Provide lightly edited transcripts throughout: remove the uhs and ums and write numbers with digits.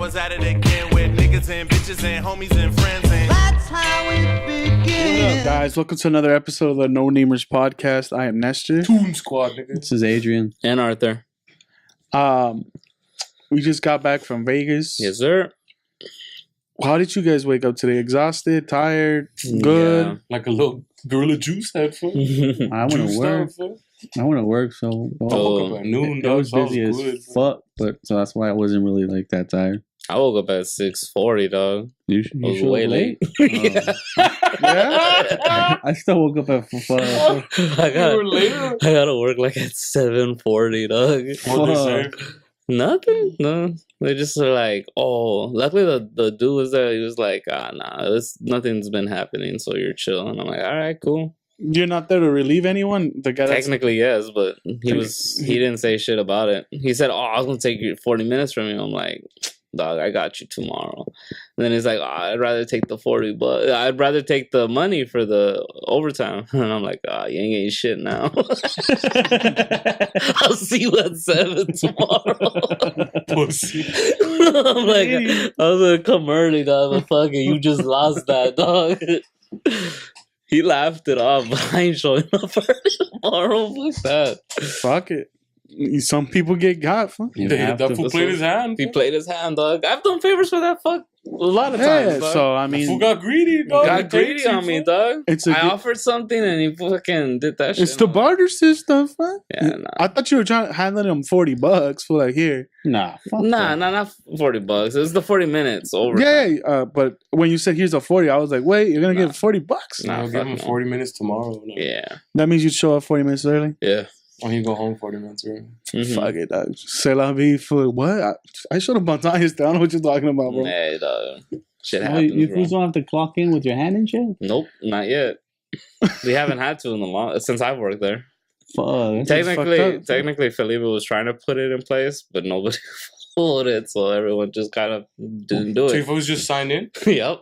was at it again with niggas and bitches and homies and friends. And that's how it begins. What up, guys? Welcome to another episode of the Nonamerspodcast. I am Nestor. Toon Squad, nigga. This is Adrian. And Arthur. We just got back from Vegas. Yes, sir. How did you guys wake up today? Exhausted? Tired? Good? Like a little Gorilla Juice had fun. I want to work. I want to work, so I woke up at noon, I dog. was busy as fuck, but so that's why I wasn't really like that tired. I woke up at 6:40, dog. You I was showed way up late. Yeah? I still woke up at 4. I gotta work like at 7:40, dog. What they say? Nothing. No, they just are like, oh. Luckily, the dude was there. He was like, nah, nothing's been happening, so you're chill. And I'm like, all right, cool. You're not there to relieve anyone? The guy Technically, yes, but he didn't say shit about it. He said, oh, I was gonna take 40 minutes from you. I'm like, dog, I got you tomorrow. And then he's like, oh, I'd rather take the 40, but I'd rather take the money for the overtime. And I'm like, you ain't getting shit now. I'll see you at 7 tomorrow. Pussy. I'm like, I was gonna come early, dog, but fucking, you just lost that, dog. He laughed it off, but I ain't showing up early tomorrow. Fuck that. Fuck it. Some people get got. Fuck. That fool played his hand. He played his hand, dog. I've done favors for that fuck a lot of times, dog. So, I mean... Fool got greedy, dog. Got greedy on me, dog. I offered something and he fucking did that shit. It's the barter system, fuck. Yeah, nah. I thought you were trying handling them $40 for like, here. Nah, not $40. It was the 40 minutes over. Yeah, but when you said here's a 40, I was like, wait, you're gonna give $40? Nah, I'll give him 40 minutes tomorrow. No. Yeah. That means you'd show up 40 minutes early? Yeah. Or he go home 40 minutes early. Mm-hmm. Fuck it, dog. C'est la vie for what? I showed up on time yesterday. I don't know what you're talking about, bro. Hey, dog. Shit happens, you bro. don't have to clock in with your hand and shit? Nope, not yet. We haven't had to since I've worked there. Fuck. Technically, Felipe was trying to put it in place, but nobody followed it, so everyone just kind of didn't do it. Chief was just signed in? Yep.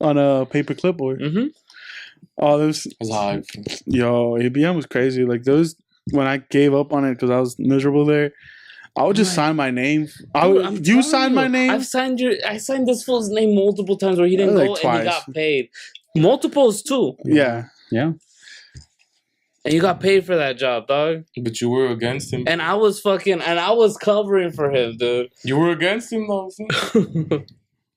On a paper clipboard. Mm-hmm. Oh, this yo, ABM was crazy. Like those when I gave up on it because I was miserable there. I would just sign my name. You signed my name. I signed this fool's name multiple times where he didn't go and he got paid. Multiples too. Yeah. And you got paid for that job, dog. But you were against him. And I was covering for him, dude. You were against him though.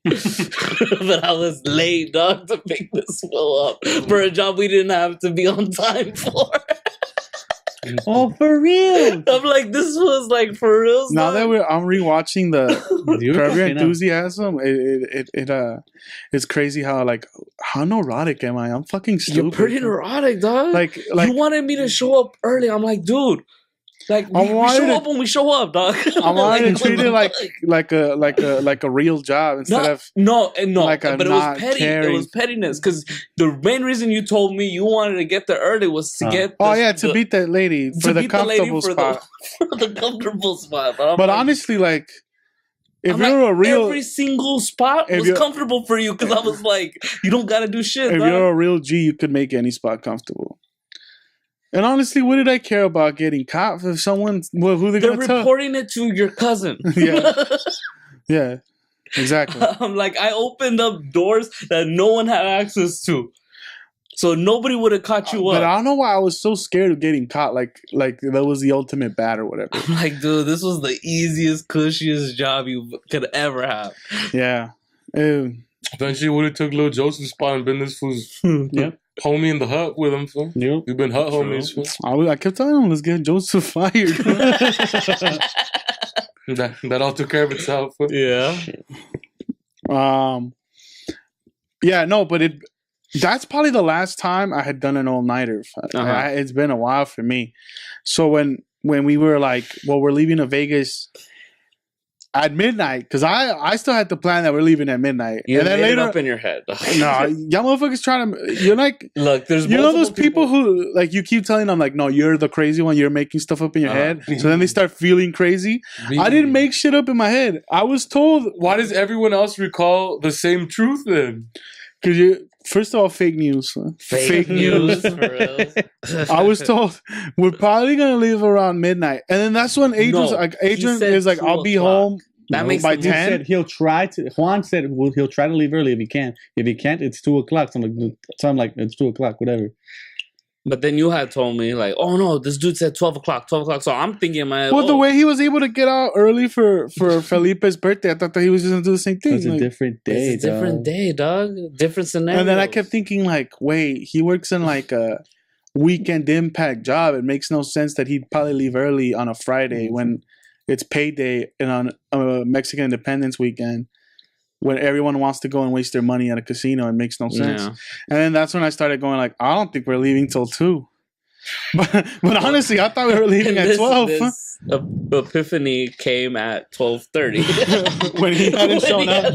But I was late, dog, to pick this fool up for a job we didn't have to be on time for. Oh, for real? I'm like, this was like for real. Now that I'm rewatching the Curb Your Enthusiasm, it's crazy how neurotic am I? I'm fucking stupid. You're pretty neurotic, dog. Like you wanted me to show up early. I'm like, dude. Like we show up when we show up, dog. I wanted to treat it like a real job instead of no. Like but it was petty. It was pettiness because the main reason you told me you wanted to get there early was to get. To beat that lady for the comfortable spot. For the comfortable spot. But honestly, like. If you're a real, every single spot was comfortable for you because I was like, you don't gotta do shit. If you're a real G, you could make any spot comfortable. And honestly, what did I care about getting caught if someone who they're gonna tell? They're reporting it to your cousin. Yeah, exactly. I'm like, I opened up doors that no one had access to, so nobody would have caught you up. But I don't know why I was so scared of getting caught. Like that was the ultimate bad or whatever. I'm like, dude, this was the easiest, cushiest job you could ever have. Yeah. Eventually, would have took Lil Joseph's spot and been this fool's homie in the hut with him. So. Yep. We've been hut homies. I kept telling him, let's get Joseph fired. that all took care of itself. Yeah. Yeah, no, but that's probably the last time I had done an all-nighter. It's been a while for me. So when we were we're leaving to Vegas at midnight, because I still had to plan that we're leaving at midnight. You and then later up in your head. No, y'all motherfuckers trying to. You're like, look, there's those people who you keep telling them no, you're the crazy one. You're making stuff up in your head. So then they start feeling crazy. Really? I didn't make shit up in my head. I was told. Why does everyone else recall the same truth then? Because first of all, fake news. Fake news. For real. I was told we're probably gonna leave around midnight, and then that's when Adrian is like, "I'll be home That makes by the 10? He said he'll try to. Juan said he'll try to leave early if he can. If he can't, it's 2:00. So I'm like, it's 2:00, whatever. But then you had told me like, oh no, this dude said 12 o'clock, 12 o'clock. So I'm thinking in my head, Well, the way he was able to get out early for Felipe's birthday, I thought that he was just gonna do the same thing. It's a different day. it's a different day, dog. Different scenario. And then I kept thinking, like, wait, he works in like a weekend impact job. It makes no sense that he'd probably leave early on a Friday when it's payday and on a Mexican Independence weekend when everyone wants to go and waste their money at a casino. It makes no sense. Yeah. And then that's when I started going like, I don't think we're leaving till 2. But honestly, I thought we were leaving at 12. This epiphany came at 12:30 When he hadn't shown up.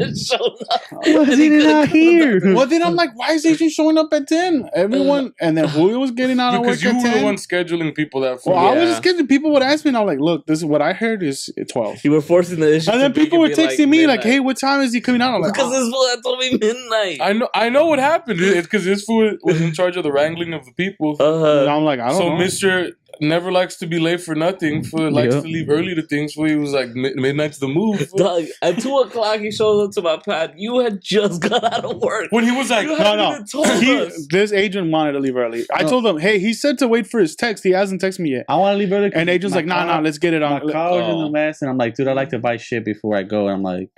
Why is he not here? Well, then I'm like, why is he showing up at 10? Everyone, and then Julio was getting out of work Because you at were the 10. one scheduling people that Well, food. I was just kidding. People would ask me, and I'm like, look, this is what I heard is 12. You were forcing the issue. And then to make people it were be texting me like, midnight. hey, what time is he coming out? I'm like, Because this fool had told me midnight. I know what happened. It's because this fool was in charge of the wrangling of the people. and I'm like, I don't So know. Mr. never likes to be late for nothing. Fool likes to leave early to things. Fool, he was like midnight's the move. Fool. Dog, at 2:00 he shows up to my pad. You had just got out of work. When he was like, You No, hadn't no. even told us. This agent wanted to leave early. I told him, hey, he said to wait for his text. He hasn't texted me yet. I want to leave early. And agent's like, nah, let's get it My on. collar's in Oh. the mess, and I'm like, dude, I like to buy shit before I go. And I'm like,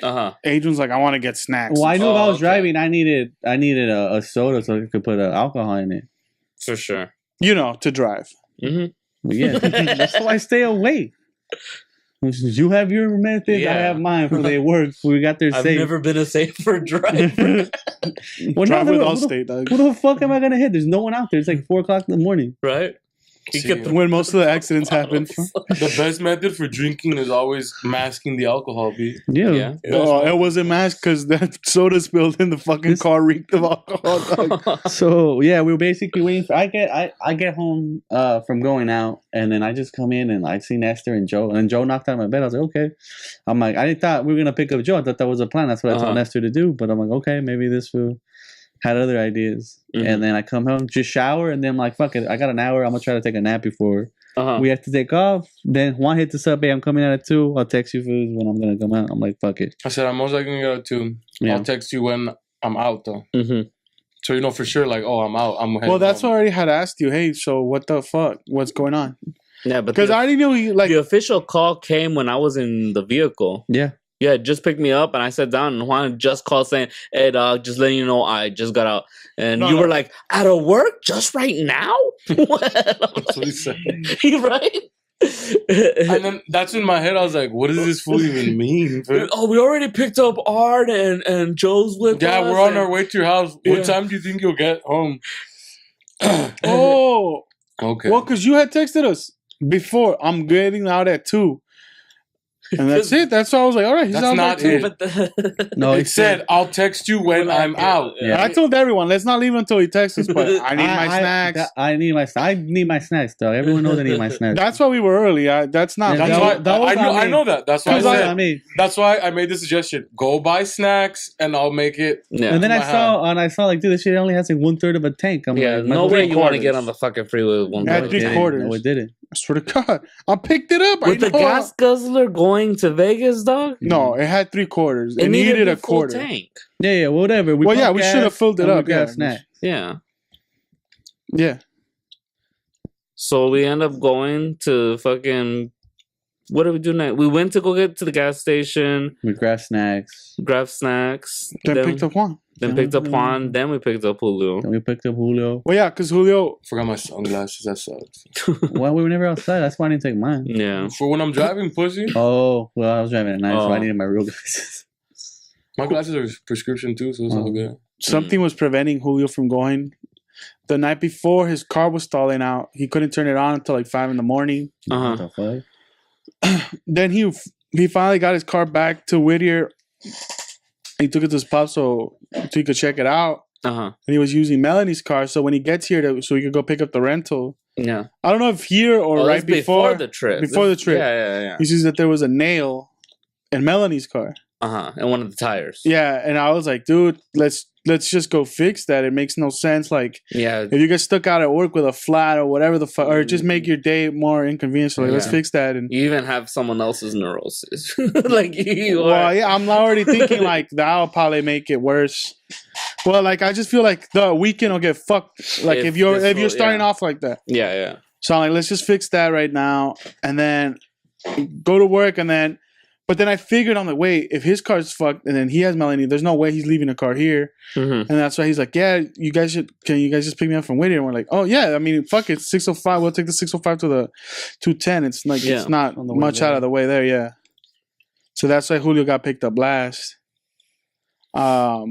Agent's like, I want to get snacks. well, I knew if I was okay. driving, I needed a soda so I could put alcohol in it. For sure. You know, to drive. Mm-hmm. But yeah, that's why I stay away. You have your methods, I Yeah. have mine. For they work. We got there I've safe. never been a safer driver. Well, Drive with who Allstate, dog. the fuck am I gonna hit? There's no one out there. It's like 4:00 in the morning. Right? You See, get the When most of the accidents happen. the best method for drinking is always masking the alcohol, B. Yeah. Oh, it wasn't masked because that soda spilled in the fucking car reeked of alcohol. Dog. So yeah, we were basically waiting for. I get home from going out, and then I just come in and I see Nestor and Joe, and Joe knocked out my bed. I was like, okay. I'm like, I didn't thought we were gonna pick up Joe. I thought that was a plan. That's what I told Nestor to do. But I'm like, okay, maybe this fool had other ideas. Mhm. And then I come home, just shower, and then I'm like, fuck it, I got an hour. I'm gonna try to take a nap before we have to take off. Then Juan hit us up, hey, I'm coming out at 2. I'll text you when I'm gonna come out. I'm like, fuck it. I said, I'm most likely going to go to 2. Yeah. I'll text you when I'm out, though. Mm-hmm. So you know for sure, like, oh, I'm out. I'm heading Well, that's home. why I already had asked you, hey, so what the fuck? What's going on? Yeah, but Because I already knew he, like, the official call came when I was in the vehicle. Yeah. You had just picked me up, and I sat down, and Juan just called saying, hey, dog, just letting you know I just got out. And No, you no. were like, out of work? Just right now? That's what he said. Right? And then that's in my head. I was like, what does this fool even mean? Oh, we already picked up Art and Joe's with us. Yeah, we're on our way to your house. Yeah. What time do you think you'll get home? oh, Okay. well, because you had texted us before, I'm getting out at 2. And that's it. That's why I was like, all right, he's That's out not at 2. it. But the, No, it said, I'll text you when I'm out. Yeah. I told everyone, let's not leave until he texts us, but I need my snacks. I need my snacks, dog. Everyone knows I need my snacks. That's why we were early. That's not. Yeah, That's why that was on I me. know that. That's why I That's said. on me. That's why I made the suggestion. Go buy snacks, and I'll make it. yeah. And then my I saw like, dude, this shit only has like 1/3 of a tank. I'm Yeah, like, no way you want to 3/4. get on the fucking freeway with one Yeah, guy. 3/4. No, it didn't. I swear to God, I picked it up. With the gas guzzler going to Vegas, dog? No, it had 3/4. It It needed a full quarter. tank. Yeah, whatever. Well, yeah, pumped we gas should have filled it and we up. grabbed Yeah. snacks. Yeah. Yeah. So we end up going to fucking. What did we do next? We went to go get to the gas station, We grabbed snacks. grab snacks, Then picked up Juan. then picked up Juan, then we picked up Julio. Then we picked up Julio. Well, yeah, because Julio. Forgot my sunglasses. That sucks. Well, we were never outside. That's why I didn't take mine. Yeah. For when I'm driving, pussy. Oh, well, I was driving at night, so I Oh. needed my real glasses. My glasses are prescription too, so it's all good. Something was preventing Julio from going. The night before, his car was stalling out. He couldn't turn it on until like 5 in the morning. Uh-huh. What the fuck? Then he finally got his car back to Whittier. He took it to his pop so he could check it out. Uh-huh. And he was using Melanie's car. So when he gets here, so he could go pick up the rental. Yeah. I don't know if here or This right before the trip. before the trip. Yeah. He sees that there was a nail in Melanie's car. And one of the tires. Yeah, and I was like, dude, let's just go fix that. It makes no sense. Like, Yeah. if you get stuck out at work with a flat or whatever the fuck, or just make your day more inconvenient. So like, let's fix that. And you even have someone else's neurosis. Like you are. well, yeah, I'm already thinking like that'll probably make it worse. Well, like I just feel like the weekend will get fucked. Like if you're starting off like that. Yeah. So I'm like, let's just fix that right now, and then go to work, and then. But then I figured, I'm like, wait, if his car's fucked and then he has Melanie, there's no way he's leaving a car here. And that's why he's like, yeah, can you guys just pick me up from Whittier? And we're like, oh, yeah, I mean, fuck it, 605. We'll take the 605 to the 210. It's like, it's not much out of the way there, yeah. So that's why Julio got picked up last. I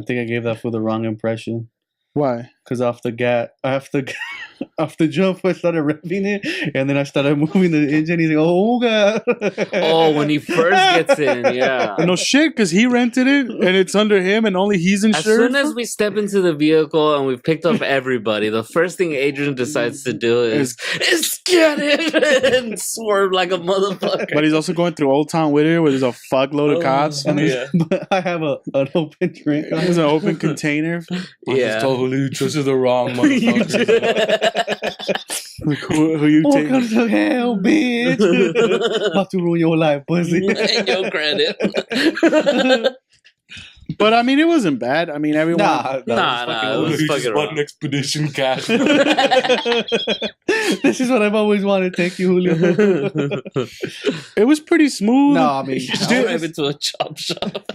think I gave that fool the wrong impression. Why? Because off the jump, I started revving it, and then I started moving the engine. He's like, "Oh god!" Oh, when he first gets in, yeah. No shit, because he rented it, and it's under him, and only he's insured. As soon as we step into the vehicle and we've picked up everybody, the first thing Adrian decides to do is get it and swerve like a motherfucker. But he's also going through Old Town Whittier, where there's a fuckload of cops. And but I have an open drink. There's an open container. I just told Julio you trusted the wrong motherfucker. Like, who you take? Welcome to hell, bitch. About to ruin your life, pussy. Your credit. But I mean, it wasn't bad. I mean, everyone. Nah. It was You just fucking bought wrong. an expedition cash. This is what I've always wanted. Thank you, Julio. It was pretty smooth. No, I mean, I'll drive into a chop shop.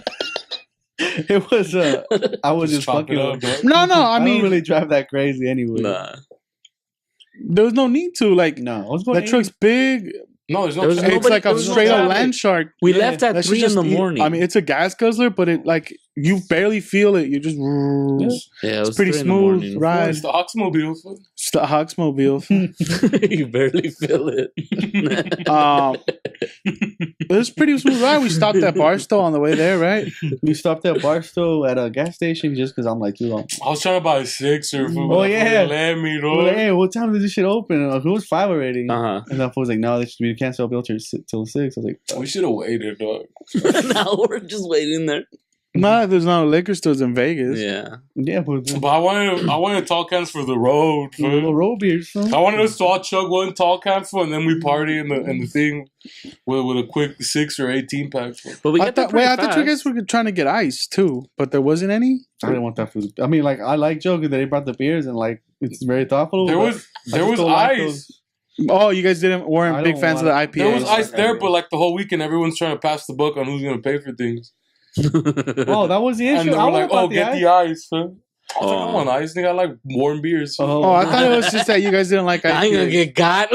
it was. I was just chop it fucking. up, bro. No, I I mean, don't really drive that crazy anyway. Nah. there was no need to. Like, No, I was going. that truck's big. No, there's no. There was traffic. It's like there a was no straight up traffic. land shark. We Yeah, left at That shit 3 in the just- morning. I mean, it's a gas guzzler, but it like you barely feel it. You just. yeah, it was pretty 3 in the smooth morning. ride. It's the Oxmobile. It's the Hogsmobile. You barely feel it. It was pretty smooth ride. We stopped at Barstow on the way there, right? We stopped at Barstow at a gas station just because I'm like, dude. I was trying to buy a sixer. Food, Oh, yeah. Let me, We're bro. like, hey, what time did this shit open? And I was like, it was 5 already. Uh-huh. And that fool was like, no, we can't sell bill till 6. I was like, We should have waited, dog. Now we're just waiting there. Nah, there's no liquor stores in Vegas. Yeah. yeah, but But I wanted tall cans for the road. little Fool. road beers. Huh? I wanted us to all chug one tall can, fool, and then we party in the thing with a quick 6 or 18 pack. Fool. But we I get there thought, wait, pretty I thought you guys fast. were trying to get ice too, but there wasn't any. I didn't want that food. I mean, like, I like joking that they brought the beers and like it's very thoughtful. There but was I just don't like ice. those. Oh, you guys weren't I big don't fans of the want- IPA. There was Yeah. ice there, but like the whole weekend, everyone's trying to pass the buck on who's gonna pay for things. Oh, that was the And issue. they I were would've like, "Oh, bought get the ice." Huh? I was like, "I want ice. Nigga, I like warm beers." Oh, I thought it was just that you guys didn't like I ain't gonna IPA. get got.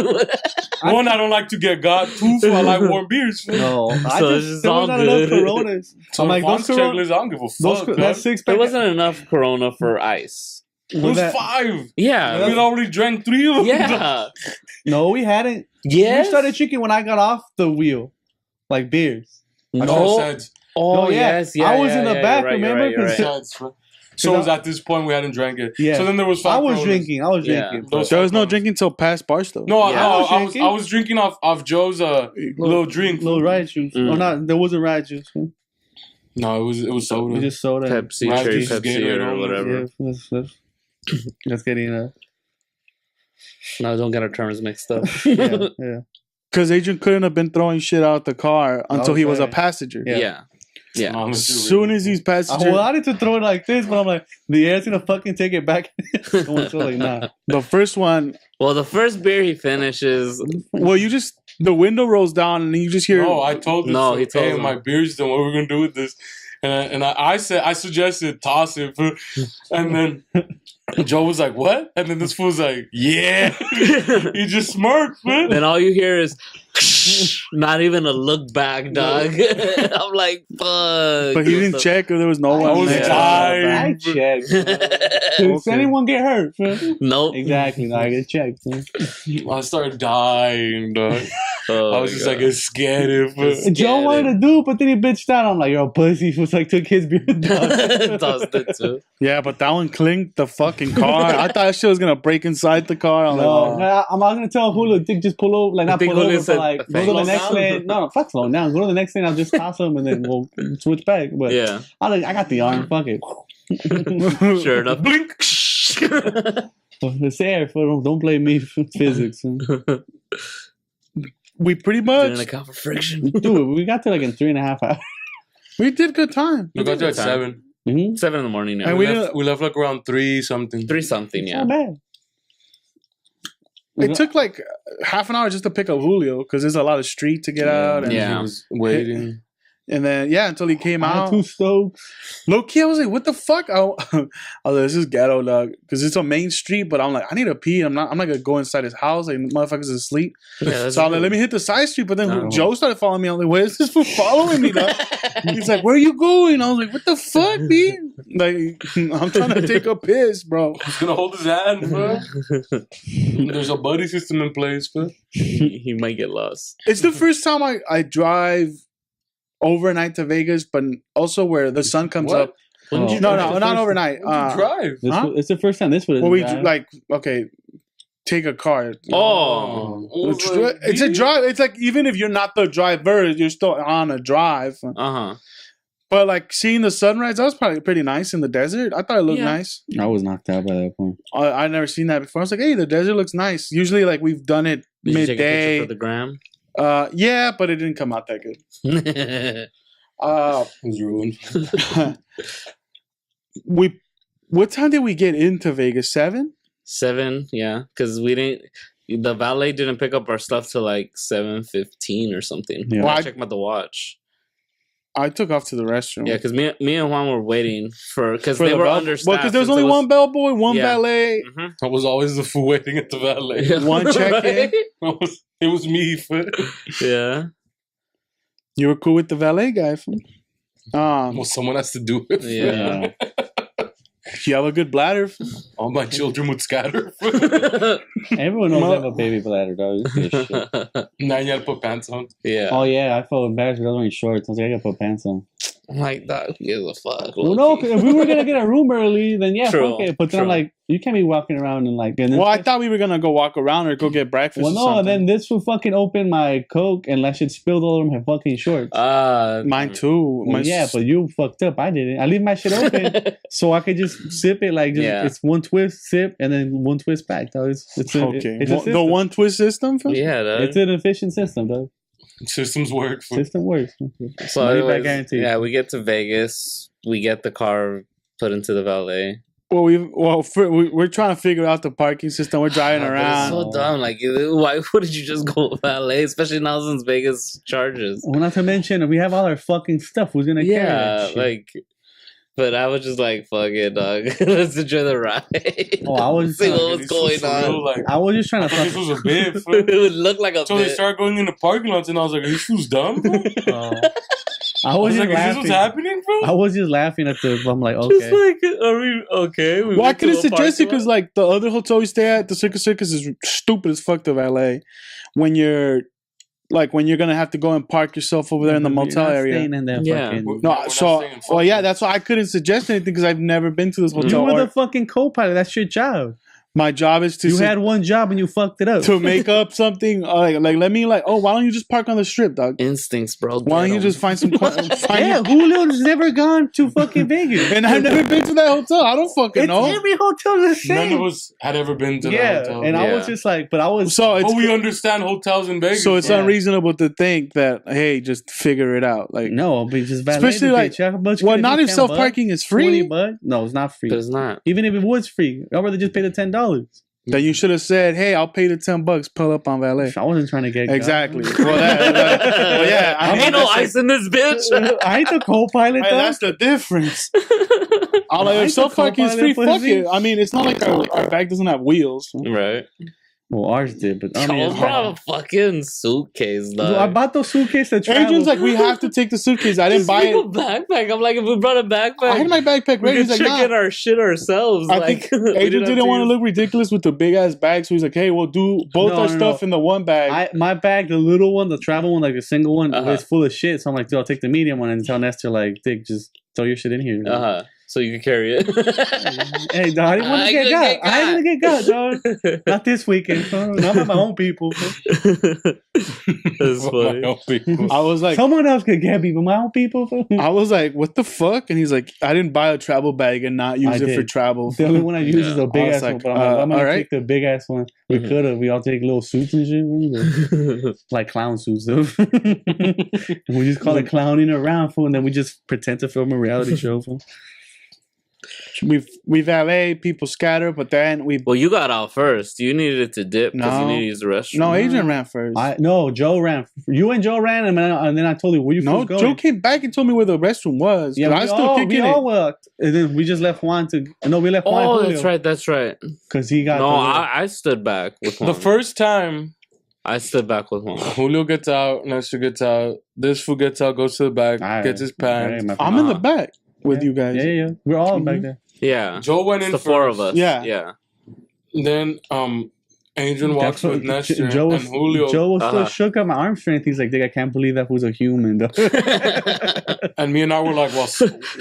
One, I don't like to get got. 2, I like warm beers. No, So it's just there all was not enough good. Coronas. So I'm like, Fonz those Corona, checklist, I don't give a those fuck. that dog. 6 There pack. wasn't enough Corona for ice. It was that- 5. Yeah. We already drank 3 of them. Yeah. No, we hadn't. Yes. We started drinking when I got off the wheel, like beers. I No. said, Oh, No, yeah. yes. Yeah. I was in the yeah, back, you're right, remember? You're right, you're right. so it was at this point we hadn't drank it. Yeah. So then there was 5 I was Coronas. drinking. I was Yeah. drinking. Those There was no 5 Coronas. drinking till past Barstow. No, Yeah, no, I was I was drinking. drinking off Joe's little drink. Little riot juice. Mm. Oh, not there wasn't riot juice. Huh? No, it was soda. We just soda. Pepsi, Right, cherry just Pepsi, Gatorade or only. whatever. Let's get in. No, don't get our terms mixed up. Yeah, yeah. Because Adrian couldn't have been throwing shit out the car until was he was a right. passenger. Yeah. Yeah. Yeah. No, As soon as he's passenger, I wanted to throw it like this, but I'm like, the air's gonna fucking take it back. So like, nah. the first one, Well, the first beer he finishes, well, you just, the window rolls down and you just hear, No, I told this. No, he told hey, him. my beer's done. What are we gonna do with this? And I suggested toss it, and then Joe was like, "What?" And then this fool's like, "Yeah." He just smirked, man. then all you hear is not even a look back, dog. I'm like, fuck. but he didn't check if there was no I one was there. dying. I checked. Does anyone get hurt? Nope. Exactly. No, I get checked. I started dying, dog. I was just like a scared. Joe wanted to do it, but then he bitched out. I'm like, you're a pussy. He was like, took his beer. Tossed it too. Yeah, but that one clinked the fucking car. I thought that shit was gonna break inside the car. I'm No, like, I'm not gonna tell Julio, Dick, just pull over, like not think pull over, Julio but said, like go to "Slow the next down." lane. No, fuck slow down. Go to the next lane. I'll just toss him and then we'll switch back. But Yeah. I got the arm. Fuck it. Sure enough. Blink. It's air. Don't blame me for physics. we pretty Didn't much account for friction. Dude, we got to like in 3.5 hours. we did good time. We got there at 7. Mm-hmm. 7 in the morning now. And We left like around 3 something. 3 something, yeah. Not bad. It took like half an hour just to pick up Julio because there's a lot of street to get out. And, Yeah. He was waiting. and then, until he came I had out. 2 stokes. Low key, I was like, what the fuck? I was like, this is ghetto, dog. Because it's a main street, but I'm like, I need to pee. I'm not gonna go inside his house. Like, motherfuckers asleep. Yeah, So I'm like, let me hit the side street. But then Oh. Joe started following me. I'm like, where is this for following me, dog? He's like, where are you going? I was like, what the fuck, B? Like, I'm trying to take a piss, bro. He's gonna hold his hand, bro. There's a buddy system in place, bro. He might get lost. It's the first time I drive overnight to Vegas, but also where the sun comes What? up. When did you No, drive? no, not overnight. Drive. It's the first time this would. Well, we take a car. Oh. It's a drive. It's like even if you're not the driver, you're still on a drive. Uh-huh. But like seeing the sunrise, that was probably pretty nice in the desert. I thought it looked Yeah. nice. I was knocked out by that point. I never seen that before. I was like, hey, the desert looks nice. Usually, like we've done it Did you take a picture midday. for the gram? Yeah, but it didn't come out that good. It was ruined. What time did we get into Vegas? 7? 7, yeah. Because the valet didn't pick up our stuff till like 7:15 or something. Yeah. I Well, checked the watch. I took off to the restroom. Yeah, because me and Juan were waiting because For they the were bell- understaffed. Well, because there was since only it one bellboy, one Yeah. valet. Mhm. I was always the fool waiting at the valet. One check-in. It was me, fool. Yeah. You were cool with the valet guy. Well, someone has to do it. Yeah. You have a good bladder. All my children would scatter. Everyone knows I have a baby bladder, dog. This is shit. Now you gotta put pants on. Yeah. Oh yeah, I felt embarrassed because I was wearing shorts. I was like, I gotta put pants on. I'm like, dog, who gives a fuck? Well, no, 'cause if we were gonna get a room early, then yeah, True, fuck it. But then I'm true. like, you can't be walking around and like. And then Well, I thought we were gonna go walk around or go get breakfast. well, or no, something. and then this would fucking open my Coke and that shit spilled all over my fucking shorts. mine too. Well, yeah, but you fucked up. I didn't. I leave my shit open so I could just sip it like just Yeah. it's one twist, sip, and then one twist back. Dog. It's okay. it's a The system. one twist system. Yeah, dog. It's an efficient system, dog. Systems work. Fool. System works. So Money back anyways, guarantee. yeah, we get to Vegas. We get the car put into the valet. We're trying to figure out the parking system. We're driving But around. it's so dumb. Like, why wouldn't you just go valet? Especially now since Vegas charges. Well, not to mention we have all our fucking stuff. Who's gonna carry Yeah, that shit? like. But I was just like, fuck it, dog. Let's enjoy the ride. Oh, I was See trying to what was These going fools for real, on. like, I was just trying I to thought this fuck. was a bit. fool. It would look like a So they bit. started going in the parking lots, and I was like, "Are these fools dumb?" Bro? I I was was just like, "Is this laughing. what's happening, bro?" I was just laughing at the. I'm like, Just okay. like, are we okay? We Well, I went to could have a suggested parking because lot? like the other hotel we stay at, the Circus is stupid as fuck to valet. When you're gonna have to go and park yourself over there in the You're motel not area. staying in that Yeah. fucking. We're No, not so staying well, yeah, fucking- that's why I couldn't suggest anything because I've never been to this You hotel. were Or the fucking co-pilot. That's your job. my job is to You had one job and you fucked it up. to make up something like let me why don't you just park on the strip, dog? Instincts, bro. Why don't you just find some Yeah, Julio's never gone to fucking Vegas. And I've never been to that hotel. I don't fucking It's know. every hotel the None same. of us had ever been to Yeah, that hotel. and I was Yeah. just like, but I was. So it's But we understand hotels in Vegas. so it's Yeah. unreasonable to think that hey, just figure it out. Like No, but just valet Especially, the like, bitch. How much well, could it not be? if 10 self bucks? parking is 20 free. bucks? No, it's not free. But it's not. Even if it was free, I'd rather just pay the $10. Then you should have said, "Hey, I'll pay the $10. Pull up on valet." I wasn't trying to get got. Exactly. Well, yeah. I mean, Ain't no that's ice in this bitch. I ain't the co-pilot Hey, though. that's the difference. I If ain't self the parking is free, co-pilot, fuck pussy. it. I mean, it's not like our bag doesn't have wheels. Right. Well, ours did, but I Joel mean, brought a fucking suitcase, though. I bought those suitcases to travel. Adrian's like, we have to take the suitcase. I didn't buy Bring it. a backpack. I'm like, if we brought a backpack, I had my backpack we ready. could He's like, check in nah. our shit ourselves. I like, think Adrian didn't want to look ridiculous with the big ass bag, so he's like, "Hey, we'll do both No, our no, stuff no. in the one bag." My bag, the little one, the travel one, like the single one, Uh-huh. is full of shit. So I'm like, dude, I'll take the medium one and tell Nestor, like, Dick, just throw your shit in here. So you can carry it. Hey, dog, I didn't want to get got. I didn't get got, dog. Not this weekend. Not by my own people. That's funny. I was like, Someone else could get me, but my own people. I was like, "What the fuck?" And he's like, "I didn't buy a travel bag and not use I it for did. travel." The only one I use is a big I was ass like, one. But I'm like, I'm gonna alright. take the big ass one. We Mhm. could have. We all take little suits and shit. Like clown suits, though. We just call it clowning around, fool, and then we just pretend to film a reality show, fool. We valet, people scatter, but then we Well, you got out first. You needed to dip because you No. needed to use the restroom. no Adrian ran first. No, Joe ran. You and Joe ran, and then I told you where you No, first going. Joe came back and told me where the restroom was. Yeah, Yeah, I was still we kicking all it. walked, and then we just left Juan to. No, we left Juan. Oh, Julio, that's right. That's right. because he got No, the- I stood back with one. The first time I stood back with one. Julio gets out, Nestor gets out, this fool gets out, goes to the back, Alright. gets his pants. Alright, I'm in the back with Yeah. you guys. Yeah. We're all Mhm. back there. Yeah. Joe went in The first. four of us. Yeah. Yeah. Then Adrian walks That's what- with Nestor Joe was, and Julio. Joe was still Uh-huh. shook at my arm strength. He's like, "Dick, I can't believe that was a human." Though. And me and I were like, well,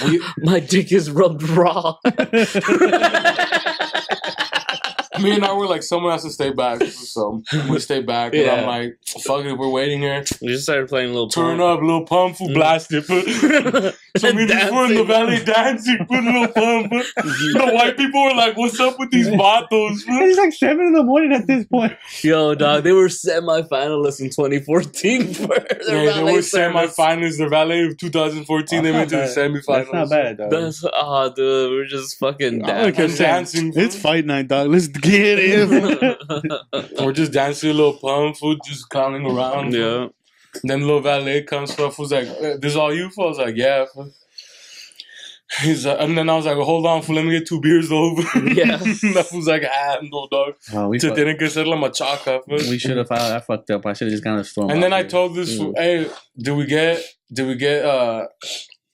we, My dick is rubbed raw. me and I were like, someone has to stay back. So we stay back. And Yeah. I'm like, fuck it, we're waiting here. We just started playing a little Turn pump. up, little pump, fool, blast it. Fool. So me and this fool in the valley dancing, put a little pump. Fool. The white people were like, what's up with these vatos? Fool? It's like 7 a.m. at this point. Yo, dog, they were semi-finalists in 2014 for their Yeah, they valet were service. semi-finalists. The valet of 2014, they That's went to not the bad. semi-finals. That's not bad, though. That's dude, we're just fucking I kept dancing. saying, dancing, it's fool. fight night, dog. Let's get it. We're just dancing a little pump, fool, just clowning around. Fool. Yeah. Then little valet comes, fool, was like, this is all you, fool? I was like, yeah, fool. He's like, and then I was like, hold on, fool, let me get 2 beers over. Yeah. That was like, no, dog. Oh, we Se fucked- tienen que hacer la machaca, fool. we should have. I fucked up. I should have just gone to the store. And then I bought told this fool, hey, did we get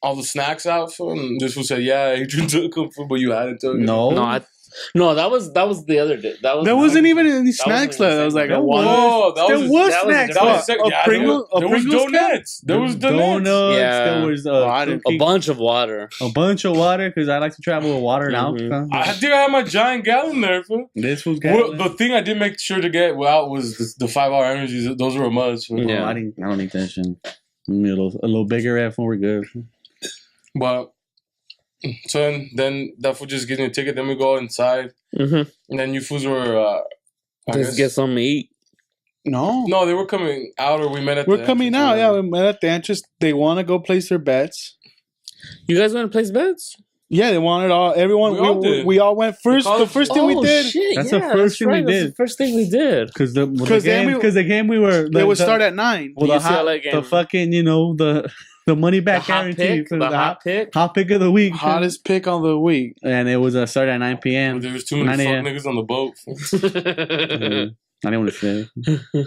all the snacks out, fool? And this fool said, yeah, Adrian took them, fool, but you hadn't took beers. them. No, No, that was the other day. There wasn't even any snacks left. I was like, I want. Oh, that there was was that was snacks. that was What? sick. A Yeah, Pringle- there a was Pringles can? donuts. There was donuts. donuts. Yeah. There was I didn't- a bunch of water. a bunch of water because I like to travel with water now. Mhm. I think I had my giant gallon there, fool. This was Well, good. the thing I did make sure to get out was the 5-hour energies. Those were a must. Fool. Yeah. I don't need that shit. Give me a little bigger F when we're good. But so then that fool just gives me a ticket. Then we go inside, Mm-hmm. and then you fools were. I Just guess- get something to eat. No. No, they were coming out, or we met at. We're the coming entrance, out. or Yeah, whatever. we met at the entrance. They want to go place their bets. You guys want to place bets? Yeah, they wanted all everyone. We all did. We all went first. The college- first thing we did. Shit, That's the first thing we right. That's did. the first thing we did. Because the then game we were. They would start at 9. Well, The the, hot, UCLA game. the fucking the money The back hot guarantee pick. for The hot pick. hot pick of the week. Hottest pick of the week. And it was started at 9 p.m. There was too many 9 fuck a.m. niggas on the boat. Mhm. I didn't want to say.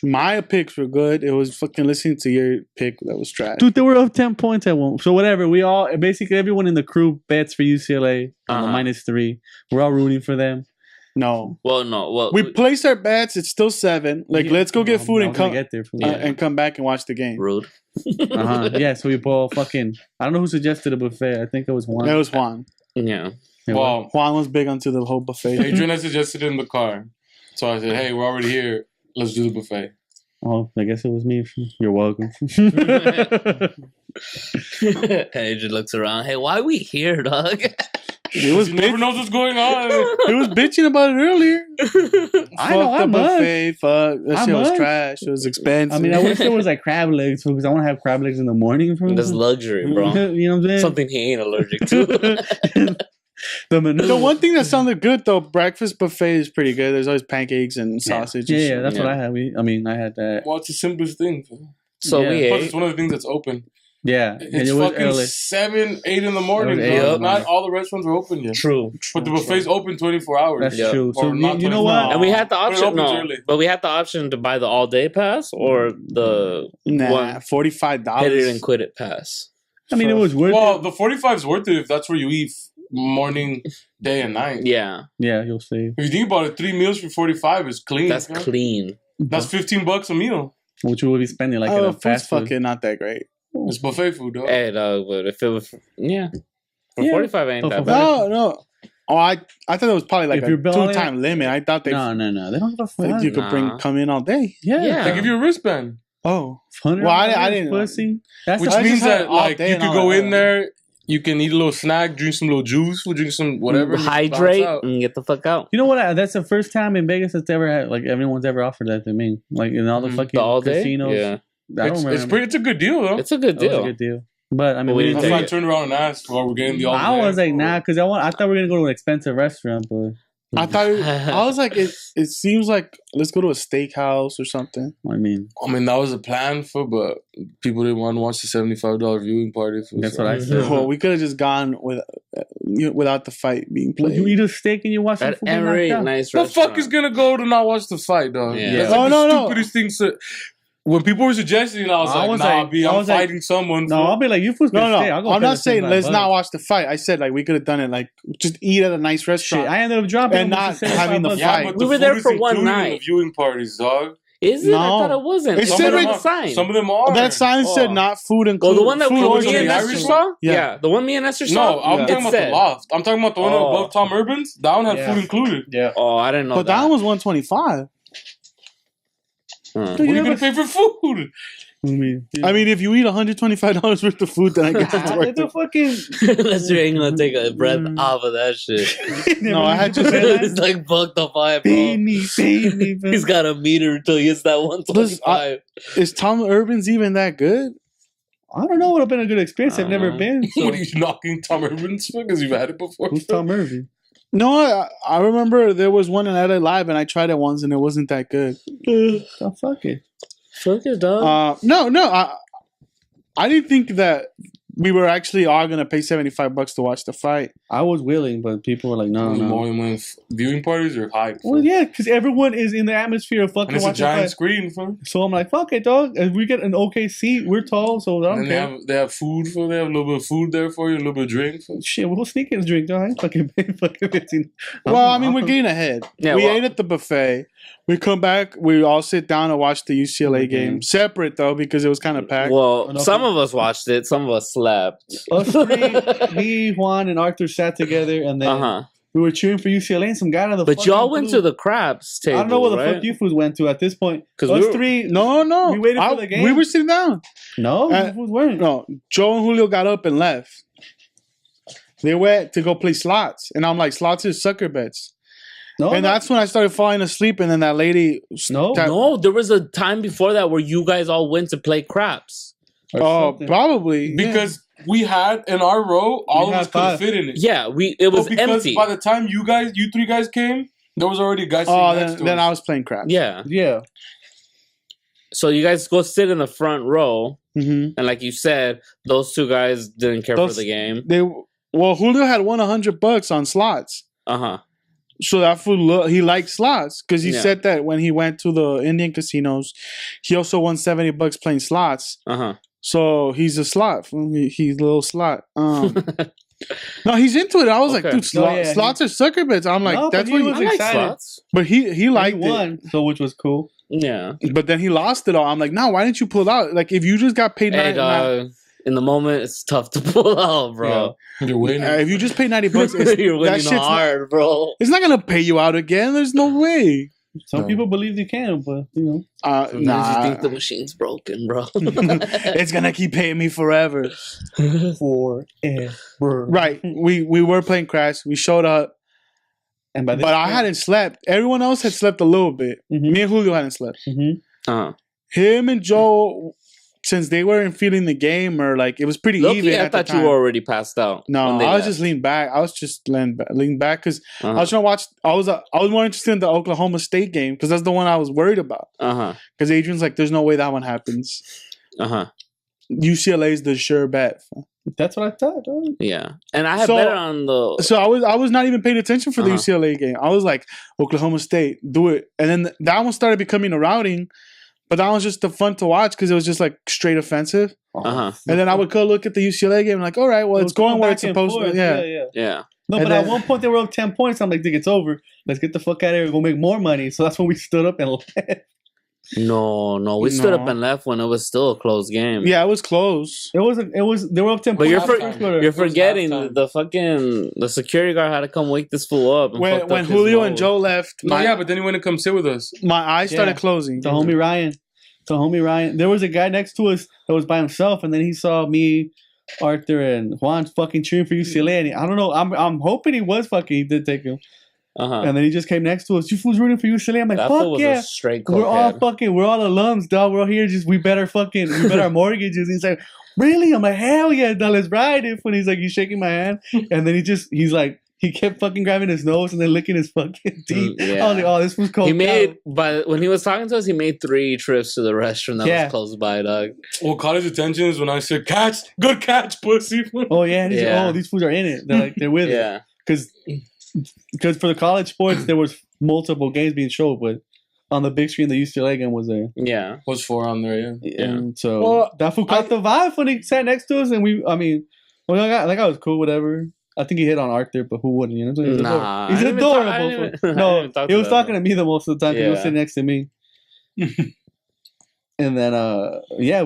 My picks were good. It was fucking listening to your pick that was trash. Dude, they were up 10 points at one. So whatever. We all basically everyone in the crew bets for UCLA on the Uh-huh. -3. We're all rooting for them. No. Well, no. Well, We placed our bets. It's still 7. Like, Yeah. let's go get food I'm and gonna come get there for and come back and watch the game. rude. Yeah, so we both fucking. I don't know who suggested a buffet. I think it was one. That was Juan. Yeah. Well, Juan was big onto the whole buffet. Adrian had suggested it in the car, so I said, "Hey, we're already here. Let's do the buffet." Oh, I guess it was me. You're welcome. Adrian looks around. Hey, why we here, dog? It was You never bitch- know what's going on. He was bitching about it earlier. I know, Fuck I the must. buffet. Fuck. That I shit was must. trash. It was expensive. I mean, I wish there was like crab legs because I want to have crab legs in the morning. That's luxury, bro. You know what I'm saying? Something he ain't allergic to. The menu. The one thing that sounded good though, breakfast buffet is pretty good. There's always pancakes and sausage. and Yeah, shit. that's what Yeah. I had. I had that. Well, it's the simplest thing. So Yeah. we Plus, ate. it's one of the things that's open. Yeah, and It's it was fucking early. 7, 8 in the morning. It was 8 in Bro. the morning. Not all the restaurants are open yet. True. But the buffet's open 24 hours. That's Yeah. true. So Or not you know 24 what? And we had the But it option. opens No, early. but we had the option to buy the all day pass or the Nah, one $45. hit it and quit it pass. I mean, it was worth Well, it. the 45 is worth it if that's where you eat morning, day, and night. Yeah, Yeah, you'll see. If you think about it, 3 meals for 45 is clean. that's huh? clean. That's $15 a meal. Which you will be spending like in Oh, a food's fast food. fucking not that great. It's buffet food, dog. Hey, dog, but if it was, for Yeah. 45 ain't So that for bad. No. Oh, I thought it was probably like If a you're balling- 2-time limit. I thought they No. They don't give a fuck. you could Nah. come in all day. Yeah. They give you a wristband. Oh, $100 Well, I didn't- pussy. That's Which I means just had that all like day you and could all go that. in there, you can eat a little snack, drink some little juice, or drink some whatever. and you can bounce Hydrate out. and get the fuck out. You know what? That's the first time in Vegas that's ever had, like, everyone's ever offered that to me. Like, in all the Mhm. fucking The all day. casinos. Yeah, I don't remember. It's a good deal though. it's a good That was a deal. good deal. But, I mean, But we we didn't That's didn't why take I it. turned around and asked while we're getting the all I was like, nah, because I thought we were going to go to an expensive restaurant, but I thought I was like, it seems like let's go to a steakhouse or something. I mean, I mean, that was a plan for, but people didn't want to watch the $75 viewing party. For, that's what I said. Well, we could have just gone without the fight being Well, played. you eat a steak and you watch some At football every knocked out. nice The restaurant. fuck is gonna go to not watch the fight, dog? Yeah. That's Oh, like no, the no. stupidest thing. When people were suggesting it, I was I like, was nah, like- B, I I'm was like- fighting someone. No, I'll be like, you fools No, can no, stay. I'll go I'm pay not the saying let's $75. not watch the fight. I said like we could have done it like just eat at a nice Shit, restaurant. I ended up dropping And almost not having the $75. Yeah, fight. but We the were there food is for one included in night. the viewing parties, dog. Is it? I No. thought it wasn't. It Some said of them right- are sign. Some of them are. That sign said Oh. not food Well, included. the one that food me or and the drink. Esther Irish saw. Yeah. Yeah, the one me and Esther No, saw. I'm Yeah. talking It about said- the loft. I'm talking about the one Oh. above Tom Urban's. That one had Yeah. food included. Yeah. Oh, I didn't know But that one was $125. Hmm. What are you gonna pay for food? I mean, I mean, if you eat $125 worth of food, then I guess it's worth it's it. a fucking. Unless you ain't gonna take a breath off of that shit. No, I had just It's like fuck the five, Pay bro. me. He's got a meter until he gets that 125. Is Tom Urban's even that good? I don't know. Would have been a good experience. I've never Uh-huh. been. So. What are you knocking Tom Urban's for? Because you've had it before. Who's Tom Irvin? No, I remember there was one in LA Live, and I tried it once, and it wasn't that good. Oh, fuck it. Fuck it, dog. No, I didn't think that we were actually all gonna pay $75 to watch the fight. I was willing, but people were like, no, no. More than when viewing parties are hype. Well, yeah, because everyone is in the atmosphere of And fucking it's a watching giant fight. screen, fam. So I'm like, fuck it, dog. If we get an okay seat, we're tall, so I don't And care. they have food for. They have a little bit of food there for you, a little bit of drink. For. Shit, we'll sneak in a drink, dog. I ain't fucking paying fucking 15. Well, I mean, we're getting ahead. Yeah, we well- ate at the buffet. We come back. We all sit down and watch the UCLA Okay. game separate though because it was kind of packed. Well, Okay. some of us watched it. Some of us slept. Us three, me, Juan, and Arthur sat together, and then Uh huh. we were cheering for UCLA, and some guy out of the But fucking y'all went blue- to the craps table, I don't know where the right? fuck you fools went to at this point. 'Cause Us we were- three, no. We waited for the game? We were sitting down. no, Uh, you fools weren't. No, Joe and Julio got up and left. They went to go play slots, and I'm like, slots is sucker bets. No, And that's when I started falling asleep, and then that lady. No. that- No, there was a time before that where you guys all went to play craps. or Oh, something. probably yeah. Because we had in our row, all We of us had could five. fit in it. Yeah, it was But because empty. by the time you three guys came, there was already a guy sitting Oh, next to then us. I was playing crap. Yeah. Yeah, So you guys go sit in the front row, Mm-hmm. and like you said, those two guys didn't care for Those- the game. Well, Julio had won $100 on slots, Uh huh. so that fool he liked slots because he Yeah. said that when he went to the Indian casinos, he also won $70 playing slots. Uh huh. So he's a slot. He's a little slot. No, he's into it. I was like, Okay. dude, No, yeah, slots are sucker bets. I'm like, No, but that's he what. was I like excited. slots. But he he liked it. won, so which was cool. Yeah. But then he lost it all. I'm like, no, why didn't you pull out? Like, if you just got paid Hey, 90, dog. In the moment, it's tough to pull out, bro. You're waiting. if you just paid $90, You're winning shit's not- hard, bro. it's not gonna pay you out again. There's no way. Some No. people believe you can, but you know, Sometimes Nah, you think the machine's broken, bro. it's gonna keep paying me forever. forever. Right? We were playing Crash. We showed up, And by this but I hadn't slept. Everyone else had slept a little bit. Mhm. Me and Julio hadn't slept. Uh-huh. Him and Joe, since they weren't feeling the game, or like it was pretty Loki, even. I at the thought you time. were already passed out. No, when they I was left. just leaning back. I was just leaning back because Uh-huh. I was trying to watch. I was more interested in the Oklahoma State game because that's the one I was worried about. Uh-huh. Because Adrian's like, "There's no way that one happens." Uh-huh. UCLA's the sure bet. That's what I thought. Dog. Yeah, and I had So- better on the. So I was not even paying attention for the Uh-huh. UCLA game. I was like, Oklahoma State, do it. And then that one started becoming a routing, but that was just the fun to watch because it was just like straight offensive. Uh-huh. And then I would go look at the UCLA game, like, all right, well, it's going where it's back and supposed to. forth. Yeah. Yeah. No, And but at then- one point they were up 10 points. I'm like, think it's over. Let's get the fuck out of here. We'll make more money. So that's when we stood up and left. No, we stood up No. and left when it was still a close game. Yeah, it was close. They were up 10 But points. halftime. you're forgetting halftime. the security guard had to come wake this fool up. And When fucked up his Julio mode. and Joe left, No, my, yeah, but then he went to come sit with us. my eyes started Yeah. closing. To homie Ryan. There was a guy next to us that was by himself, and then he saw me, Arthur, and Juan fucking cheering for UCLA. And I don't know. I'm hoping he was fucking. He did take him, Uh-huh. and then he just came next to us. You fools rooting for UCLA? I'm like, That fool fuck was yeah. a straight We're all cokehead. we're all alums, dog. We're all here. We bet our mortgages. He's like, really? I'm like, hell yeah, dog, let's ride it. When he's like, he's shaking my hand, and then he's like, he kept fucking grabbing his nose and then licking his fucking teeth. yeah. I was like, oh, this was cold. He made when he was talking to us, he made 3 trips to the restroom that Yeah. was close by, dog. Well, caught his attention is when I said, catch, good catch, pussy. Oh yeah, and he's Yeah. like, oh, these fools are in it. They're like, they're with it. Yeah. Because for the college sports, there was multiple games being showed, but on the big screen, the UCLA game was there. Yeah. Was 4 on there, yeah. And so Well, that fool caught the vibe when he sat next to us, and that guy was cool, whatever. I think he hit on Arthur, but who wouldn't? You know, so he's Nah, he's I didn't even talk- I adorable. didn't even- I didn't No, even talk he to was that talking to me the most of the time. 'Cause he was Yeah. sitting next to me. And then,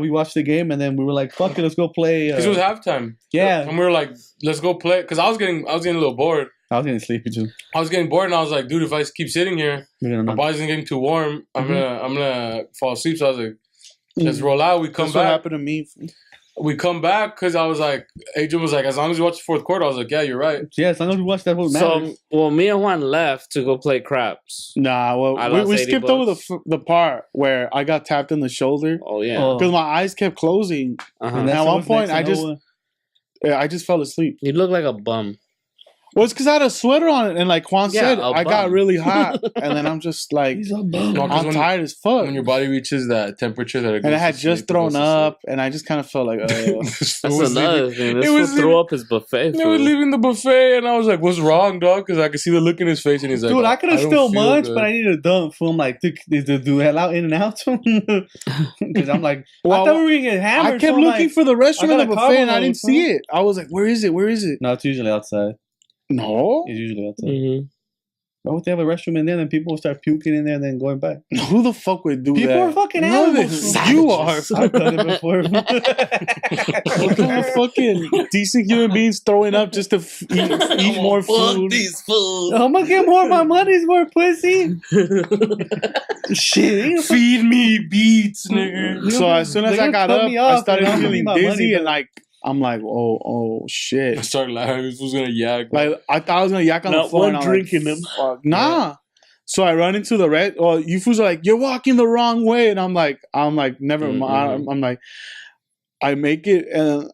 we watched the game, and then we were like, "Fuck it, let's go play." Because it was halftime. Yeah. And we were like, let's go play. Because I was getting a little bored. I was getting sleepy too. I was getting bored, and I was like, dude, if I keep sitting here, We're gonna my knock. body's getting too warm. I'm gonna fall asleep. So I was like, let's Mm-hmm. roll out. We come That's what back. happened to me. We come back because I was like, Adrian was like, as long as you watch the fourth quarter, I was like, yeah, you're right. Yeah, as long as we watch that, what matters. So, me and Juan left to go play craps. Nah, well, I lost we 80 skipped over bucks. the part where I got tapped in the shoulder Oh yeah. Oh. because my eyes kept closing. Uh-huh. And that's at what one was point, next to I just fell asleep. You look like a bum. Well, it's because I had a sweater on it, and like Juan Yeah, said, a I got bum. really hot, and then I'm just like, He's a bum. No, 'cause I'm when- tired as fuck. When your body reaches that temperature that it goes And I to had just sleep, it goes thrown to up, and I just kind of felt like, That's It was another thing. This it fool was threw leaving- up his buffet. They were food. leaving the buffet, and I was like, "What's wrong, dog?" Because I could see the look in his face, and he's like, Dude, I could have don't still feel munched, good." but I needed a dump. So I'm like, do they allow in and out? Because I'm like, Well, I thought we were going to get hammered. I kept so I'm looking like, for the restroom I in the got a buffet, and I carbo didn't load, see huh? it. I was like, where is it? Where is it? No, it's usually outside. No. It's usually outside. Mhm. Why would they have a restroom in there? Then people will start puking in there, and then going back. Who the fuck would do People that? are fucking No, animals. you are. I've done it before. What kind of fucking decent human beings throwing up just to eat more food? fools. I'm gonna get more of my money's worth, pussy. Shit. Feed me beats, nigga. So as soon as They're I gonna got cut up, me I off, started and I'm gonna feeling need my dizzy money and back. like I'm like, oh I shit! started laughing. This was gonna yak. Like I thought I was gonna yak on Not the floor. one And I'm drinking like, them. Fuck, nah. So I run into the red. Well, you fools are like, you're walking the wrong way, and I'm like, never mind. I'm like, I make it, and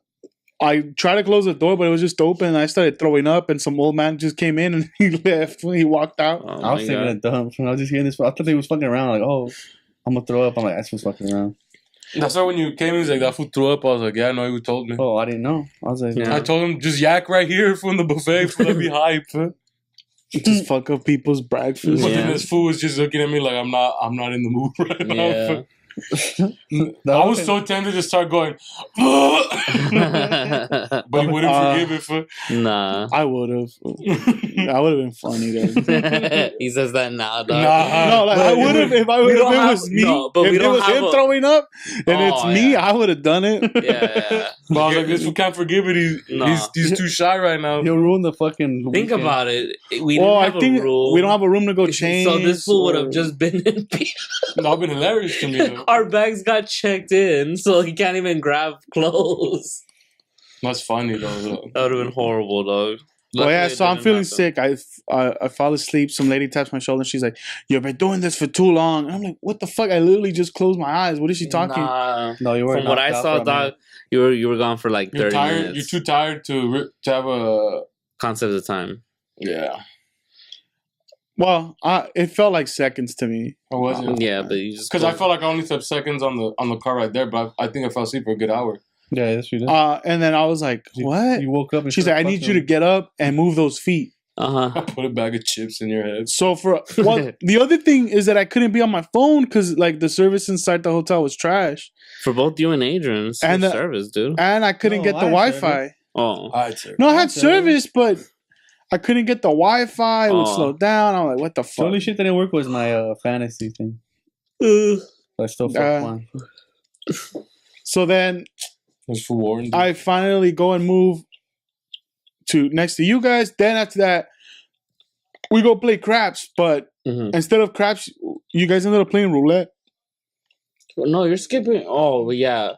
I try to close the door, but it was just open, and I started throwing up, and some old man just came in and he left when he walked out. Oh I was taking a dump. I was just hearing this. I thought they was fucking around. Like, oh, I'm gonna throw up. I'm like, that's what's fucking around. That's why when you came, he's like, that food threw up. I was like, yeah, I know, you told me. Oh, I didn't know. I was like, Yeah. I told him, just yak right here from the buffet for to be hype. But Just fuck up people's breakfast. Yeah. then this fool was just looking at me like I'm not in the mood right now. Yeah. I was so tempted to start going, but he wouldn't forgive it. For Nah. I would have. That would have been funny then. He says that now, dog. Nah. No, like I would have if I we if it don't have- was me. no, but if we it don't was have him a- throwing up and it's Oh, me, yeah. I would have done it. Yeah. But I was like, this fool can't forgive it. Nah. He's too shy right now. he'll ruin the fucking. Think weekend. about it. We Well, didn't I have think a rule. we don't have a room to go change. So this fool would or- have just been in. That would have been hilarious to me. Though. Our bags got checked in, so he can't even grab clothes. That's funny though. That would have been horrible, dog. Well, yeah, Luckily, it so I'm didn't feeling happen. sick. I fall asleep. Some lady taps my shoulder. And she's like, "You've been doing this for too long." And I'm like, "What the fuck?" I literally just closed my eyes. What is she talking? Nah. No, you were. From what I saw, dog, you were gone for like 30 You're tired. minutes. You're too tired to have a Concept of time. yeah. Well, it felt like seconds to me. Or was it? Yeah, but you just Because I felt like I only slept seconds on the car right there, but I think I fell asleep for a good hour. Yeah, that's true. And then I was like, what? You woke up and She's like, I need you to get up and move those feet. Uh-huh. Put a bag of chips in your head. So the other thing is that I couldn't be on my phone because like the service inside the hotel was trash. For both you and Adrian, it's And good the- service, dude. And I couldn't No, get the I had Wi-Fi. Oh. No, I had service, but I couldn't get the Wi-Fi. It would Oh. slow down. I'm like, what the The fuck? only shit that didn't work was my fantasy thing. But I still fucked one. So then It's for warranty. I finally go and move to next to you guys. Then after that, we go play craps. But Mhm. instead of craps, you guys ended up playing roulette. No, you're skipping. Oh, yeah.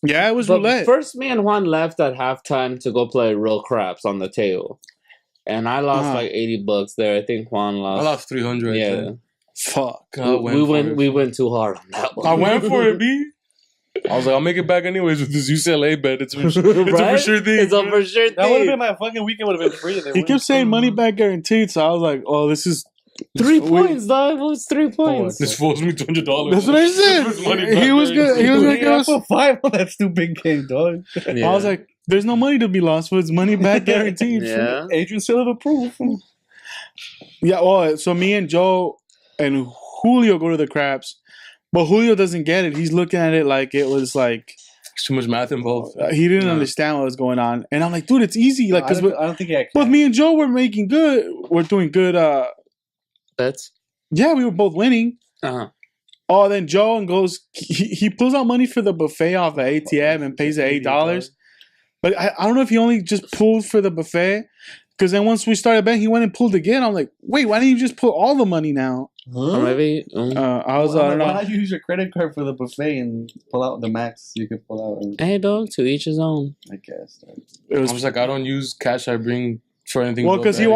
Yeah, it was But roulette. first, me and Juan left at halftime to go play real craps on the table. And I lost like $80 there. I think Juan I lost. lost 300. Yeah. Fuck. We went too hard on that one. I went for it, B. I was like, I'll make it back anyways with this UCLA bet. It's a for sure thing. It's a for sure thing. That would have been my fucking weekend. Would have been free. He kept saying money back guaranteed, so I was like, "Oh, this is 3 points, dog. It was 3 points. This fools me $200. That's what I said." He was good. He was gonna give us. I put 5 on that stupid game, dog. I was like, "There's no money to be lost, but it's money back guaranteed." Yeah. Adrian still have a proof. Yeah. Well, so me and Joe and Julio go to the craps, but Julio doesn't get it. He's looking at it like it was like There's too much math involved. he didn't understand what was going on, and I'm like, "Dude, it's easy." Like, I because don't think he had both me and Joe were making good. We're doing good. Bets. Yeah, we were both winning. Uh-huh. Oh, then Joe and goes. He pulls out money for the buffet off the ATM and pays the $8. But I don't know if he only just pulled for the buffet. Because then once we started betting, he went and pulled again. I'm like, wait, why didn't you just pull all the money now? Or maybe. I don't Why know. not use your credit card for the buffet and pull out the max you could pull out? And, Hey, dog, to each his own. I guess. It I was was like, I don't use cash I bring for anything. well but because he betting.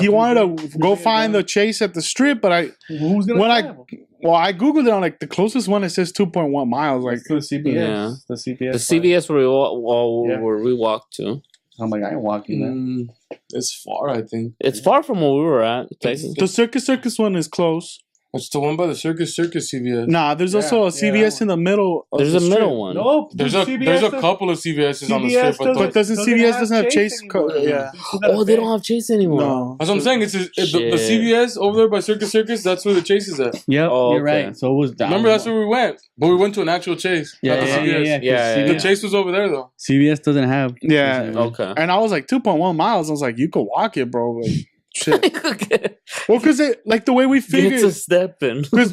wanted to go find the Chase at the strip, but Who's gonna when I travel? I googled it on like the closest one. It says 2.1 miles. Like Like to the CBS. Yeah. The CBS. The CVS Yeah. where we walked to. I'm like, I ain't walking that. It's far, I think. It's far from where we were at. Technically. the Circus one is close. It's the one by the Circus CVS. Nah, there's also a CVS in the middle. Of There's the a strip. middle one. Nope. There's a couple of CVS's on the strip, But doesn't CVS doesn't have Chase? Yeah. Oh, they don't have Chase anymore. No. that's what I'm saying. It's the CVS over there by Circus. That's where the Chase is at. Yep, Oh, you're okay. right. So it was down. Remember, that's where we went. But we went to an actual Chase. Yeah, not the CVS. Yeah, The Chase was over there though. CVS doesn't have. Yeah. Okay. And I was like 2.1 miles. I was like, you could walk it, bro. Like, shit. Well, because like the way we It's a figured. step in. Because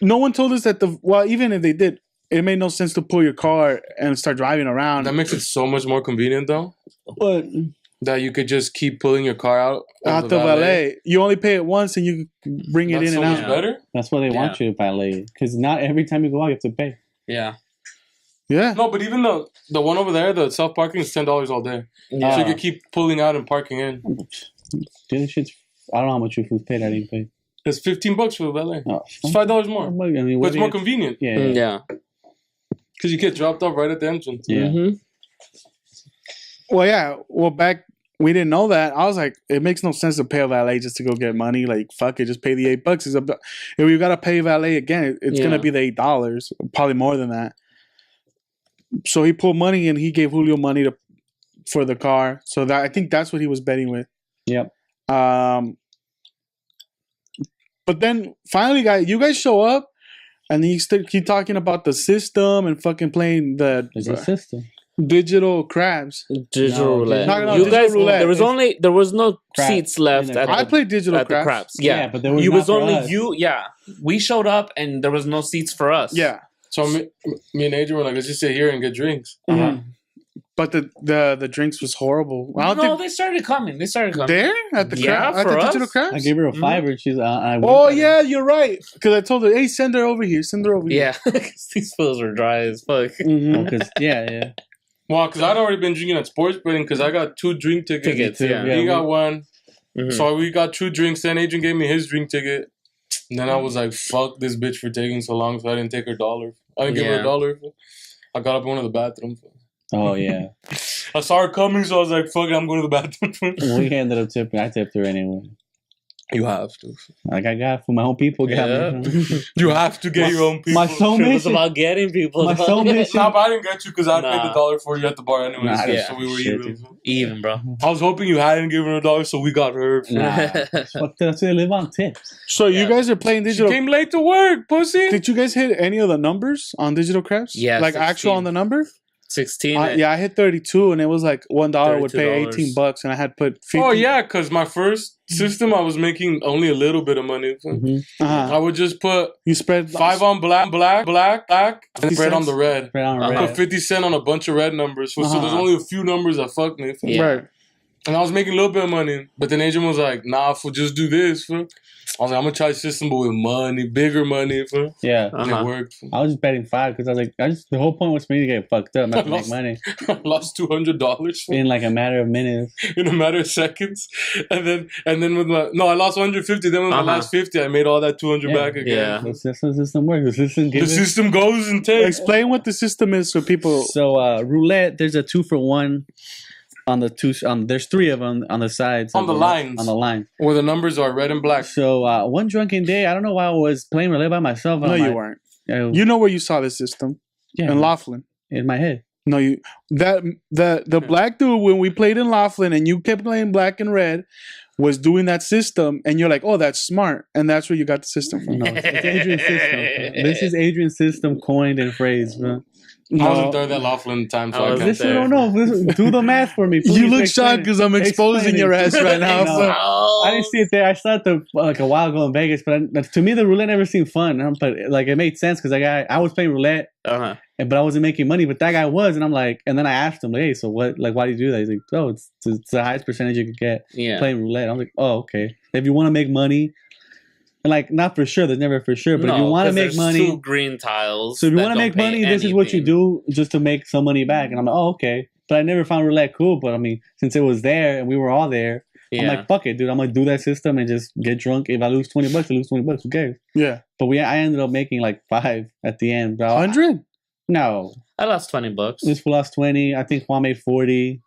no one told us that even if they did, it made no sense to pull your car and start driving around. That makes it so much more convenient though. But That you could just keep pulling your car out of out the valet. You only pay it once and you can bring it That's in so and much out. better. that's why they want you to valet. Because not every time you go out, you have to pay. Yeah. Yeah. No, but even the one over there, the self parking is $10 all day. So you could keep pulling out and parking in. The other shit's. I don't know how much your food paid. I didn't pay. It's $15 for the valet. Oh, It's $5 more. I mean, But what it's do more you- convenient Yeah. Yeah. because you get dropped off right at the entrance. Yeah. Mm-hmm. Well, yeah. Well, back we didn't know that. I was like, it makes no sense to pay a valet just to go get money. Like, fuck it, just pay the $8. If you gotta pay valet again, it's gonna be the $8, probably more than that. So he pulled money and he gave Julio money for the car. So that I think that's what he was betting with. Yep. But then finally, you guys show up, and then you keep talking about the system and fucking playing the There's a system. digital crabs. Digital No, roulette. no, You digital guys, roulette. there was no Crap. seats left In the at I the, played digital at the craps. craps. Yeah. Yeah, but there was you not was for only us. you. Yeah. We showed up and there was no seats for us. Yeah, So me and Adrian were like, let's just sit here and get drinks. uh-huh. But the drinks was horrible. I don't think they started coming. They started coming. there at the Yeah, at for the us. digital craps. I gave her a $5. She's. I went Oh there. yeah, you're right. Because I told her, hey, send her over here. Send her over here. Yeah. 'Cause these fools were dry as fuck. Mhm. Because yeah. Well, because I'd already been drinking at sports betting because I got 2 drink tickets. Tickets, yeah. He got one. Mhm. So we got 2 drinks. Then Adrian gave me his drink ticket. And then I was like, fuck this bitch for taking so long. So I didn't take her $1. I didn't give her Yeah. $1. I got up and went to the bathroom. Oh yeah. I saw her coming, so I was like, fuck it, I'm going to the bathroom. We ended up tipping. I tipped her anyway. You have to. Like I got for my own people. Got me. You have to get your own people. My soul It was mission. about getting people. My soul mission. Nah, but I didn't get you because I paid Nah. $1 for you at the bar anyways. Nah, yeah, so we were shit, even. dude. Even, bro. I was hoping you hadn't given her $1, so we got her. Nah, fuck that. They live on tips. So you Yeah. guys are playing She digital. came late to work, pussy. Did you guys hit any of the numbers on digital craps? Yeah, like 16. actual on the number. 16. Yeah, I hit 32, and it was like $1 would pay $32. $18, and I had put 50. Oh yeah, because my first system I was making only a little bit of money. Uh-huh. I would just put You spread 5 on black, and 50 spread on cents? the red. Right on Uh-huh. I put red. 50 cents on a bunch of red numbers. So there's Uh-huh. only a few numbers that fuck me. Yeah. Right. And I was making a little bit of money. But then Adrian was like, nah, fool, just do this. Fool. I was like, I'm going to try a system but with money, bigger money. Fool. Yeah. And Uh-huh. it worked. Fool. I was just betting 5 because I was like, the whole point was for me to get fucked up, not to make Lost- money I lost $200 fool, in like a matter of minutes. in a matter of seconds. And then with my, no, I lost 150. Then with my Uh-huh. last 50, I made all that 200 Yeah. back again. Yeah. That's how the system works. The system The gives it. system goes and takes. Explain what the system is so people. So roulette, there's a 2-for-1 on the two. There's 3 of them on the sides. On of the lines. On the line. Where the numbers are red and black. So one drunken day, I don't know why I was playing roulette by myself. No, I'm you like, weren't. uh, You know where you saw the system yeah, in Laughlin. in my head. No, you the black dude when we played in Laughlin and you kept playing black and red was doing that system, and you're like, oh, that's smart, and that's where you got the system from. No, it's Adrian's system. This is Adrian's system, coined and phrased, bro. I wasn't there that Laughlin time, so I I was can't Listen, say. don't know. Listen, do the math for me. Please You look explain shocked it. because I'm exposing Explain your it. ass right now. No. so- I didn't see it there. I saw it like a while ago in Vegas, but to me, the roulette never seemed fun. But like it made sense because I was playing roulette, Uh-huh. but I wasn't making money. But that guy was, and I'm like, and then I asked him, like, hey, so what? Like, why do you do that? He's like, oh, it's the highest percentage you could get Yeah. playing roulette. I'm like, oh, okay. If you want to make money, and like not for sure, there's never for sure, but if you want to 'cause make there's money, 2 green tiles. so if you that want to don't make pay money, this is what you anything. do just to make some money back. And I'm like, oh, okay. But I never found roulette cool. But I mean, since it was there and we were all there, I'm Yeah. like, fuck it, dude. I'm gonna do that system and just get drunk. If I lose $20, I lose $20. Who cares? Yeah, But I ended up making like 5 at the end. Bro. 100. No, I lost $20. this fool lost 20. I think Juan made 40.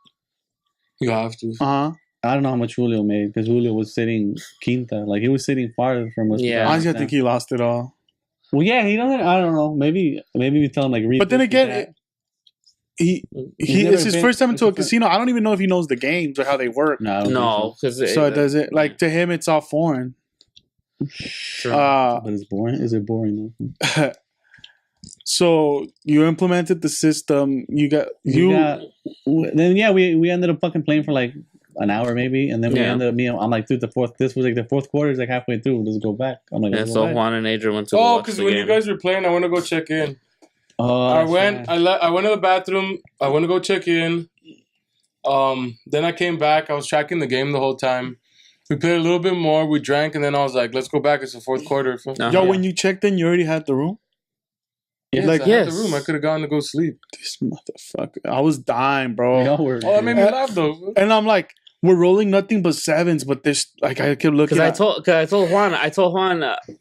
You have to. Uh-huh. I don't know how much Julio made because Julio was sitting quinta. Like he was sitting farther from us. Yeah. Honestly, I think he lost it all. Well, yeah, he doesn't. I don't know. Maybe we tell him like. But then repost again, that. He never it's his been- first time into a it's his casino. I don't even know if he knows the games or how they work. no, I don't No, because So it doesn't like to him. It's all foreign. Sure. think so. But it's boring. Is it boring though? So you implemented the system. You got Then we ended up fucking playing for like an hour maybe, and then we Yeah. ended up I'm like, dude, this was like the fourth quarter is like halfway through. Let's go back. I'm like, Yeah, let's so go back. Juan and Adrian went to Oh, watch because the when game. you guys were playing, I went to go check in. Oh, I that's went. right. I went to the bathroom. I went to go check in. Then I came back. I was tracking the game the whole time. We played a little bit more. We drank, and then I was like, "Let's go back. It's the fourth quarter." Uh-huh. yo. When you checked in, you already had the room. Yes, Like, I had yes. the room. I could have gone to go sleep. This motherfucker. I was dying, bro. We all were. Oh, that made me laugh though. And I'm like, we're rolling nothing but 7s, but there's like I kept looking. Because I told Juan,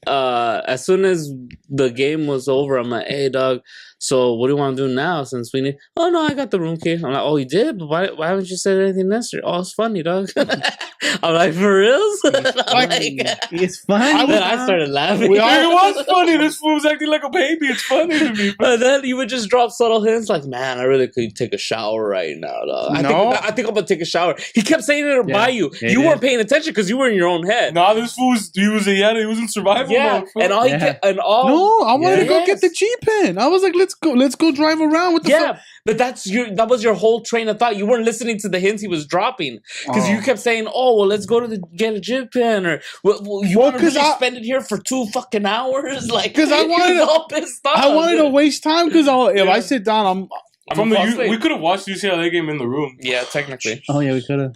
as soon as the game was over, I'm like, hey, dog, so what do you want to do now since we need... Oh, no, I got the room key. I'm like, oh, you did? But why haven't you said anything yesterday? Oh, it's funny, dog. I'm like, for reals? I'm like, It's fun. then I started laughing. We all- It was funny. This fool was acting like a baby. It's funny to me. And then you would just drop subtle hints like, man, I really could take a shower right now, dog. No. I think I'm going to take a shower. He kept saying it by you. Yeah, You he weren't did. paying attention because you were in your own head. Nah, this fool was he was in survival Yeah, mode. fool. and all he Yeah. kept, and all No, I wanted to go Yes. get the G pen. I was like, let's go drive around. What the yeah, fuck? but that was your whole train of thought. You weren't listening to the hints he was dropping because you kept saying, "Oh, well, let's go to get a gym pen," or well, you want to 'cause really I- spend it here for 2 fucking hours?" Like, 'Cause I he wanted was to- all pissed off. I wanted to waste time because if Yeah. I sit down, From fall asleep. we could have watched the UCLA game in the room. Yeah, technically. Oh yeah, we could have.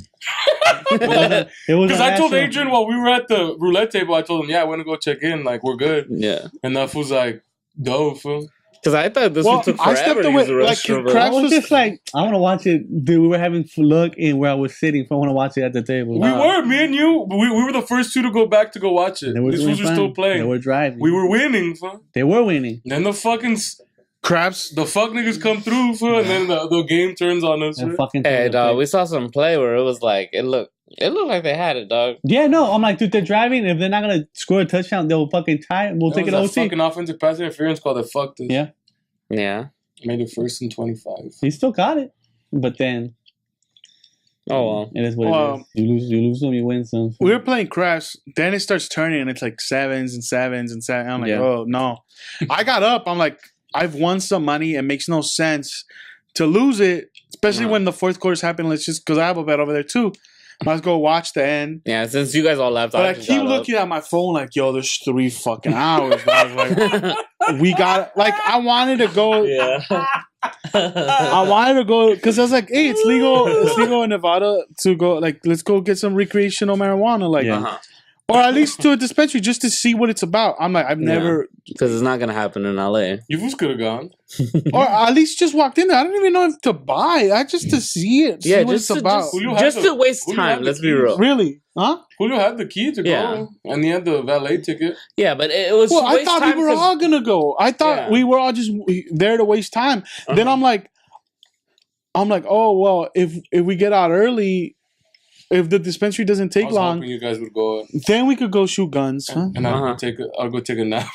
It was. Because I told Adrian while we were at the roulette table, I told him, "Yeah, I went to go check in. Like we're good." Yeah, And that fool's like, "Dope, fool." because I thought this Well, one took I forever stepped to away, use the like, restroom. bro. crap- I was just like, I want to watch it. Dude, we were having look in where I was sitting. I want to watch it at the table. We were, me and you. We were the first two to go back to go watch it. They were These doing fools were fine. still They playing. were driving. We were winning, fool. They were winning. Then the fucking craps. the fuck niggas come through, fool, and then the game turns on us. And fool. fucking. Hey, dog, we saw some play where it was like it looked It looked like they had it, dog. Yeah, no, I'm like, dude, they're driving. If they're not gonna score a touchdown, they'll fucking tie it. We'll take it That OT. fucking offensive pass interference call that fucked us. Yeah. Yeah. Made it 1st and 25. He still got it, but then Oh well. it is what it is. You lose some, you win some. We were playing craps. Then it starts turning, and it's like 7s and 7s and 7s. I'm like, Yeah. oh no! I got up. I'm like, I've won some money. It makes no sense to lose it, especially when the fourth quarter's happening. Let's just because I have a bet over there too. Let's go watch the end. Yeah, since you guys all left, But I just keep got looking at my phone like, yo, there's 3 fucking hours. I was like, we got like I wanted to go. Yeah. I wanted to go because I was like, hey, it's legal. It's legal in Nevada to go. Like, let's go get some recreational marijuana. Like, Yeah. or at least to a dispensary just to see what it's about. I'm like, I've never, Because it's not gonna happen in LA. You fools could have gone. or at least just walked in there. I don't even know if to buy. I just to see it. See Yeah, what just it's to- about. just- Julio had Just the- to waste Julio had time. the Let's be keys. real. Really? Huh? Julio had the key to Yeah. go, and he had the valet ticket. Yeah, but it was. Well, I waste thought time we were 'cause- all gonna go. I thought Yeah. we were all just there to waste time. Then I'm like, oh well, if we get out early, if the dispensary doesn't I take was long, hoping you guys would go, then we could go shoot guns. Huh? and I'll go take a nap.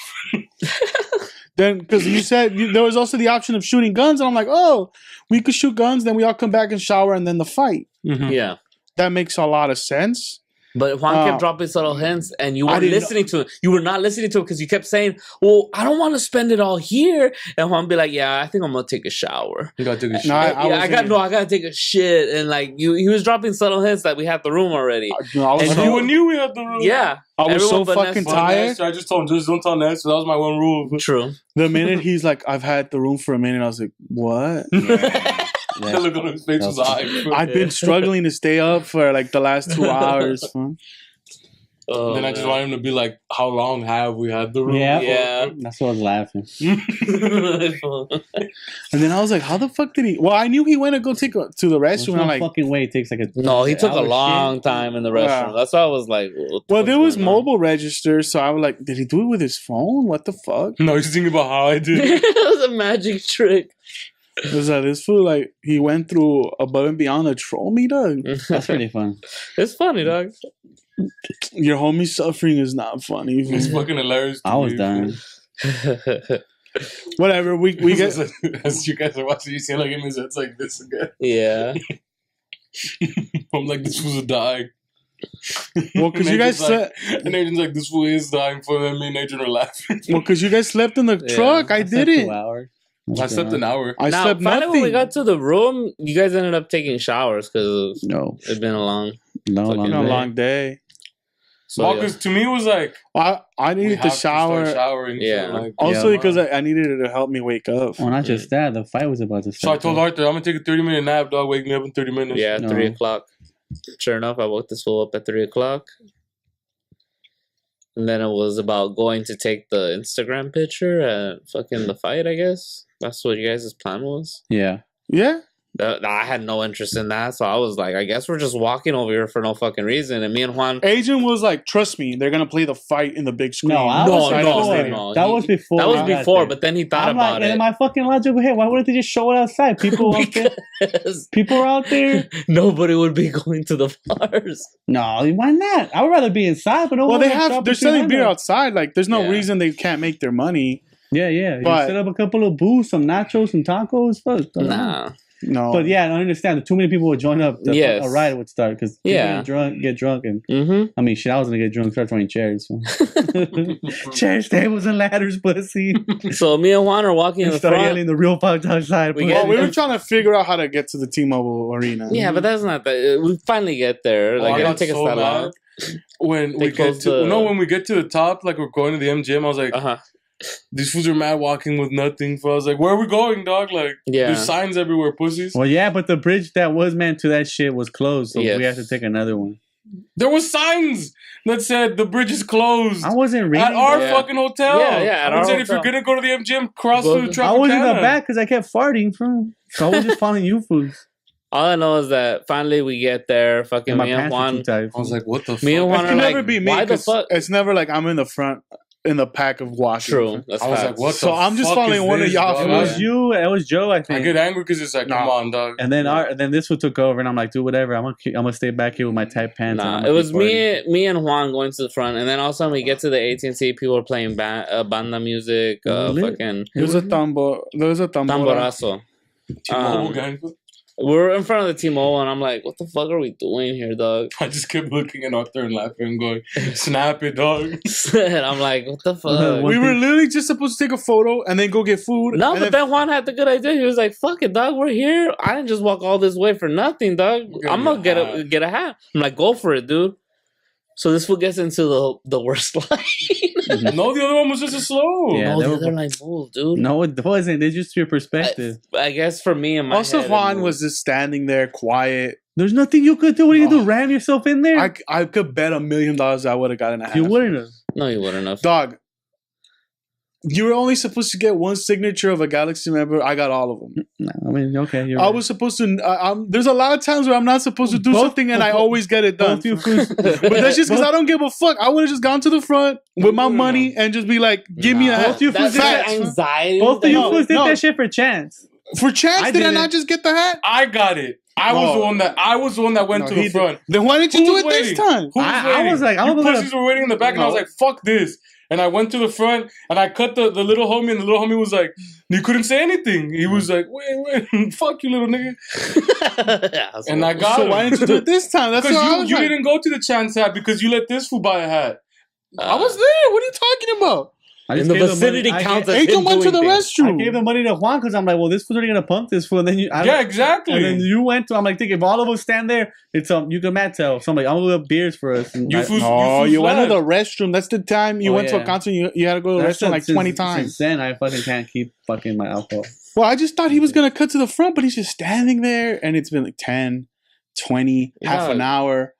Then, because you said there was also the option of shooting guns, and I'm like, oh, we could shoot guns, then we all come back and shower, and then the fight. Yeah. That makes a lot of sense. But Juan kept dropping subtle hints, and you I weren't didn't listening to him. You were not listening to him because you kept saying, "Well, I don't want to spend it all here." And Juan be like, "Yeah, I think I'm gonna take a shower." You gotta take a shit. No, I gotta take a shit. And like he was dropping subtle hints that we had the room already. I was And so, Everyone knew we had the room. Yeah, I was so everyone but fucking Nestor. tired. Nestor, I just told him, just don't tell Nestor. That was my one rule. True. The minute he's like, I've had the room for a minute, I was like, what? The look on his face was high. I've been struggling to stay up for like the last 2 hours. Man. Oh, Then I just want him to be like, how long have we had the room? Yeah. Yeah. That's what I was laughing. And then I was like, how the fuck did he? Well, I knew he went to go to the There's restroom. no I'm like, fucking way it takes like a. No, he took a hour long shit. time in the restroom. Yeah. That's why I was like, what the well, fuck's there was going on? mobile registers, so I was like, did he do it with his phone? What the fuck? No, he's thinking about how I did. It was a magic trick. It was like this fool, like he went through above and beyond to troll me, dog. That's pretty fun. It's funny, dog. Your homie suffering is not funny. It's fucking hilarious. to I was me. done. Whatever. We get. As you guys are watching, you see like him, his head's like this again. Yeah. I'm like, this fool's dying. Well, because you guys slept. And Adrian's like, this fool is dying for them. Me and Adrian are laughing. Well, because you guys slept in the Yeah. truck. I Slept didn't. 2 hours. I slept an hour. I now, slept finally, when we nothing. got to the room, you guys ended up taking showers because No, it'd been a long. no, Fucking Been a no. long day. So, Well, yeah. because to me it was like, I we needed have to to start shower. showering. Yeah. So, like, Also, Yeah. because I needed it to help me wake up. Well, not just that. The fight was about to so I start. told Arthur, I'm gonna take a 30-minute nap, dog. Wake me up in 30 minutes. Yeah, No. 3 o'clock. Sure enough, I woke this fool up at 3 o'clock. And then it was about going to take the Instagram picture at fucking the fight, I guess. That's what you guys' plan was. Yeah. Yeah. I had no interest in that, so I was like, I guess we're just walking over here for no fucking reason. And me and Juan, Agent was like, trust me, they're gonna play the fight in the big screen. No, I No, was no, before. no. That was before. that was I got before, there. but then he thought I'm about like, it. in my fucking logical head, why wouldn't they just show it outside? People out there. People are out there. Nobody would be going to the bars. No, why not? I would rather be inside. But no Well, one they would have. drop They're between selling beer them. outside. Like, there's no Yeah. reason they can't make their money. Yeah, yeah. But- You set up a couple of booths, some nachos, some tacos. Fuck. Nah. No. But yeah, I don't understand. Too many people would join up. Yes. A riot would start because Yeah. get drunk, and Mm-hmm. I mean, shit, I was gonna get drunk, start throwing chairs. So. Chairs, tables, and ladders, pussy. So me and Juan are walking in And the start front. yelling the real fuck outside. We pussy. well, we were trying to figure out how to get to the T-Mobile Arena. Yeah, but that's not that. We finally get there. Like, I it got didn't take us so that mad. long. When They we get closed to the- when we get to the top, like we're going to the MGM, I was like, Uh-huh. these fools are mad walking with nothing. So I was like, where are we going, dog? Like, Yeah. there's signs everywhere, pussies. Well, yeah, but the bridge that was meant to that shit was closed, so Yes. we have to take another one. There was signs that said the bridge is closed I wasn't reading. at our Yeah. fucking hotel. Yeah, yeah, at I our said if you're hotel. gonna go to the MGM, cross Go through to- I was in the Tropicana. back because I kept farting from. So I was just following you fools. All I know is that finally we get there. Fucking And my me and pants were too Juan. tight. I was like, what the fuck? Me and It Juan can are never like, be me. why the 'cause fuck? It's never like I'm in the front. in the pack of walking. True. That's I was facts. like, what So the I'm just fuck following is one of this, y'all dog? It was you. It was Joe, I I think. get angry because it's like, come on, dog. And then this one took over, and I'm like, dude, whatever. I'm gonna stay back here with my tight pants. and I'm Nah, gonna it was keep partying. me and Juan going to the front, and then all of a sudden we get to the AT&T. People are playing banda music, Lit. fucking There was a tamborazo. T-Mobile gang. We're in front of the T-Mobile, and I'm like, "What the fuck are we doing here, dog?" I just kept looking at Arthur and laughing and going, snap it, dog. And I'm like, "What the fuck?" We were literally just supposed to take a photo and then go get food. No, and but then Juan had the good idea. He was like, "Fuck it, dog. We're here. I didn't just walk all this way for nothing, dog. I'm gonna get a hat." I'm like, "Go for it, dude." So this fool gets into the worst line. No, the other one was just as slow. Yeah, No, they the were- other line moved, dude. No, it wasn't. It's just your perspective. I guess for me and my also head, it Juan moved. was just standing there quiet. There's nothing you could do. What do you do? Ram yourself in there? I could bet $1 million I would have gotten a hat. You wouldn't have. No, you wouldn't have. Dog. You were only supposed to get one signature of a Galaxy member. I got all of them. No, I mean, okay. You're I right. was supposed to. There's a lot of times where I'm not supposed to do Both- something and I both- always get it done. both you fools- But that's just because I don't give a fuck. I would have just gone to the front with my money and just be like, "Give me a hat." Both you fools That's did that that. anxiety. Both of you No, fools did no. that shit for chance. For chance, I did I did not it. just get the hat? I got it. I was the one that went No, to he the did. front. Then why didn't you Who do was it this waiting? time? Who was I waiting? was like, I'm you gonna- pussies were waiting in the back, and I was No. like, fuck this. And I went to the front, and I cut the little homie, and the little homie was like, he couldn't say anything. He was like, wait, fuck you, little nigga. And I got So him. why didn't you do it this time? That's what I Because was you like. didn't go to the chance hat because you let this fool buy a hat. I was there. What are you talking about? I just In the gave vicinity money- counts as Angel him went to the doing things. I restroom. gave the money to Juan because I'm like, well, this fool's already gonna pump this fool, and then Yeah, exactly. And then you went to. I'm like, think if all of us stand there, it's you can Matt tell. So I'm like, I'm gonna get beers for us. And You I- fools- No, fools you went to left. the restroom. That's the time you Oh, went to a yeah. concert. You had to go to the That's restroom like since- 20 Since times. then, I fucking can't keep fucking my alcohol. Well, I just thought he was going to cut to the front, but he's just standing there, and it's been like 10, 20, half an hour.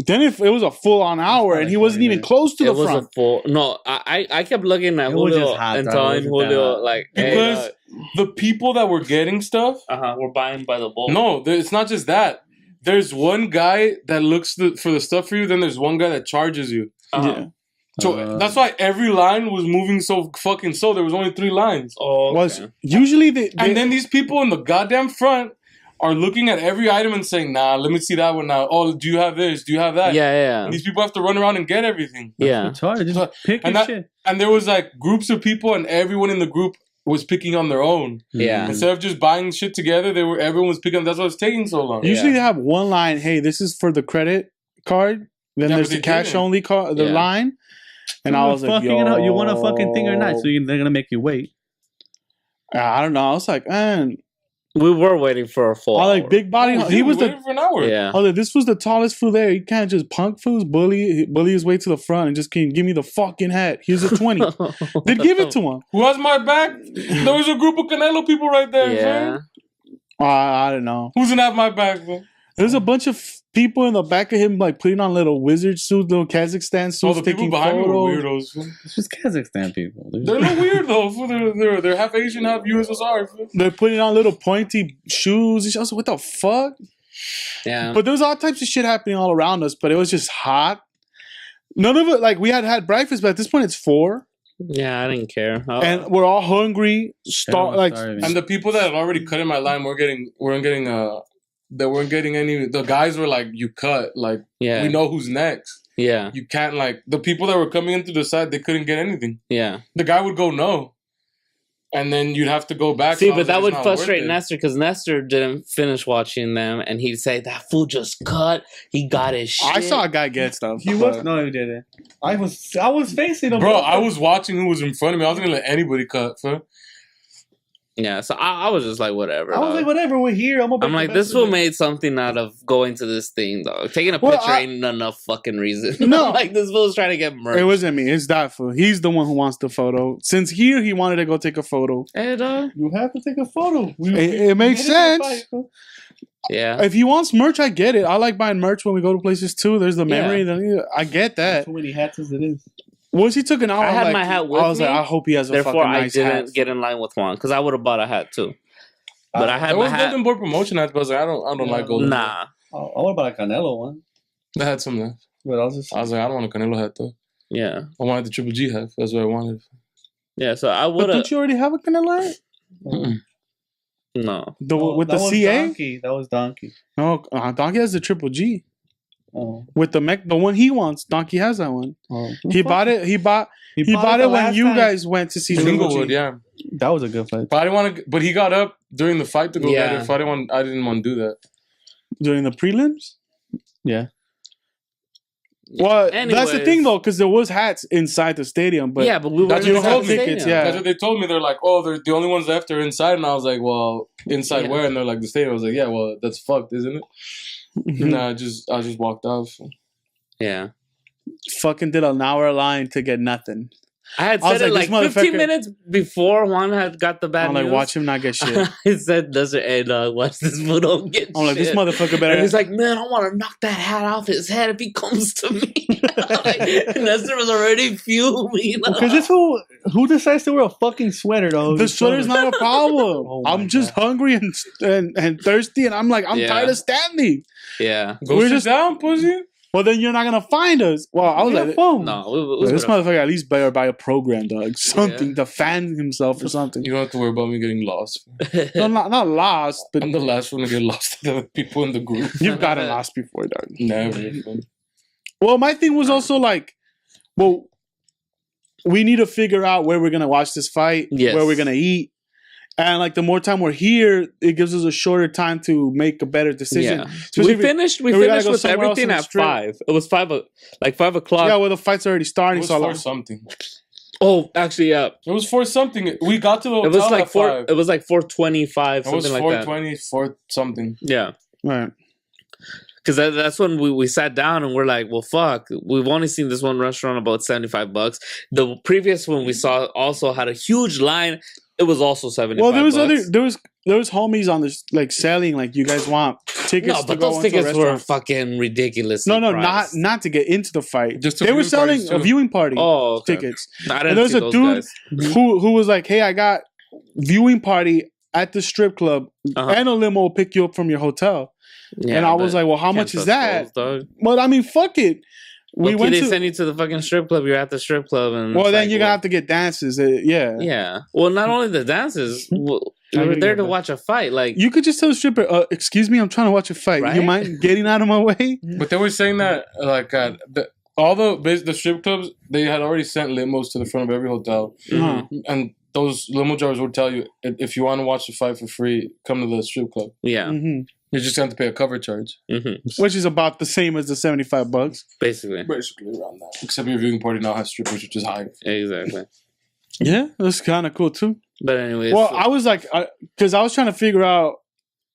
Then it was a full-on hour, and he wasn't even close to It the was front. a full. No, I kept looking at It was Julio just hot, and dog. telling It wasn't that Julio hot. like, Because the people that were getting stuff, we're buying by the bowl. no, it's not just that. There's one guy that looks for the stuff for you, then there's one guy that charges you. Yeah. So that's why every line was moving so fucking slow. There was only 3 lines. Oh, okay. Was usually And then these people in the goddamn front are looking at every item and saying, nah, let me see that one now. Oh, do you have this? Do you have that? yeah. And these people have to run around and get everything. Yeah. It's hard. Just So- pick and your that- shit. And there was like groups of people and everyone in the group was picking on their own. Yeah. Instead of just buying shit together, everyone was picking. That's why it's taking so long. usually they have one line. Hey, this is for the credit card. Then Yeah, there's but the they cash didn't. only card, the Yeah. line. And I was like, yo, you want a fucking thing or not? So they're gonna make you wait. I don't know. I was like, man, We were waiting for a full. I like hour. big body. Oh, He was waiting the. for an hour. Yeah. I was like, this was the tallest fool there. You can't just punk fools, bully his way to the front and just give me the fucking hat. Here's a 20. They'd give it to him. Who has my back? There was a group of Canelo people right there. Yeah. Man. I don't know. Who's gonna have my back? Man? There's a bunch of people in the back of him, like putting on little wizard suits, little Kazakhstan suits, All the people taking behind me were photos. weirdos. It's just Kazakhstan people. They're not weird though. Fool. They're half Asian, half USSR. Fool. They're putting on little pointy shoes. I was like, what the fuck? Yeah. But there was all types of shit happening all around us, but it was just hot. None of it, like, we had breakfast, but at this point it's 4. Yeah, I didn't care. And we're all hungry. Everyone's starving. And the people that had already cut in my line weren't getting any. The guys were like, "You cut, like yeah, we know who's next. yeah, You can't like the people that were coming in through the side. They couldn't get anything. yeah. The guy would go no, and then you'd have to go back. See, So I but was like, that it's would not frustrate worth it. Nestor because Nestor didn't finish watching them, and he'd say that fool just cut. He got his shit. I saw a guy get stuff. You was no, you didn't. I was facing him, Bro, I was watching who was in front of me. I wasn't gonna let anybody cut. Fam. Yeah, so I was just like, whatever. I was dog. like, whatever, we're here. I'm like, this fool made something out of going to this thing, dog. Taking a Well, picture ain't enough fucking reason. No. Like, this fool's trying to get It murdered. wasn't me. It's that fool. He's the one who wants the photo. Since here, he wanted to go take a photo. Hey, dog. You have to take a photo. It makes sense. Yeah. If he wants merch, I get it. I like buying merch when we go to places too. There's the memory. I get that. So many hats as it is. Once he took an hour, I had like, my hat with I was me, like, I hope he has a Therefore, fucking I nice didn't hat. get in line with Juan because I would have bought a hat too. But I had There my was hat. Golden Boy promotion hats, but I was like, I don't like Golden Boy. Nah. I want to buy a Canelo one. They had some there. But I was just I was like, I don't want a Canelo hat though. Yeah. I wanted the Triple G half. That's what I wanted. Yeah, so I But would have. don't you already have a Canela? No. With that the was CA? Donkey. That was Donkey. No, Donkey has the Triple G. Oh. With the one he wants, Donkey has that one. Oh. He bought it. He bought it the when last you time. guys went to see In Triple Inglewood, G. yeah. That was a good fight. But I didn't want to. But he got up during the fight to go Yeah. get it. If I didn't want to do that. During the prelims. Yeah. Well, that's the Anyways. thing though, because there was hats inside the stadium, but Yeah, but we That's were what they told me. Tickets, yeah. That's what they told me. They're like, oh, they're the only ones left are inside, and I was like, well, inside Yeah. where? And they're like, the stadium. I was like, yeah, well, that's fucked, isn't it? And I just walked off. Yeah. fucking did an hour line to get nothing. I had I was said it like, like this 15 motherfucker- minutes before Juan had got the bad I'm like, news. watch him not get shit. I said, "Doesn't hey dog, watch this fool don't get I'm like, this shit." motherfucker And better. he's like, man, I want to knock that hat off his head if he comes to me. And Nestor was already fuming. Because this who decides to wear a fucking sweater though? the sweater's not a problem. Oh my I'm just God. hungry and thirsty, and I'm like, I'm Yeah. tired of standing. Yeah. Go We're sit just- down, pussy. Well, then you're not gonna find us. Well, I was like, phone. No, this motherfucker at least better buy a program, dog. Something to fan himself or something. You don't have to worry about me getting lost. No, not lost, but I'm the last one to get lost to the people in the group. you've gotten lost before, dog. Never. Well, my thing was also like, well, we need to figure out where we're gonna watch this fight, Yes. where we're gonna eat, and like the more time we're here, it gives us a shorter time to make a better decision. Yeah. Especially We if finished if we gotta finished go with somewhere else everything on the at strip. 5. It was 5 o'clock. Yeah, well, the fight's already It starting, was so for like, something. Oh, actually, yeah. It was for something. We got to the It hotel was like at 4 5. it was like 4:25, It was something like that. 4:20, 4 something. Yeah. right. Because that's when we sat down and we're like, well, fuck, we've only seen this one restaurant about $75. The previous one we saw also had a huge line. It was also $75. Well, there was homies on this like selling like you guys want tickets No, to but go those into a tickets were restaurant. fucking ridiculous. No, not to get into the fight. Just to they were viewing parties, selling a too. viewing party Oh, okay. tickets. I And didn't there's see a those dude guys. who was like, "Hey, I got viewing party at the strip club, Uh-huh. and a limo will pick you up from your hotel." Yeah, and I was but like, "Well, how can't much is trust that?" those, dog. Well, I mean, fuck it. We Okay, went they to. send you to the fucking strip club. You're at the strip club, and Well, it's then like, you're gonna have to get dances. Yeah. Yeah. Well, not only the dances. We were there to watch a fight. Like, You could just tell the stripper, "Excuse me, I'm trying to watch a fight. You Right? mind getting out of my way?" But they were saying that like all the strip clubs, they had already sent limos to the front of every hotel, Uh-huh. and those limo drivers would tell you if you want to watch the fight for free, come to the strip club. yeah. Mhm. You just have to pay a cover charge. Which is about the same as the $75. Basically. Basically around that. Except your viewing party now has strippers, which is high. Exactly. Yeah, that's kind of cool too. But anyways. Well, I was like, because I was trying to figure out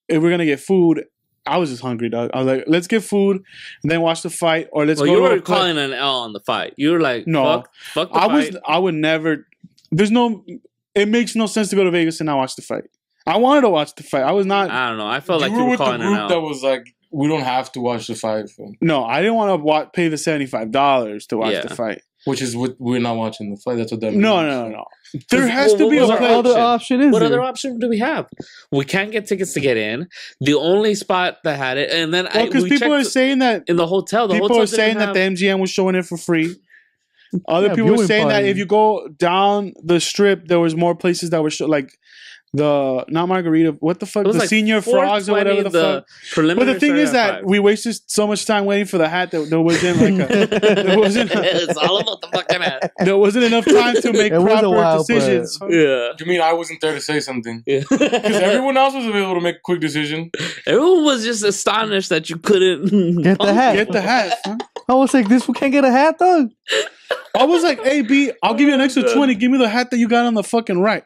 if we're gonna get food. I was just hungry, dog. I was like, let's get food and then watch the fight, or let's well, go. you to were a club. calling an L on the fight. You were like, No. fuck the fight. I would never. There's no. It makes no sense to go to Vegas and not watch the fight. I wanted to watch the fight. I was not. I don't know. I felt like you you were were with the calling an group L. that was like, we don't have to watch the fight, No, I didn't want to pay the $75 to watch Yeah. the fight. which is what we're not watching the fight. That's what that means. No. There has Well, to be what a was our place. other option is What there? other option do we have? We can't get tickets to get in. The only spot that had it, and then Well, because we people are checked saying that in the hotel. The people hotel are saying didn't that the have- MGM was showing it for free. Other Yeah, people were viewing saying that party. if you go down the strip, there was more places that were like the not margarita. What the fuck? it was The like senior frogs or whatever the fuck. But preliminary the thing started is at that 5. we wasted so much time waiting for the hat that there wasn't like a, there wasn't It's all about the fucking hat. there wasn't enough time to make It was a proper while, but- decisions. Yeah. You mean I wasn't there to say something? Yeah. Because everyone else was able to make a quick decision. Everyone was just astonished that you couldn't Get the hat. Get the hat. Huh? I was like, this fool can't get a hat, dog. I was like, "Hey B, I'll give you an extra 20. Give me the hat that you got on the fucking right."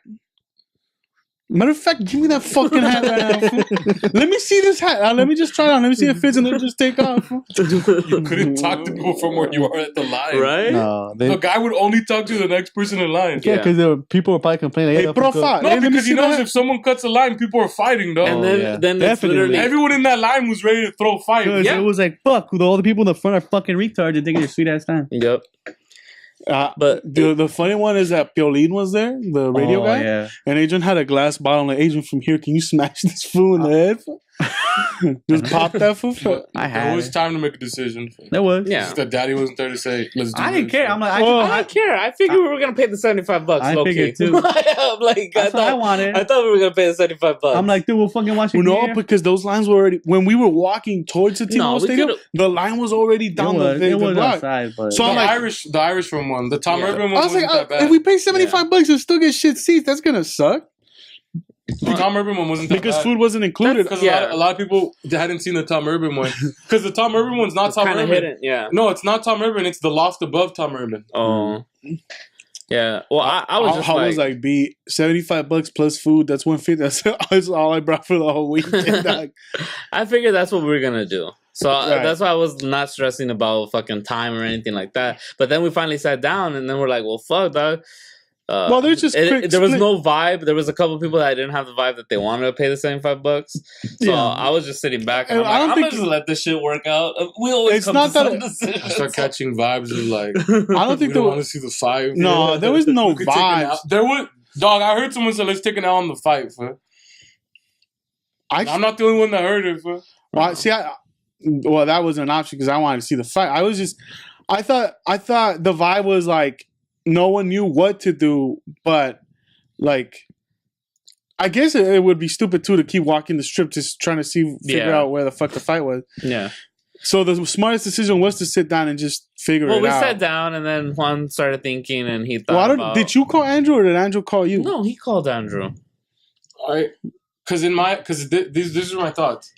Matter of fact, give me that fucking hat right now. Let me see this hat. Let me just try it on. Let me see if it fits, and then just take off. You couldn't talk to people from where you are at the line. Right? No, The guy would only talk to the next person in line. yeah, because people were probably complaining. Hey, profa. No, Hey, let me because he see the knows hat. if someone cuts a line, people are fighting, though. And Oh, yeah. then it's Definitely. literally Everyone in that line was ready to throw fight. Yeah. It was like, fuck, all the people in the front are fucking retards and taking their sweet ass time. Yep. But the funny one is that Piolín was there, the radio guy, Yeah. and Adrian had a glass bottle. Like, Adrian, from here, can you smash this fool in the head? Just pop that fool. I It had was it. time to make a decision. There was. Yeah. Just that daddy wasn't there to say, let's do I didn't this. care. I'm like, Well, I don't care. I figured we were gonna pay the $75. I low-key. figured too. I'm like, that's what I wanted. I thought we were gonna pay the $75. I'm like, dude, we'll fucking watch it. Well, no, here. because those lines were already when we were walking towards the T-Mobile we Stadium. could've- The line was already down it was block. outside, but So The I'm like- Irish room one. The Tom Yeah. Urban I one was like, wasn't that bad. if we pay $75 and still get shit seats, that's gonna suck The Tom Urban one wasn't that because bad. food wasn't included. Because Yeah. a lot of people hadn't seen the Tom Urban one. Because the Tom Urban one's not It's Tom kind Urban. of hidden. Yeah. No, it's not Tom Urban. It's the loft above Tom Urban. Oh. Yeah. Well, I was just I was like, like, be $75 plus food. That's $150. That's all I brought for the whole weekend. dog. I figured that's what we were gonna do. So Right. that's why I was not stressing about fucking time or anything like that. But then we finally sat down, and then we're like, well, fuck, dog. Well, there's just quick there was split. no vibe. There was a couple people that didn't have the vibe that they wanted to pay the $75. So Yeah. I was just sitting back, and And I'm I don't like, I'm think gonna just let this shit work out. We always It's come not to that some it- I decisions. start catching vibes of like, I don't think we there don't want to was. see the five. No, there was no We could take an vibes. out. There was, dog, I heard someone say, let's take an out on the fight, fool. I'm not the only one that heard it, fool. Well, see, well, that was an option because I wanted to see the fight. I thought the vibe was like no one knew what to do, but like, I guess it would be stupid too to keep walking the strip just trying to figure Yeah. out where the fuck the fight was. Yeah. So the smartest decision was to sit down and just figure Well, it we out. sat down, and then Juan started thinking, and he thought Well, I don't, about. did you call Andrew or did Andrew call you? No, he called Andrew. All right. Because these are my thoughts.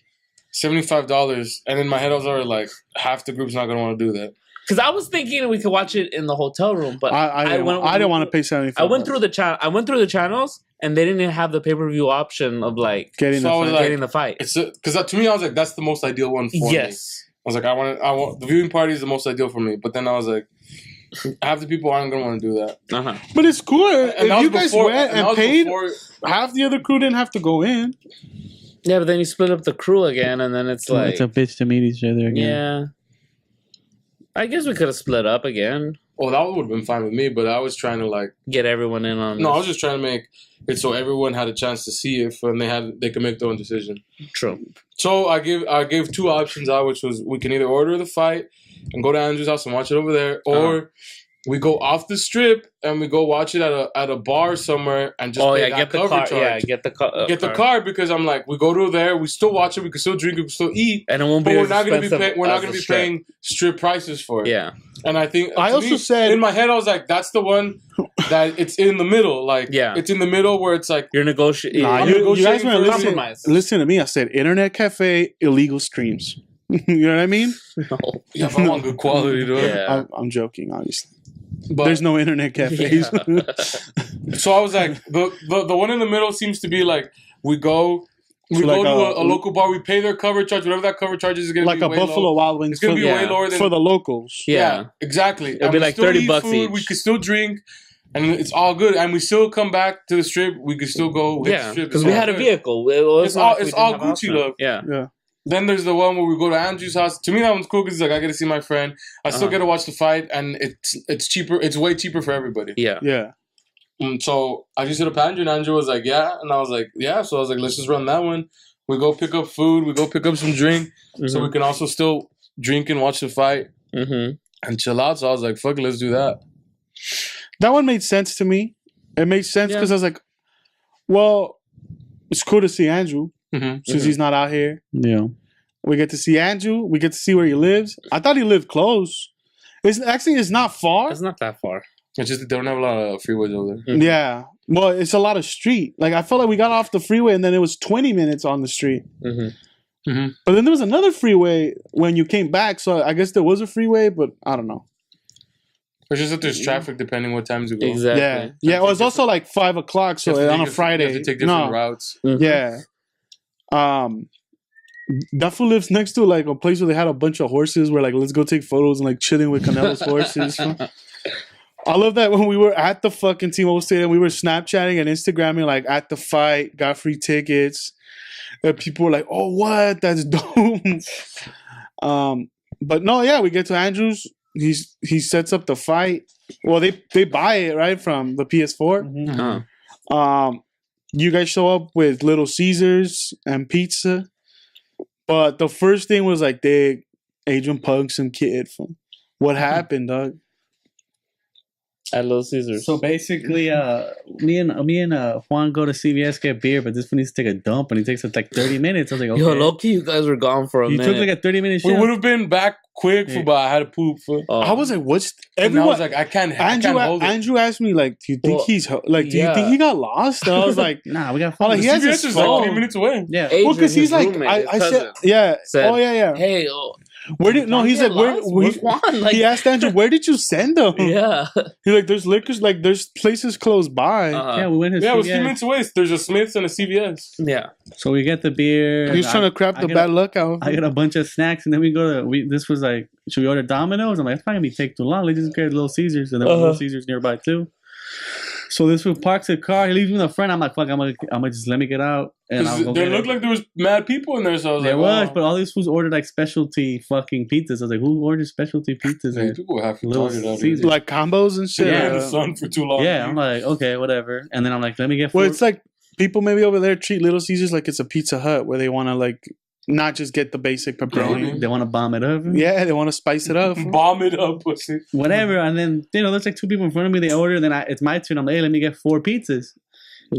$75. And in my head, I was already like, half the group's not going to want to do that. Because I was thinking we could watch it in the hotel room, but I didn't want to pay $75. I went through the channels, and they didn't have the pay-per-view option of like getting So I was the like- getting the fight. Because to me, I was like, that's the most ideal one for me. Yes. I was like, I want the viewing party is the most ideal for me. But then I was like, half the people aren't going to want to do that. Uh-huh. But it's cool. And that If was you guys before- went that and was paid, before- half the other crew didn't have to go in. Yeah, but then you split up the crew again, and then it's like, it's a bitch to meet each other again. yeah. I guess we could have split up again, Well, that would have been fine with me, but I was trying to like, get everyone in on. no, I this. was just trying to make it so everyone had a chance to see it, and they could make their own decision. True. So I gave two options out, which was we can either order the fight and go to Andrew's house and watch it over there, or we go off the strip and we go watch it at a bar somewhere and just pay that get the cover car. charge. Yeah, get the car. Get the card because I'm like, we go to there, we still watch it, we can still drink it, we can still eat, and it won't be. but we're as not going to be expensive we're not as going to the be strip. paying strip prices for it. Yeah. And I think I to also me, said- in my head I was like, that's the one that it's in the middle, like Yeah. it's in the middle where it's like You're negotiating. Nah, I'm you guys negotiating weren't for listening. compromise. Listen to me. I said internet cafe, illegal streams. You know what I mean? No. yeah, if I want good quality, dude. Yeah. I'm joking, obviously. But There's no internet cafes. so I was like, the one in the middle seems to be like we go So like to a local bar, we pay their cover charge, whatever that cover charge is going to like be a way Buffalo low. Wild Wings It's going to be Yeah. way lower than for the locals. Yeah. exactly. It'll be we like still $30 eat food, each. We could still drink, and it's all good. And we still come back to the strip. We could still go hit the Yeah, strip. because It's we all had a good. vehicle. It was It's not all- like we it's didn't all have Gucci option. love. Yeah. Yeah. Then there's the one where we go to Andrew's house. To me, that one's cool because like I get to see my friend. I still get to watch the fight, and it's cheaper. It's way cheaper for everybody. Yeah. Yeah. So I just hit up Andrew, and Andrew was like, "Yeah," and I was like, "Yeah." So I was like, "Let's just run that one." We go pick up food. We go pick up some drink, so we can also still drink and watch the fight Mm-hmm. and chill out. So I was like, "Fuck it, let's do that." That one made sense to me. It made sense Yeah. because I was like, well, it's cool to see Andrew Mm-hmm. since he's not out here. Yeah. We get to see Andrew. We get to see where he lives. I thought he lived close. It's not far. It's not that far. It's just that they don't have a lot of freeways over there. Yeah. Well, it's a lot of street. Like I felt like we got off the freeway and then it was 20 minutes on the street. Mm-hmm. But then there was another freeway when you came back. So I guess there was a freeway, but I don't know. It's just that there's traffic depending what times you go. Exactly. Yeah. Yeah. It was also like 5 o'clock. You have So to on a take Friday. you have to take different No. routes. Mhm. Yeah. That fool lives next to like a place where they had a bunch of horses. Where like let's go take photos and like chilling with Canelo's horses. I love that when we were at the fucking T-Mobile Stadium, we were Snapchatting and Instagramming like at the fight, got free tickets. And people were like, "Oh, what? That's dope." But no, yeah, we get to Andrews. He sets up the fight. Well, they buy it right from the PS4. Uh, You guys show up with Little Caesars and pizza. But the first thing was like, Adrian pugged some kid. What happened, dog? At Little Caesars. So basically, me and Juan go to CVS get beer, but this one needs to take a dump, and he takes like 30 minutes. I was like, okay. Yo, low-key, you guys were gone for a You minute. took like a 30-minute We shit. would have been back quick, but I had to poop. I was like, what's And I everyone? was like, I can't hold it. Andrew asked me like, do you think Well, he's like? Do you think he got lost? And I was like, Nah, we got Oh, phone. he has CVS his is like phone. 3 minutes away. Yeah. Adrian, well, because he's his like, roommate, his I said, cousin, yeah, said, oh yeah. Hey, Where did no? He's like, where's Juan? Like, he asked Andrew, where did you send him? yeah. He's like, there's liquors, like there's places close by. Yeah, we went to Yeah, it was 3 CVS. minutes away. There's a Smith's and a CVS. Yeah. So we get the beer. He was trying to crap the bad luck out. I got a bunch of snacks, and then we go to. This was like, should we order Domino's? I'm like, it's not gonna be take too long. Let's just get Little Caesars, and there was Little Caesars nearby too. So this fool parks the car. He leaves me in the front. I'm like, fuck, I'm gonna just let me get out, and I'll go There get looked it. like there was mad people in there, so I was There like, was, oh. but all these fools ordered like specialty fucking pizzas. I was like, who orders specialty pizzas? Man, And- people were half Little retarded out Caesars. here. Like combos and shit. Yeah, in Yeah. the sun for too long. Yeah, I'm like, okay, whatever. And then I'm like, let me get four. Well, it's like people maybe over there treat Little Caesars like it's a Pizza Hut where they want to like not just get the basic pepperoni. They want to bomb it up. Yeah, they want to spice it up. Bomb it up, pussy. Whatever. And then, there's like two people in front of me. They order, and then it's my turn. I'm like, hey, let me get 4 pizzas.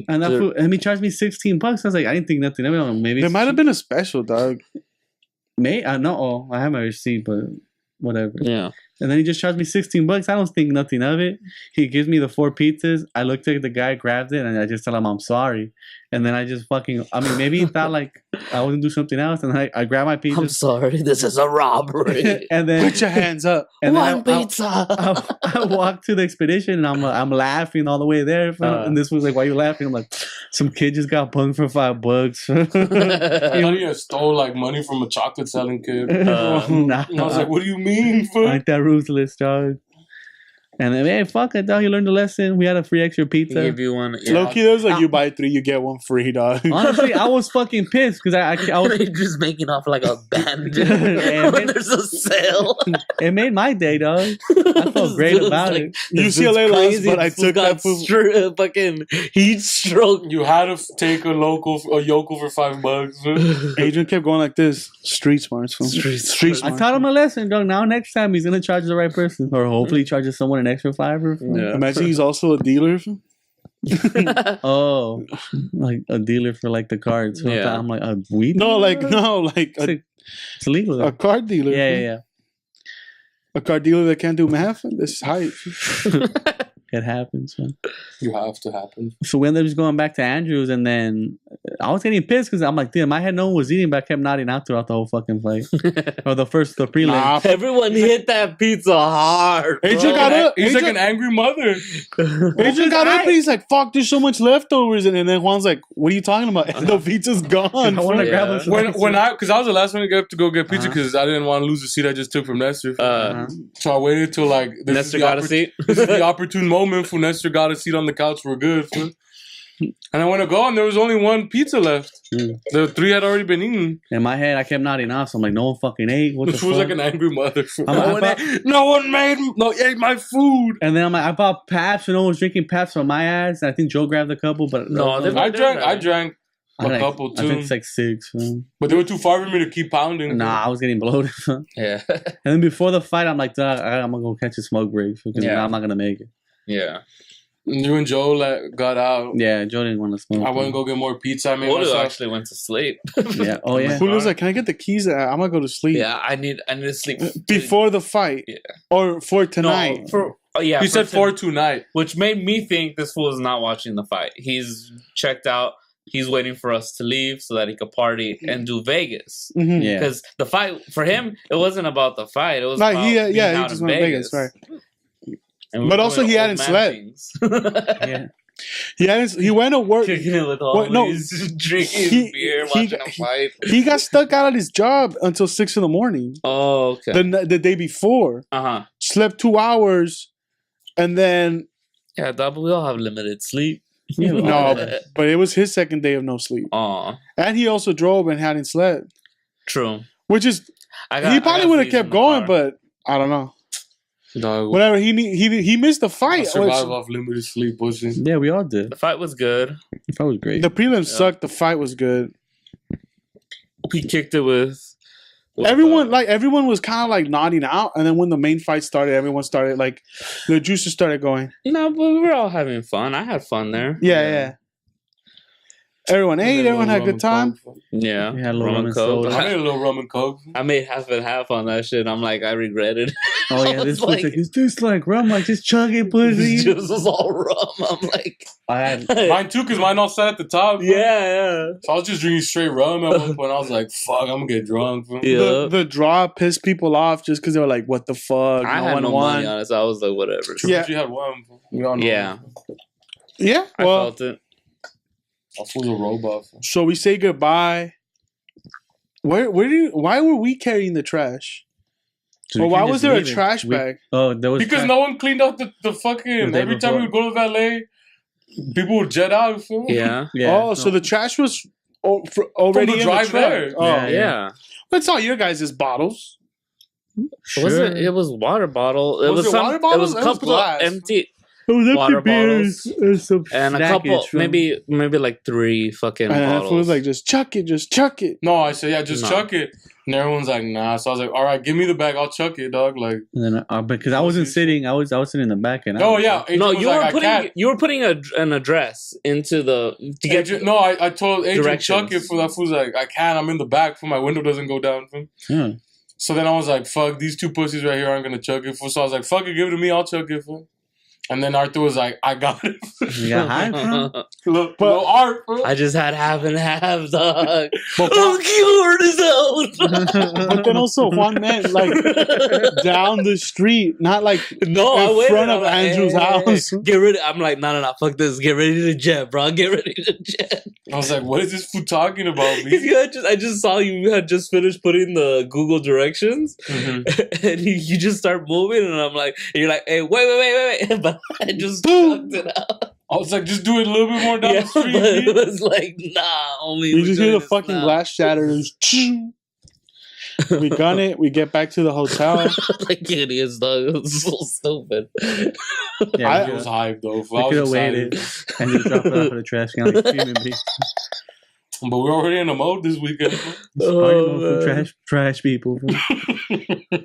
And that food, and he charged me $16. I was like, I didn't think nothing of it. Maybe There might have been a special, dog. No, I have my receipt, but whatever. Yeah. And then he just charged me $16. I don't think nothing of it. He gives me the 4 pizzas. I looked at the guy, grabbed it, and I just tell him I'm sorry. And then I just maybe he thought like I wasn't do something else. And I grabbed my pizza. I'm sorry, this is a robbery. And then Put your hands up. and One then pizza. I walked to the expedition, and I'm laughing all the way there. And this was like, why you laughing? I'm like, some kid just got punked for $5. I thought you stole like money from a chocolate selling kid. Nah. And I was like, what do you mean, fool? Like that ruthless, dog. And then, hey, fuck it, dog. You learned a lesson. We had a free extra He pizza. gave you one. Yeah. Low-key, there was like, you buy 3, you get 1 free, dog. Honestly, I was fucking pissed because I was. just making off like a bandit Yeah, when man. there's a sale. It made my day, dog. I felt great about it. UCLA lost, but I took that food. Fucking heat stroke. You had to take a yokel for $5. fool. Adrian kept going like this. Street smarts. Fool. Street Street smarts. I smarts. taught him a lesson, dog. Now next time he's gonna charge the right person, or hopefully he charges someone an extra $5. Yeah. Imagine he's also a dealer. Fool. Oh, like a dealer for like the cards. So Yeah. I'm like, a weed? No, like It's illegal. a car dealer. Yeah, fool. yeah, A car dealer that can't do math. This is hype. yeah. It happens, man. You have to happen. So we ended up just going back to Andrews, and then I was getting pissed because I'm like, dude, in my head no one was eating, but I kept nodding out throughout the whole fucking flight. Or the prelim. Nah, Everyone hit that pizza hard. bro. Adrian got up. He's like an angry mother. Adrian got up and he's like, fuck, there's so much leftovers. And then Juan's like, what are you talking about? And the pizza's gone. I want to Yeah. grab us. Because I was the last one to get up to go get pizza because I didn't want to lose the seat I just took from Nestor. Uh-huh. So I waited till like Nestor got a seat. This is the opportune moment for Nestor got a seat on the couch. We're good. Fool. And I went to go, and there was only 1 pizza left. The 3 had already been eaten. In my head, I kept nodding off. So I'm like, no one fucking ate. What the This was fuck? like an angry mother. Fool. I'm like, No one ate my food. and then I'm like, I bought Paps, and no one was drinking Paps for my ass. And I think Joe grabbed a couple, but No, they- I drank I a think- couple I think too, it's like 6. Man. but they were too far for me to keep pounding. Nah, I was getting bloated. And Yeah. then before the fight, I'm like, dog, I'm gonna go catch a smoke break because Yeah. I'm not gonna make it. Yeah. You and Joe got out. Yeah, Joe didn't want to smoke. I went to go get more pizza. I made Julio myself. actually went to sleep. Yeah. Oh yeah. Julio's like, can I get the keys? I'm going to go to sleep. Yeah, I need to sleep Before the fight. Yeah. Or for tonight. No, for yeah. He said 4 tonight. which made me think this fool is not watching the fight. He's checked out. He's waiting for us to leave so that he could party and do Vegas. Mhm. Yeah. Because the fight for him, it wasn't about the fight. It was Like, about he being out just in went to Vegas, right. And we But were also doing he old hadn't man slept. things. Yeah. He went to work. Kicking it with all no, these drinking he- beer, he- watching a fight. He got stuck out of his job until 6 a.m. Oh, okay. The day before. Uh-huh. Slept 2 hours. And then, Yeah, but we all have limited sleep. no, but it was his second day of no sleep. Aw, And he also drove and hadn't slept. true. Which is, he probably would have kept going, but I don't know. Dog, Whatever, he missed the I fight. survived off limited sleep, pussy. Yeah, we all did. The fight was good. The fight was great. The prelims sucked. The fight was good. we kicked it with everyone was kind of like nodding out, and then when the main fight started, everyone started like the juices started going. No, but we were all having fun. I had fun there. Yeah. Everyone ate. Everyone had a good time. Yeah, We had a little rum and soda. I made a little rum and coke. I made half and half on that shit. I'm like, I regret it. Oh yeah, this like, like, it tastes like rum. Like just chug it, pussy. This juice was all rum. I'm like, I had Mine too, because mine all sat at the top. Bro. yeah. So I was just drinking straight rum at one point. I was like, fuck, I'm gonna get drunk. Bro. Yeah. The draw pissed people off just because they were like, "What the fuck?" I had no money on it, so I was like, whatever. Yeah. You had one. Bro. We all know Yeah. Yeah. I Well, felt it. I was a robot. Bro. so we say goodbye. Why were we carrying the trash? Well, why was there a trash bag? Oh, there was Because no one cleaned out the fucking. day Every time we would go to valet, people would jet out. Fool. Yeah. Oh, so the trash was already From the in drive the truck. there. Oh, Yeah. Yeah. That's all your guys' bottles. Was it? It was water bottle. It Was was it some. water It bottles? was a That was couple of glass. empty It was water empty beers and some and a snackage couple, from- maybe like 3 fucking And bottles. it was like, just chuck it. No, I said, yeah, just No. chuck it. And everyone's like, nah. So I was like, all right, give me the bag. I'll chuck it, dog. Like, And then because I wasn't sitting, I was sitting in the back and. I oh was yeah. like, Adrian no, was like, I can't. you were putting an address into the to get Adrian, no, I told Adrian chuck it Directions. for that fool's like, I can't. I'm in the back for my window doesn't go down. Fool. yeah. So then I was like, fuck, these 2 pussies right here aren't gonna chuck it. Fool. So I was like, fuck it, give it to me. I'll chuck it. Fool. And then Arthur was like, I got it. You got high from? Look, no art. Fool. I just had half and half, dog. But, I'm cured as hell. but then also Juan meant like down the street, not like No, in I waited. front I'm of like, Andrew's house. Get ready. I'm like, no, fuck this. Get ready to jet, bro. Get ready to jet. I was like, what is this fool talking about? Because Me? I just saw you had just finished putting the Google directions, Mhm. and you just start moving, and I'm like, and you're like, hey, wait, but I just chucked it out. I was like, just do it a little bit more down Yeah, the street. but it B. was like, nah, only You we're just hear doing the this fucking now. glass shatter. We gun it. We get back to the hotel. Like idiots, dog. It was so stupid. Yeah, It was hype though. Fool. we I could was have excited. waited and just dropped it off at the trash can like human beings. But we're already in the mode this weekend. fool. Oh, For man. trash people.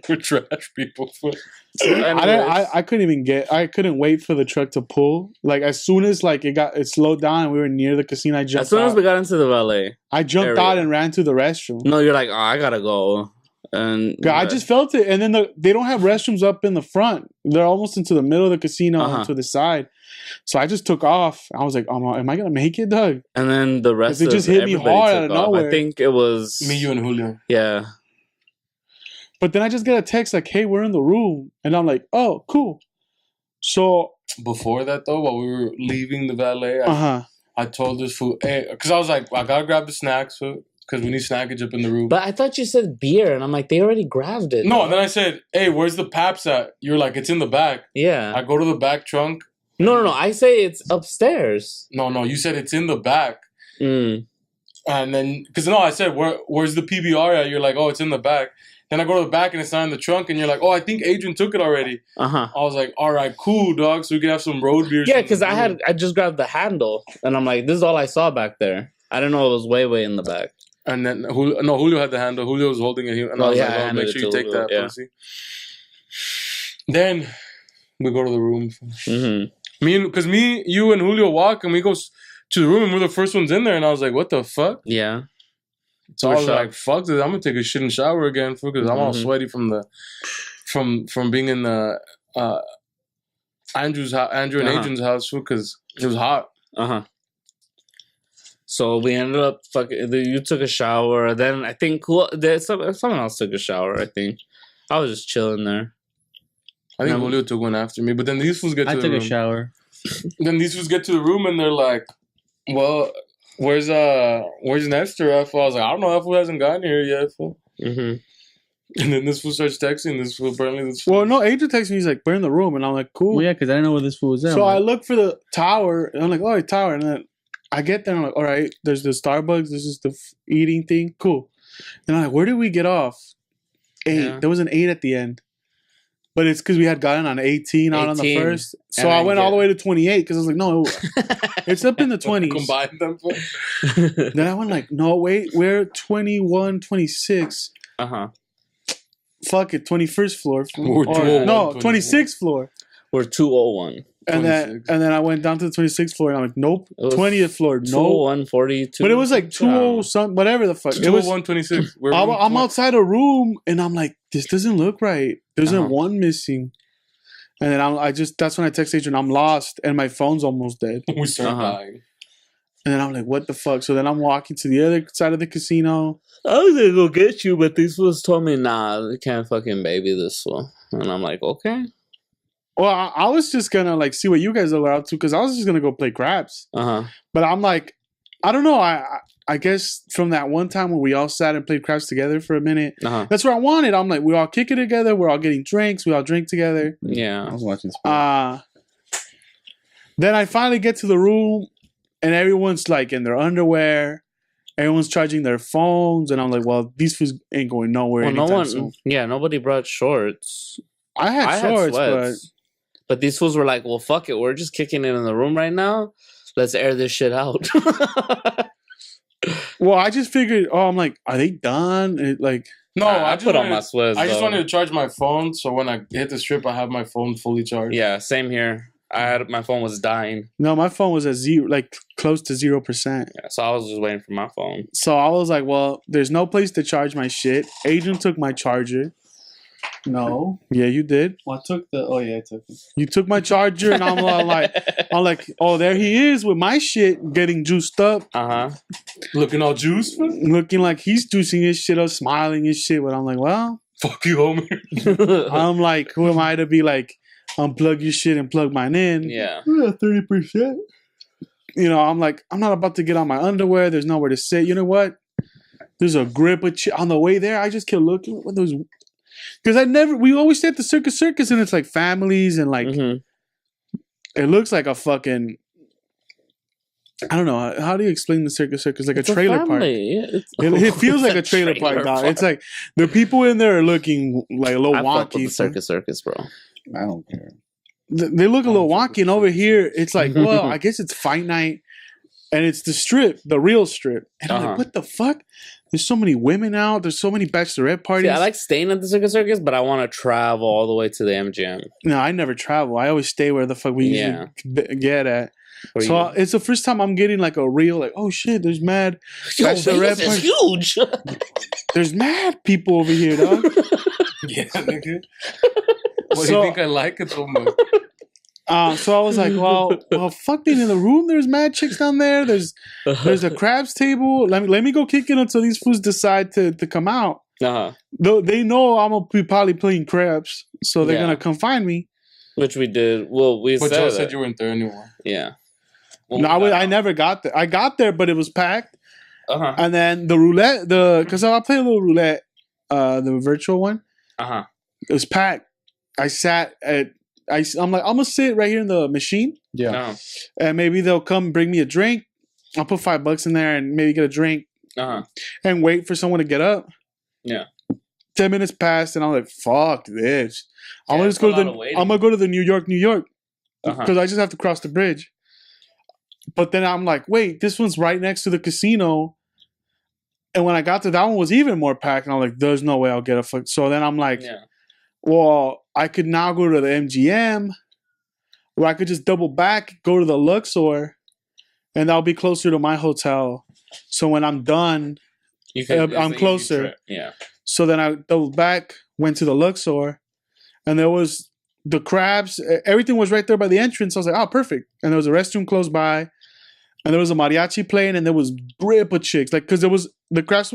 We're trash people. Fool. I couldn't wait for the truck to pull. Like as soon as like it slowed down and we were near the casino, I jumped As soon as out. we got into the valet, I jumped area. out and ran to the restroom. no, you're like, oh, I gotta go. And I just felt it, and then they don't have restrooms up in the front. They're almost into the middle of the casino Uh-huh. and to the side. So I just took off. I was like, am I gonna make it, Doug? and then the rest It of just hit me everybody hard took out of off. nowhere. I think it was Me, you, and Julio. Yeah. But then I just get a text like, "Hey, we're in the room," and I'm like, "Oh, cool." So Before that, though, while we were leaving the valet, I told this fool, hey, because I was like, I gotta grab the snacks, because we need snackage up in the room. But I thought you said beer, and I'm like, they already grabbed it. No, and then I said, hey, where's the Paps at? You're like, it's in the back. Yeah. I go to the back trunk. No. I say it's upstairs. No, you said it's in the back. Mm. And then, because no, I said, where's the PBR at? You're like, oh, it's in the back. Then I go to the back and it's not in the trunk, and you're like, oh, I think Adrian took it already. Uh-huh. I was like, all right, cool, dog, so we can have some road beers. Yeah, because I just grabbed the handle, and I'm like, this is all I saw back there. I didn't know it was way in the back. And then Julio had the handle. Julio was holding it here, and I Oh, was yeah, I like, "Oh, handed make it sure you to take Julio, that, yeah. pussy." Then we go to the room. Mm-hmm. Because me, you, and Julio walk, and we go to the room, and we're the first ones in there. And I was like, "What the fuck?" Yeah. So I was For sure. like, "Fuck this! I'm gonna take a shit and shower again, because I'm all Mhm. sweaty from being in the Andrew and Uh-huh. Adrian's house, because it was hot." Uh-huh. So we ended up you took a shower. Then I think someone else took a shower. I think I was just chilling there. I think Yeah. Julio took one after me, but then these fools get to I the took room. a shower. Then these fools get to the room, and they're like, "Well, where's Nestor at?" I was like, "I don't know. That fool hasn't gotten here yet." Fool." Mm-hmm. And then this fool starts texting. This fool apparently this fool. well, no, Adrian texted me. He's like, "We're in the room," and I'm like, "Cool." Well, yeah, because I didn't know where this fool was at. So I'm I like, look for the tower, and I'm like, "Oh, tower," and then I get there, and I'm like, "All right, there's the Starbucks. This is the eating thing. Cool." And I'm like, "Where did we get off?" 8. Yeah. There was an 8 at the end. But it's because we had gotten on 18 out on the 18, first. So and I then went all the way to 28 because I was like, no, it's up in the 20s. Combine them. Then I went like, no, wait, we're 21, 26. Fuck it, 21st floor. We're 201, No, 21. 26th floor. We're 201. And then I went down to the 26th floor and I'm like, nope. It was 20th floor, nope. 201, 42. But it was like 20 something, whatever the fuck. It was 201, 26. I'm outside a room and I'm like, this doesn't look right. There's a one missing. And then that's when I text Adrian, I'm lost and my phone's almost dead. We started dying. And then I'm like, what the fuck? So then I'm walking to the other side of the casino. I was gonna go get you, but these fools told me, nah, they can't fucking baby this one. And I'm like, okay. Well, I was just gonna like see what you guys are out to because I was just gonna go play craps. But I'm like, I don't know. I guess from that one time when we all sat and played craps together for a minute, that's what I wanted. I'm like, we all kick it together. We're all getting drinks. We all drink together. Yeah, I was watching sports. Then I finally get to the room, and everyone's like in their underwear. Everyone's charging their phones, and I'm like, well, these fools ain't going nowhere. Well, anytime soon. Yeah, nobody brought shorts. I had shorts, but these fools were like, well, fuck it. We're just kicking it in the room right now. Let's air this shit out. Well, I just figured, I'm like, are they done? No, I put on my sweats. I just wanted to charge my phone, so when I hit the strip, I have my phone fully charged. Yeah, same here. My phone was dying. No, my phone was at zero, like close to 0%. Yeah, so I was just waiting for my phone. So I was like, well, there's no place to charge my shit. Adrian took my charger. No. Yeah, you did. Well, I took I took it. You took my charger, and I'm like, oh, there he is with my shit getting juiced up. Looking all juiced. Looking like he's juicing his shit up, smiling his shit. But I'm like, well, fuck you, homie. I'm like, who am I to be like, unplug your shit and plug mine in? Yeah. 30%. You know, I'm like, I'm not about to get on my underwear. There's nowhere to sit. You know what? There's a grip of on the way there. I just kept looking. What those? Because we always stay at the Circus, and it's like families and like, it looks like a fucking, I don't know. How do you explain the Circus? Like it's a trailer park. It feels like a trailer park, dog. It's like the people in there are looking like a little wonky. The Circus, bro. I don't care. They look a little wonky, and over here, it's like, well, I guess it's fight night, and it's the strip, the real strip. And I'm like, what the fuck? There's so many women out. There's so many bachelorette parties. See, I like staying at the Circus, but I want to travel all the way to the MGM. No, I never travel. I always stay where the fuck we usually get at. So it's the first time I'm getting like a real, like, oh shit, there's mad bachelorette parties. Huge. There's mad people over here, dog. Yeah, nigga. What do you think I like it so much? So I was like, well, fuck being in the room. There's mad chicks down there. There's a crabs table. Let me go kick it until these fools decide to come out. Though they know I'm gonna be probably playing crabs, so they're gonna come find me. Which we did. Well, but Joe said you weren't there anymore. Yeah. Well, no, I never got there. I got there, but it was packed. And then the roulette, because I play a little roulette, the virtual one. It was packed. I sat at. I'm like, I'm gonna sit right here in the machine. Yeah. And maybe they'll come bring me a drink. I'll put $5 in there and maybe get a drink. And wait for someone to get up. Yeah. 10 minutes passed and I'm like, fuck this. I'm gonna just go to the New York, because I just have to cross the bridge. But then I'm like, wait, this one's right next to the casino. And when I got to that one was even more packed, and I'm like, there's no way I'll get a fuck. So then I'm like, well, I could now go to the MGM, or I could just double back, go to the Luxor, and that'll be closer to my hotel. So when I'm done, I'm closer. Yeah. So then I doubled back, went to the Luxor, and there was the crabs. Everything was right there by the entrance. I was like, oh, perfect. And there was a restroom close by, and there was a mariachi playing, and there was grip of chicks. Like, because there was the crabs,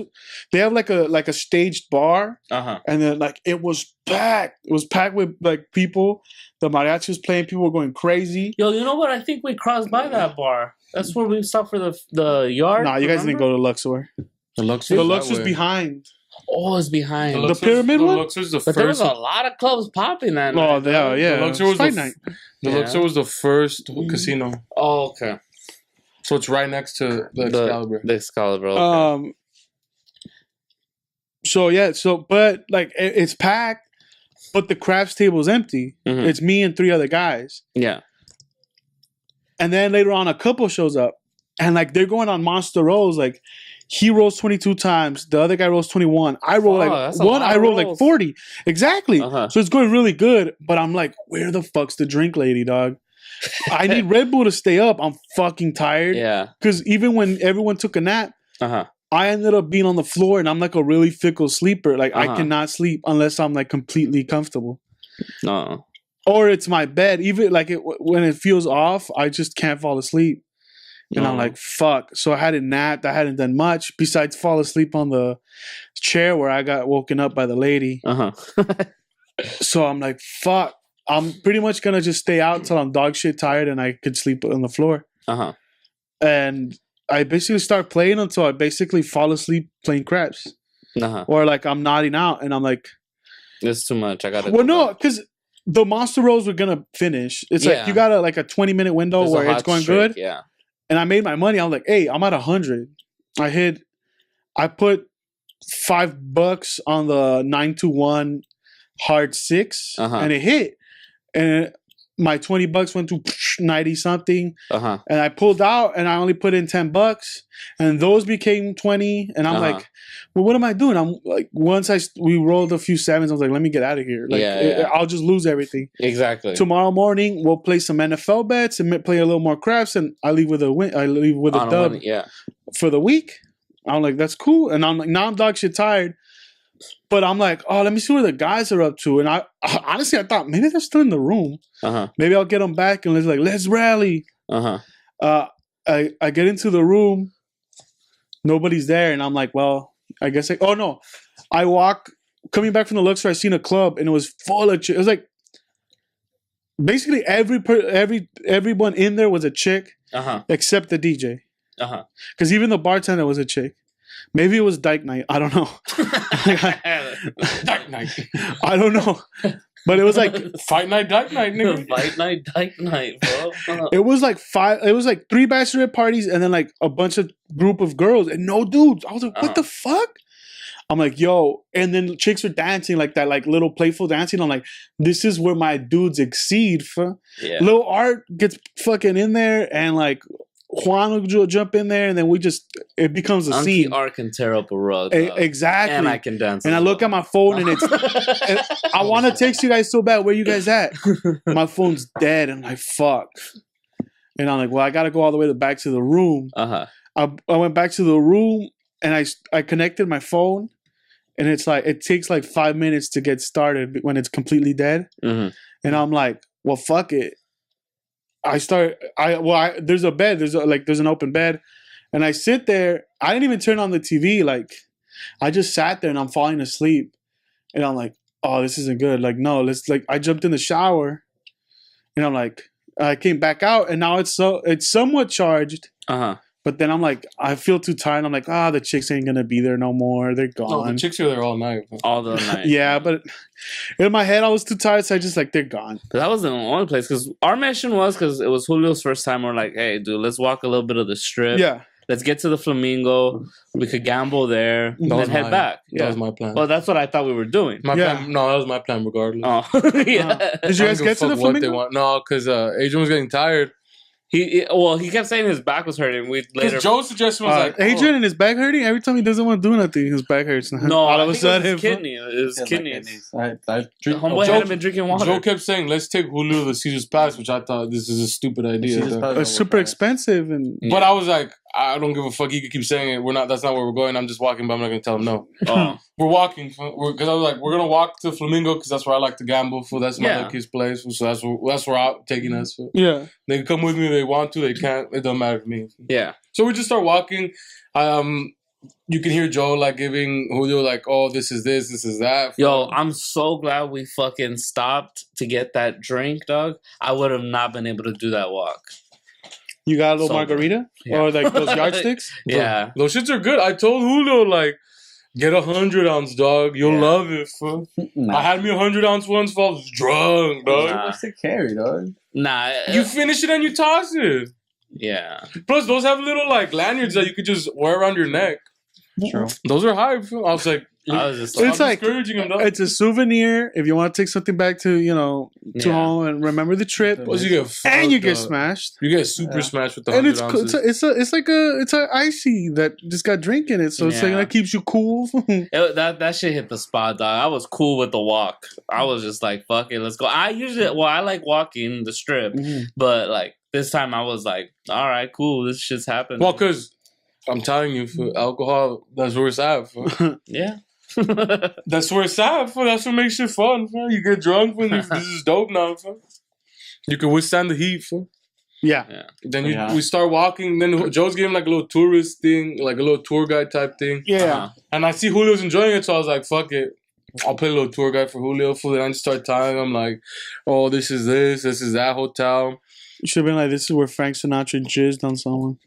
they have like a staged bar, and then like it was packed. It was packed with like people. The mariachi was playing. People were going crazy. Yo, you know what? I think we crossed by that bar. That's where we stopped for the yard. Nah, you guys didn't go to Luxor. The Luxor's behind. Oh, it's behind. The pyramid one? Luxor's the but first. there was a lot of clubs popping that night. Oh, yeah. The Luxor was fight night. The Luxor was the first casino. Oh, okay. So it's right next to the Excalibur. The Excalibur. Okay. But like it's packed. but the craps table's empty. Mhm. It's me and 3 other guys. Yeah. And then later on, a couple shows up, and like they're going on monster rolls. Like he rolls 22 times, the other guy rolls 21. I roll that's a one. lot I of roll rolls. like 40. Exactly. Uh-huh. So it's going really good. But I'm like, where the fuck's the drink lady, dog? I need Red Bull to stay up. I'm fucking tired. Yeah. Because even when everyone took a nap, Uh-huh. I ended up being on the floor, and I'm like a really fickle sleeper. Like I Uh-huh. cannot sleep unless I'm like completely comfortable. No. Or it's my bed. Even like when it feels off, I just can't fall asleep. And I'm No. like, fuck. So I hadn't napped. I hadn't done much besides fall asleep on the chair where I got woken up by the lady. Uh-huh. So I'm like, fuck. I'm pretty much going to just stay out until I'm dog shit tired and I could sleep on the floor. Uh-huh. And I basically start playing until I basically fall asleep playing craps. Uh-huh. Or like I'm nodding out and I'm like, This is too much. I gotta well, go no, back. because the monster rolls were going to finish. It's Yeah. like you got a 20-minute window There's a where it's hot going streak, good. Yeah. And I made my money. I was like, hey, I'm at 100. I put $5 on the 9-1 hard 6 Uh-huh. and it hit. And my $20 went to 90 something. Uh-huh. And I pulled out and I only put in $10 and those became 20. And I'm Uh-huh. like, well, what am I doing? I'm like, once we rolled a few 7s, I was like, let me get out of here. Like, Yeah. I'll just lose everything. Exactly. Tomorrow morning, we'll play some NFL bets and play a little more craps, and I leave with a win. I leave with a On dub one, yeah. for the week. I'm like, that's cool. And I'm like, now I'm dog shit tired. But I'm like, oh, let me see where the guys are up to. And I honestly, I thought maybe they're still in the room. Uh-huh. Maybe I'll get them back and let's rally. Uh-huh. I get into the room. Nobody's there. And I'm like, well, I guess oh no. I walk coming back from the Luxor, I seen a club and it was full of it was like basically everyone in there was a chick Uh-huh. except the DJ. Uh-huh. Because even the bartender was a chick. Maybe it was Dyke Night. I don't know. Dyke night. I don't know. But it was like Fight night, dyke night, nigga. Fight night, dyke night, bro. it was like 3 bachelorette parties and then like a bunch of group of girls and no dudes. I was like, what the fuck? I'm like, yo, and then chicks were dancing like that, like little playful dancing. I'm like, this is where my dudes exceed. Yeah. Little Art gets fucking in there and like Juan will jump in there and then it becomes a Unky scene. Art can tear up a rug. Exactly. And I can dance. And I look at my phone and and I want to text you guys so bad. Where you guys at? My phone's dead. And I'm like, fuck. And I'm like, well, I got to go all the way back to the room. Uh-huh. I went back to the room and I connected my phone. And it's like, it takes like 5 minutes to get started when it's completely dead. Mm-hmm. And I'm like, well, fuck it. There's a bed. There's an open bed. And I sit there. I didn't even turn on the TV. Like, I just sat there and I'm falling asleep. And I'm like, oh, this isn't good. Like, no, I jumped in the shower. And I'm like, I came back out and now it's somewhat charged. Uh-huh. But then I'm like, I feel too tired. I'm like, the chicks ain't gonna be there no more. They're gone. No, the chicks are there all night. All the night. Yeah, but in my head I was too tired, so I just like they're gone. That wasn't the only place. Because our mission was, because it was Julio's first time, we're like, hey, dude, let's walk a little bit of the strip. Yeah. Let's get to the Flamingo. We could gamble there and then head back. That was my plan. Well, that's what I thought we were doing. My plan. No, that was my plan regardless. Oh, yeah. Did you guys get to the Flamingo? What they want. No, because Adrian was getting tired. He kept saying his back was hurting. We later. Because Joe's suggestion was like, Adrian and his back hurting every time he doesn't want to do nothing. His back hurts. No, all of I a think sudden, it was his kidney. It was kidneys. I drink. Homeboy hadn't been drinking water. Joe kept saying, let's take Julio to Caesar's Palace, which I thought this is a stupid idea. Caesar's Palace. it's super expensive, and But I was like, I don't give a fuck. He could keep saying it. That's not where we're going. I'm just walking, but I'm not going to tell him no. Oh. We're walking. Because I was like, we're going to walk to Flamingo because that's where I like to gamble. For That's my luckiest place. So that's where I'm taking us. So. yeah. They can come with me if they want to. They can't. It don't matter to me. Yeah. So we just start walking. You can hear Joe like giving Julio like, oh, this is that. Yo, I'm so glad we fucking stopped to get that drink, dog. I would have not been able to do that walk. You got a little So margarita yeah. or like those yardsticks? Yeah. Those shits are good. I told Julio like, get 100-ounce, dog. You'll love it. Fool. Nah. I had me 100-ounce once. I was drunk, dog. Nah. What's the carry, dog? Nah. You finish it and you toss it. Yeah. Plus, those have little like lanyards that you could just wear around your neck. True. Those are hype. Fool. I was like, I was just It's like discouraging him, though. it's a souvenir. If you want to take something back to to Yeah. home and remember the trip, Plus you get and you get fucked up. smashed. You get super smashed with the And 100 it's ounces. it's like a icy that just got drink in it, so it's like Yeah. that keeps you cool. that shit hit the spot, dog. I was cool with the walk. I was just like, fuck it, let's go. I like walking the strip, but like this time I was like, all right, cool, this shit's happening. Well, because I'm telling you, for alcohol, that's where it's at. For. Yeah. That's where it's at. For. That's what makes it fun. For. You get drunk when this is dope now. For. You can withstand the heat. For. Yeah. Then we start walking. Then Joe's giving like a little tourist thing, like a little tour guide type thing. Yeah. And I see Julio's enjoying it, so I was like, fuck it. I'll play a little tour guide for Julio. Then I just start telling him like, oh, this is that hotel. You should have been like, this is where Frank Sinatra jizzed on someone.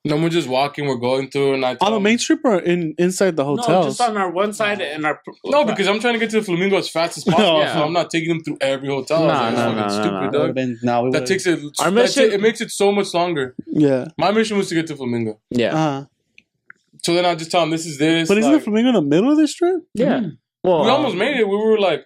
Then we're just walking, we're going through, and I On the main strip or inside the hotel? No, just on our one side and our... No, because I'm trying to get to the Flamingo as fast as possible, Yeah. so I'm not taking them through every hotel. Stupid, dog. That takes it. Our mission- It makes it so much longer. Yeah. My mission was to get to Flamingo. Yeah. So then I just tell him this is this. But isn't like, the Flamingo in the middle of the strip? Yeah. Well, we almost made it. We were like,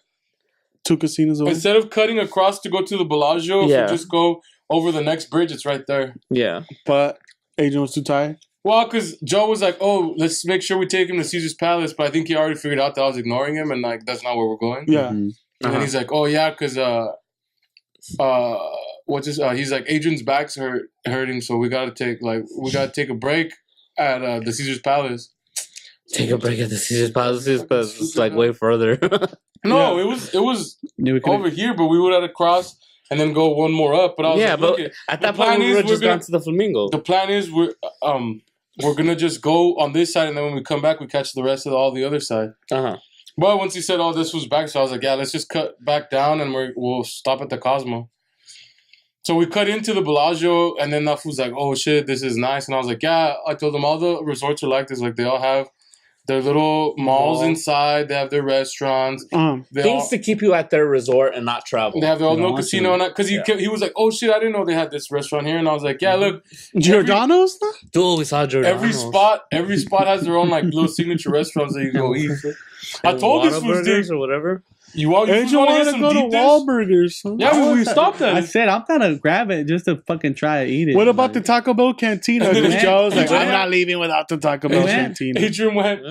2 casinos away. instead of cutting across to go to the Bellagio, Yeah. if we just go over the next bridge, it's right there. Yeah. But Adrian was too tired. Well, because Joe was like, oh, let's make sure we take him to Caesar's Palace. But I think he already figured out that I was ignoring him and like, that's not where we're going. Yeah. And then he's like, oh, yeah, because, what's this? He's like, Adrian's back's hurting, so we got to take a break at the Caesar's Palace. Take a break at the Caesar's Palace because it's like way further. No, it was over here, but we would have to cross and then go one more up. But I was like, but look, at that point we would just gone to the Flamingo. the plan is we're gonna just go on this side, and then when we come back, we catch the rest of all the other side. Uh-huh. But once he said, "Oh, this was back," so I was like, "Yeah, let's just cut back down, and we'll stop at the Cosmo." So we cut into the Bellagio, and then that was like, "Oh shit, this is nice," and I was like, "Yeah." I told them all the resorts are like this, like they all have their little malls inside. They have their restaurants. Things to keep you at their resort and not travel. They have their own no casino, because he was like, "Oh shit, I didn't know they had this restaurant here," and I was like, "Yeah, look, Giordano's? Dude, we saw Giordano's. every spot has their own like little signature restaurants that you go eat." I told this was Whataburgers or whatever. You want to wanted to go to Wahlburgers. Huh? Yeah, we stopped at I it. said I'm trying to grab it just to fucking try to eat it. What about the Taco Bell cantina? Because Joe's like, I'm Yeah. not leaving without the Taco Bell cantina. Adrian went,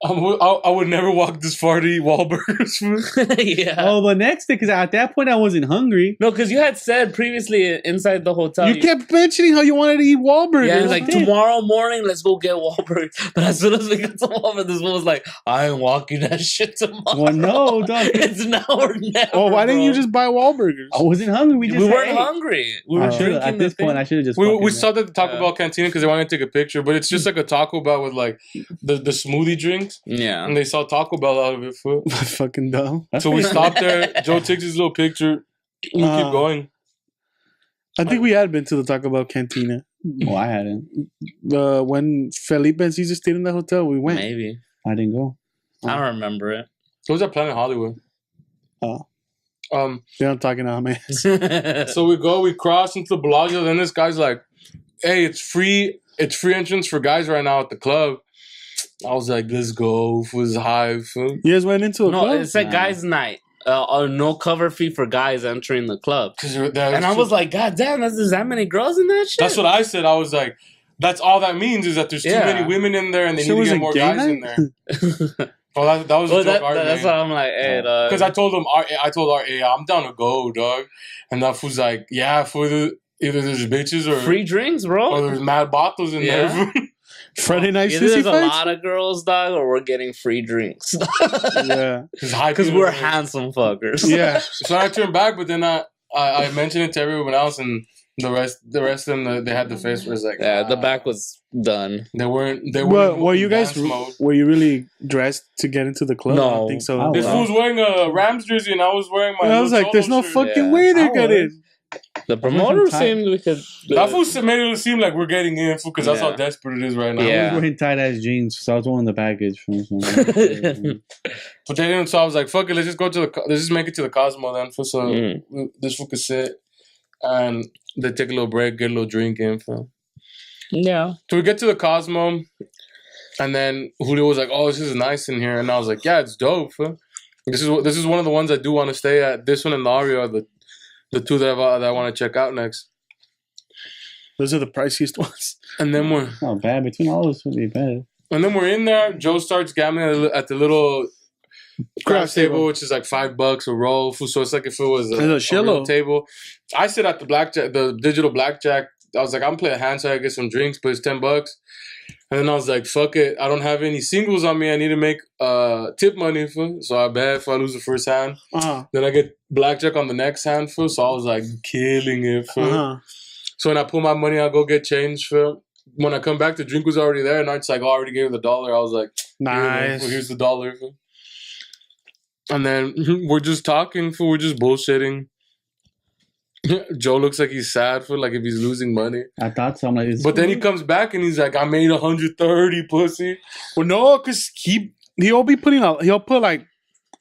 I would never walk this far to eat Wahlburgers food. Yeah. Oh, but next thing, because at that point I wasn't hungry. No, because you had said previously inside the hotel. You kept mentioning how you wanted to eat Wahlburgers. Yeah, it's like tomorrow morning, let's go get Wahlburgers. But as soon as we got to Wahlburgers, this one was like, I ain't walking that shit tomorrow. Well, no, dog. It's now or never. Oh, why didn't you bro. just buy Wahlburgers? I wasn't hungry. We weren't ate. hungry. We were drinking At this point, I should have just. We stopped at the Taco Bell cantina because they wanted to take a picture, but it's just like a Taco Bell with like the smoothie drinks, Yeah. and they saw Taco Bell out of it. Food. Fucking dumb. So we stopped there. Joe takes his little picture. We keep going. I think we had been to the Taco Bell cantina. Oh, I hadn't. When Felipe and Caesar stayed in the hotel, we went. Maybe. I didn't go. I don't remember it. It was at Planet Hollywood. Oh. Yeah, I'm talking now, man. So we cross into the Bellagio. Then this guy's like, "Hey, it's free entrance for guys right now at the club." I was like, "Let's go." It was high. Food. You guys went into a No, club? it's like guys' night. No cover fee for guys entering the club. And I was like, God damn, there's that many girls in that shit? That's what I said. I was like, that's all that means is that there's too many women in there and they need to get more guys in there. Well, that was a joke. That's why I'm like, hey, dog. Because I told RA, I'm down to go, dog. And that fool's like, yeah, for either there's bitches or free drinks, bro. or there's mad bottles in there. Friday night Either sissy there's a fights? lot of girls, dog, or we're getting free drinks. Yeah. Because we're handsome fuckers. Yeah. So I turned back, but then I mentioned it to everyone else, and the rest of them, they had the face where it's like, Yeah, the back was done. They weren't. Were you guys dance mode. were you really dressed to get into the club? No. I don't think so. This fool's wearing a Rams jersey, and I was wearing my. And I was like, "There's no fucking way they get in." The promoter seemed we could. That fool made it seem like we're getting in, because that's how desperate it is right now. Yeah. I was wearing tight ass jeans, so I was wearing the baggage. But they didn't. So I was like, "Fuck it, let's just make it to the Cosmo then." So this fool could sit, and they take a little break, get a little drink in. Yeah. So we get to the Cosmo. And then Julio was like, "Oh, this is nice in here," and I was like, "Yeah, it's dope. Huh? This is one of the ones I do want to stay at. This one and the Aria are the two that I want to check out next." Those are the priciest ones. And then we're Not bad. Between all those would be bad. And then we're in there. Joe starts gambling at the little craps table, which is like $5 a roll. So it's like if it was a real table. I sit at the blackjack, the digital blackjack. I was like, I'm playing hand so I get some drinks, but it's $10. And then I was like, fuck it. I don't have any singles on me. I need to make tip money for. So I bet if I lose the first hand, then I get blackjack on the next hand for. So I was like killing it for. So when I pull my money, I go get change for. When I come back, the drink was already there, and Art's like, "Oh, I already gave her the $1." I was like, "Nice. Here's the $1." And then we're just talking, we're just bullshitting. Joe looks like he's sad for like if he's losing money. I thought so. But then he comes back and he's like, "I made 130, pussy." Well, no, because he'll be putting out. He'll put like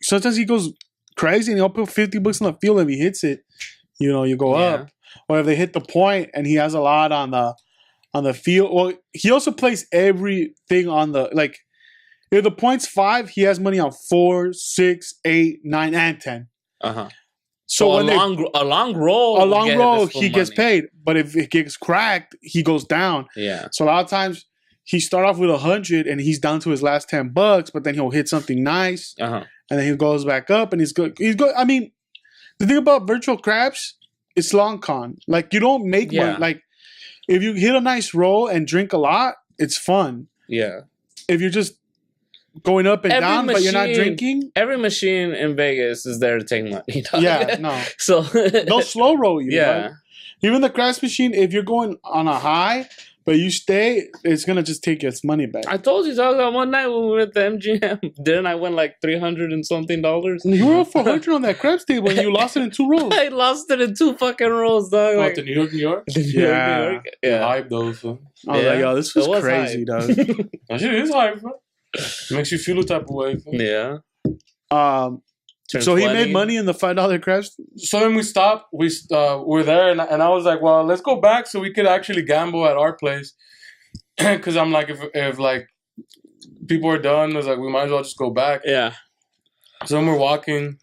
sometimes he goes crazy and he'll put $50 on the field if he hits it. You know, you go up, or if they hit the point and he has a lot on the field. Well, he also plays everything on the, like, if the point's 5, he has money on 4, 6, 8, 9, and 10. So when a long roll, he gets paid. But if it gets cracked, he goes down. Yeah. So a lot of times he start off with 100 and he's down to his last $10, but then he'll hit something nice, and then he goes back up and he's good. He's good. I mean, the thing about virtual craps, it's long con. Like, you don't make money. Like, if you hit a nice roll and drink a lot, it's fun. Yeah. If you're just going up and down, but you're not drinking. Every machine in Vegas is there to take money. Yeah, no. So they'll slow roll you. Yeah. Right? Even the craps machine, if you're going on a high, but you stay, it's going to just take its money back. I told you, dog, one night when we were at the MGM, didn't I win like $300 and something? You were up 400 on that craps table and you lost it in 2 rolls. I lost it in 2 fucking rolls, dog. Like, to New York? New York? Yeah. Hype, though. So. I was like, yo, this was crazy, hype. dog. That shit is hype, bro. It makes you feel the type of way. Bro. Yeah. So he made money in the $5 craps. So then we stopped. We're there, and I was like, "Well, let's go back so we could actually gamble at our place." Because I'm like, if like people are done, I was like, we might as well just go back. Yeah. So then we're walking,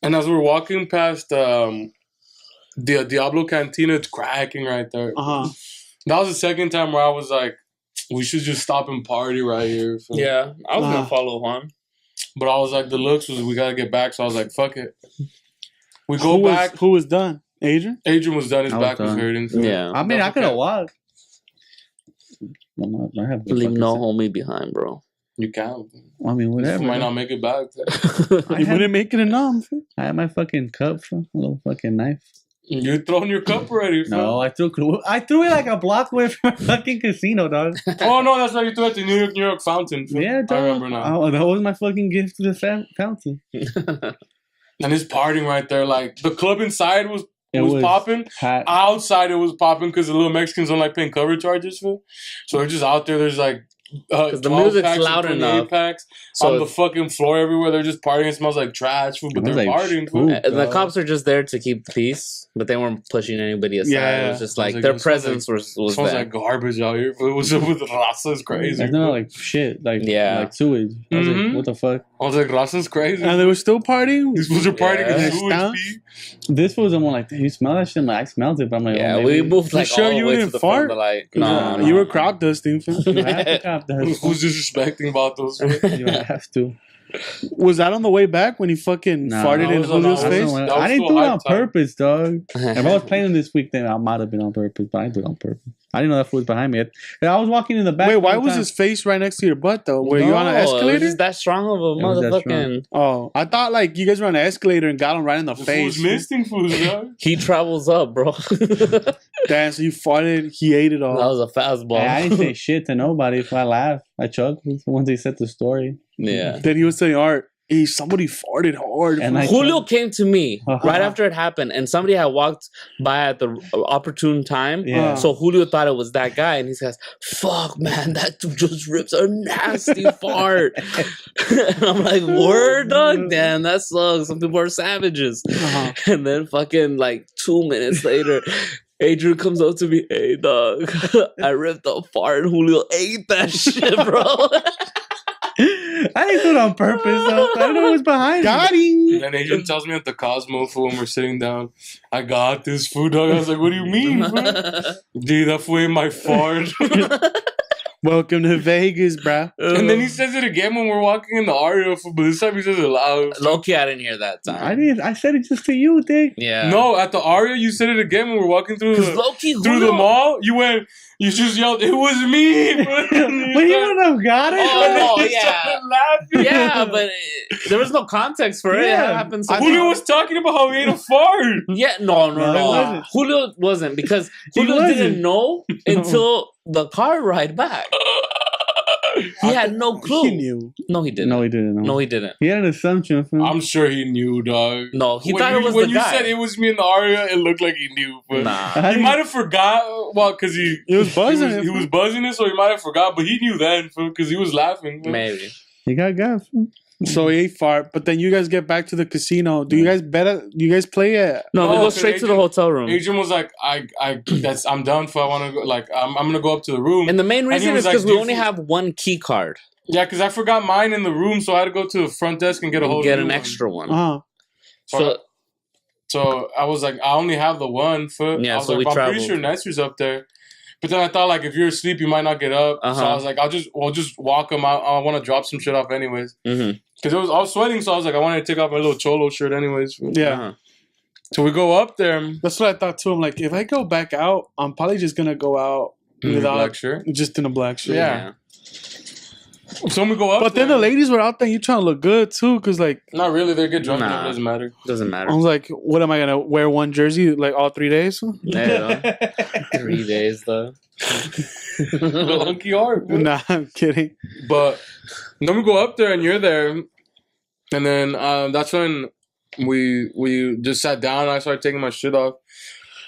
and as we're walking past the Diablo Cantina, it's cracking right there. That was the second time where I was like, we should just stop and party right here. So. Yeah, I was gonna follow Juan. But I was like, the looks was we gotta get back, so I was like, fuck it. We go back. Who was done? Adrian? Adrian was done. His back was hurting. So yeah. I mean, I could have walked. Leave no homie behind, bro. You can't. I mean, whatever. You might not make it back. You wouldn't make it enough. I had my fucking cup, a little fucking knife. You're throwing your cup already. No, I threw it like a block away from a fucking casino, dog. Oh no, that's right. You threw it at the New York fountain. Yeah, dog. I remember now. Oh, that was my fucking gift to the fountain. And it's partying right there. Like the club inside was popping. Outside it was popping because the little Mexicans don't like paying cover charges for. So they're just out there. There's like because the music's loud enough. Packs on the fucking floor everywhere. They're just partying. It smells like trash food, but they're like, partying. The cops are just there to keep the peace, but they weren't pushing anybody aside. Yeah, it was just like their presence was smells there. Like garbage out here. It was with Raza is crazy. It smelled like shit. Like sewage. I was like, what the fuck? I was like, Raza's crazy. And they were still partying? These fools are partying in sewage. This was someone like, you smell that shit? I'm like, I smelled it, but I'm like, yeah, we moved like all the way to the front. Like, no, you were crop dusting. You have to crop dust. Who's disrespecting about those? You have to. Was that on the way back when he fucking farted in Julio's face? I didn't do it on purpose, dog. If I was playing this week, then I might have been on purpose, but I didn't do it on purpose. I didn't know that fool was behind me. And I was walking in the back. Wait, why was his face right next to your butt, though? Were you on an escalator? It was that strong of a motherfucking... Oh, I thought like you guys were on an escalator and got him right in the face. Who's missing food, dog? He travels up, bro. Damn, so you farted, he ate it all. That was a fastball. I didn't say shit to nobody. If I laughed, I chuckled once he said the story. Yeah. Then he was saying, Art, hey, somebody farted hard. And Julio came to me right after it happened, and somebody had walked by at the opportune time. Yeah. So Julio thought it was that guy, and he says, "Fuck, man, that dude just rips a nasty fart." And I'm like, "Word, dog? Damn, that sucks. Some people are savages." And then fucking like 2 minutes later, Adrian comes up to me, hey, dog, I ripped a fart and Julio ate that shit, bro. I didn't do it on purpose, though. I don't know what's behind Got it. him. Then Adrian tells me at the Cosmo food when we're sitting down, I got this food, dog. I was like, what do you mean, bro? Dude, that food ate my fart. Welcome to Vegas, bruh. And then he says it again when we're walking in the Aria food, but this time he says it loud. Low-key, I didn't hear that time. I didn't. I said it just to you, Dick. Yeah. No, at the Aria, you said it again when we're walking through Because the, low-key, through the mall. You just yelled, it was me. But you wouldn't have got it. Oh, He yeah. started laughing. Yeah, but there was no context for it. Yeah. It happened so Julio was talking about how he ate a fart. Yeah, no. wasn't. Julio wasn't because Julio wasn't. didn't know until the car ride back. He had no clue. He knew. No, he didn't. No, he didn't. No, he didn't. He had an assumption. I'm sure he knew, dog. No, he when thought you, it was when the you guy. said it was me in the Aria, it looked like he knew. But Nah. he might have forgot. Well, because he was buzzing it, He was buzzing it, so he might have forgot. But he knew then, because he was laughing. fool. Maybe. He got gas. So he ate fart, but then you guys get back to the casino. Do you guys bet? Do you guys play it? No, we Oh, go okay, straight to the Adrian- hotel room. Adrian was like, I'm done for. I want to go. Like, I'm gonna go up to the room. And the main he reason was is like, because we "Dude, only have one key card. Yeah, because I forgot mine in the room, so I had to go to the front desk and get a whole Get new an one. extra one. Uh-huh. So I was like, I only have the one foot. Yeah, I was so like, we I'm pretty traveled. sure Nestor's up there. But then I thought, like, if you're asleep, you might not get up. So Uh-huh. I was like, we'll just walk him out. I want to drop some shit off anyways. Mm-hmm. Because I was sweating, so I was like, I wanted to take off my little cholo shirt anyways. Yeah. Uh-huh. So we go up there. That's what I thought too. I'm like, if I go back out, I'm probably just gonna go out In the without black shirt. just in a black shirt. Yeah. So we go up But then there. the ladies were out there. You trying to look good too, because like Not really. They get drunk. Nah. It doesn't matter. Doesn't I matter. was like, what am I gonna wear one jersey like all 3 days? Yeah, 3 days though. Little hunky heart. bro. Nah, I'm kidding. But then we go up there and you're there, and then that's when we just sat down and I started taking my shit off.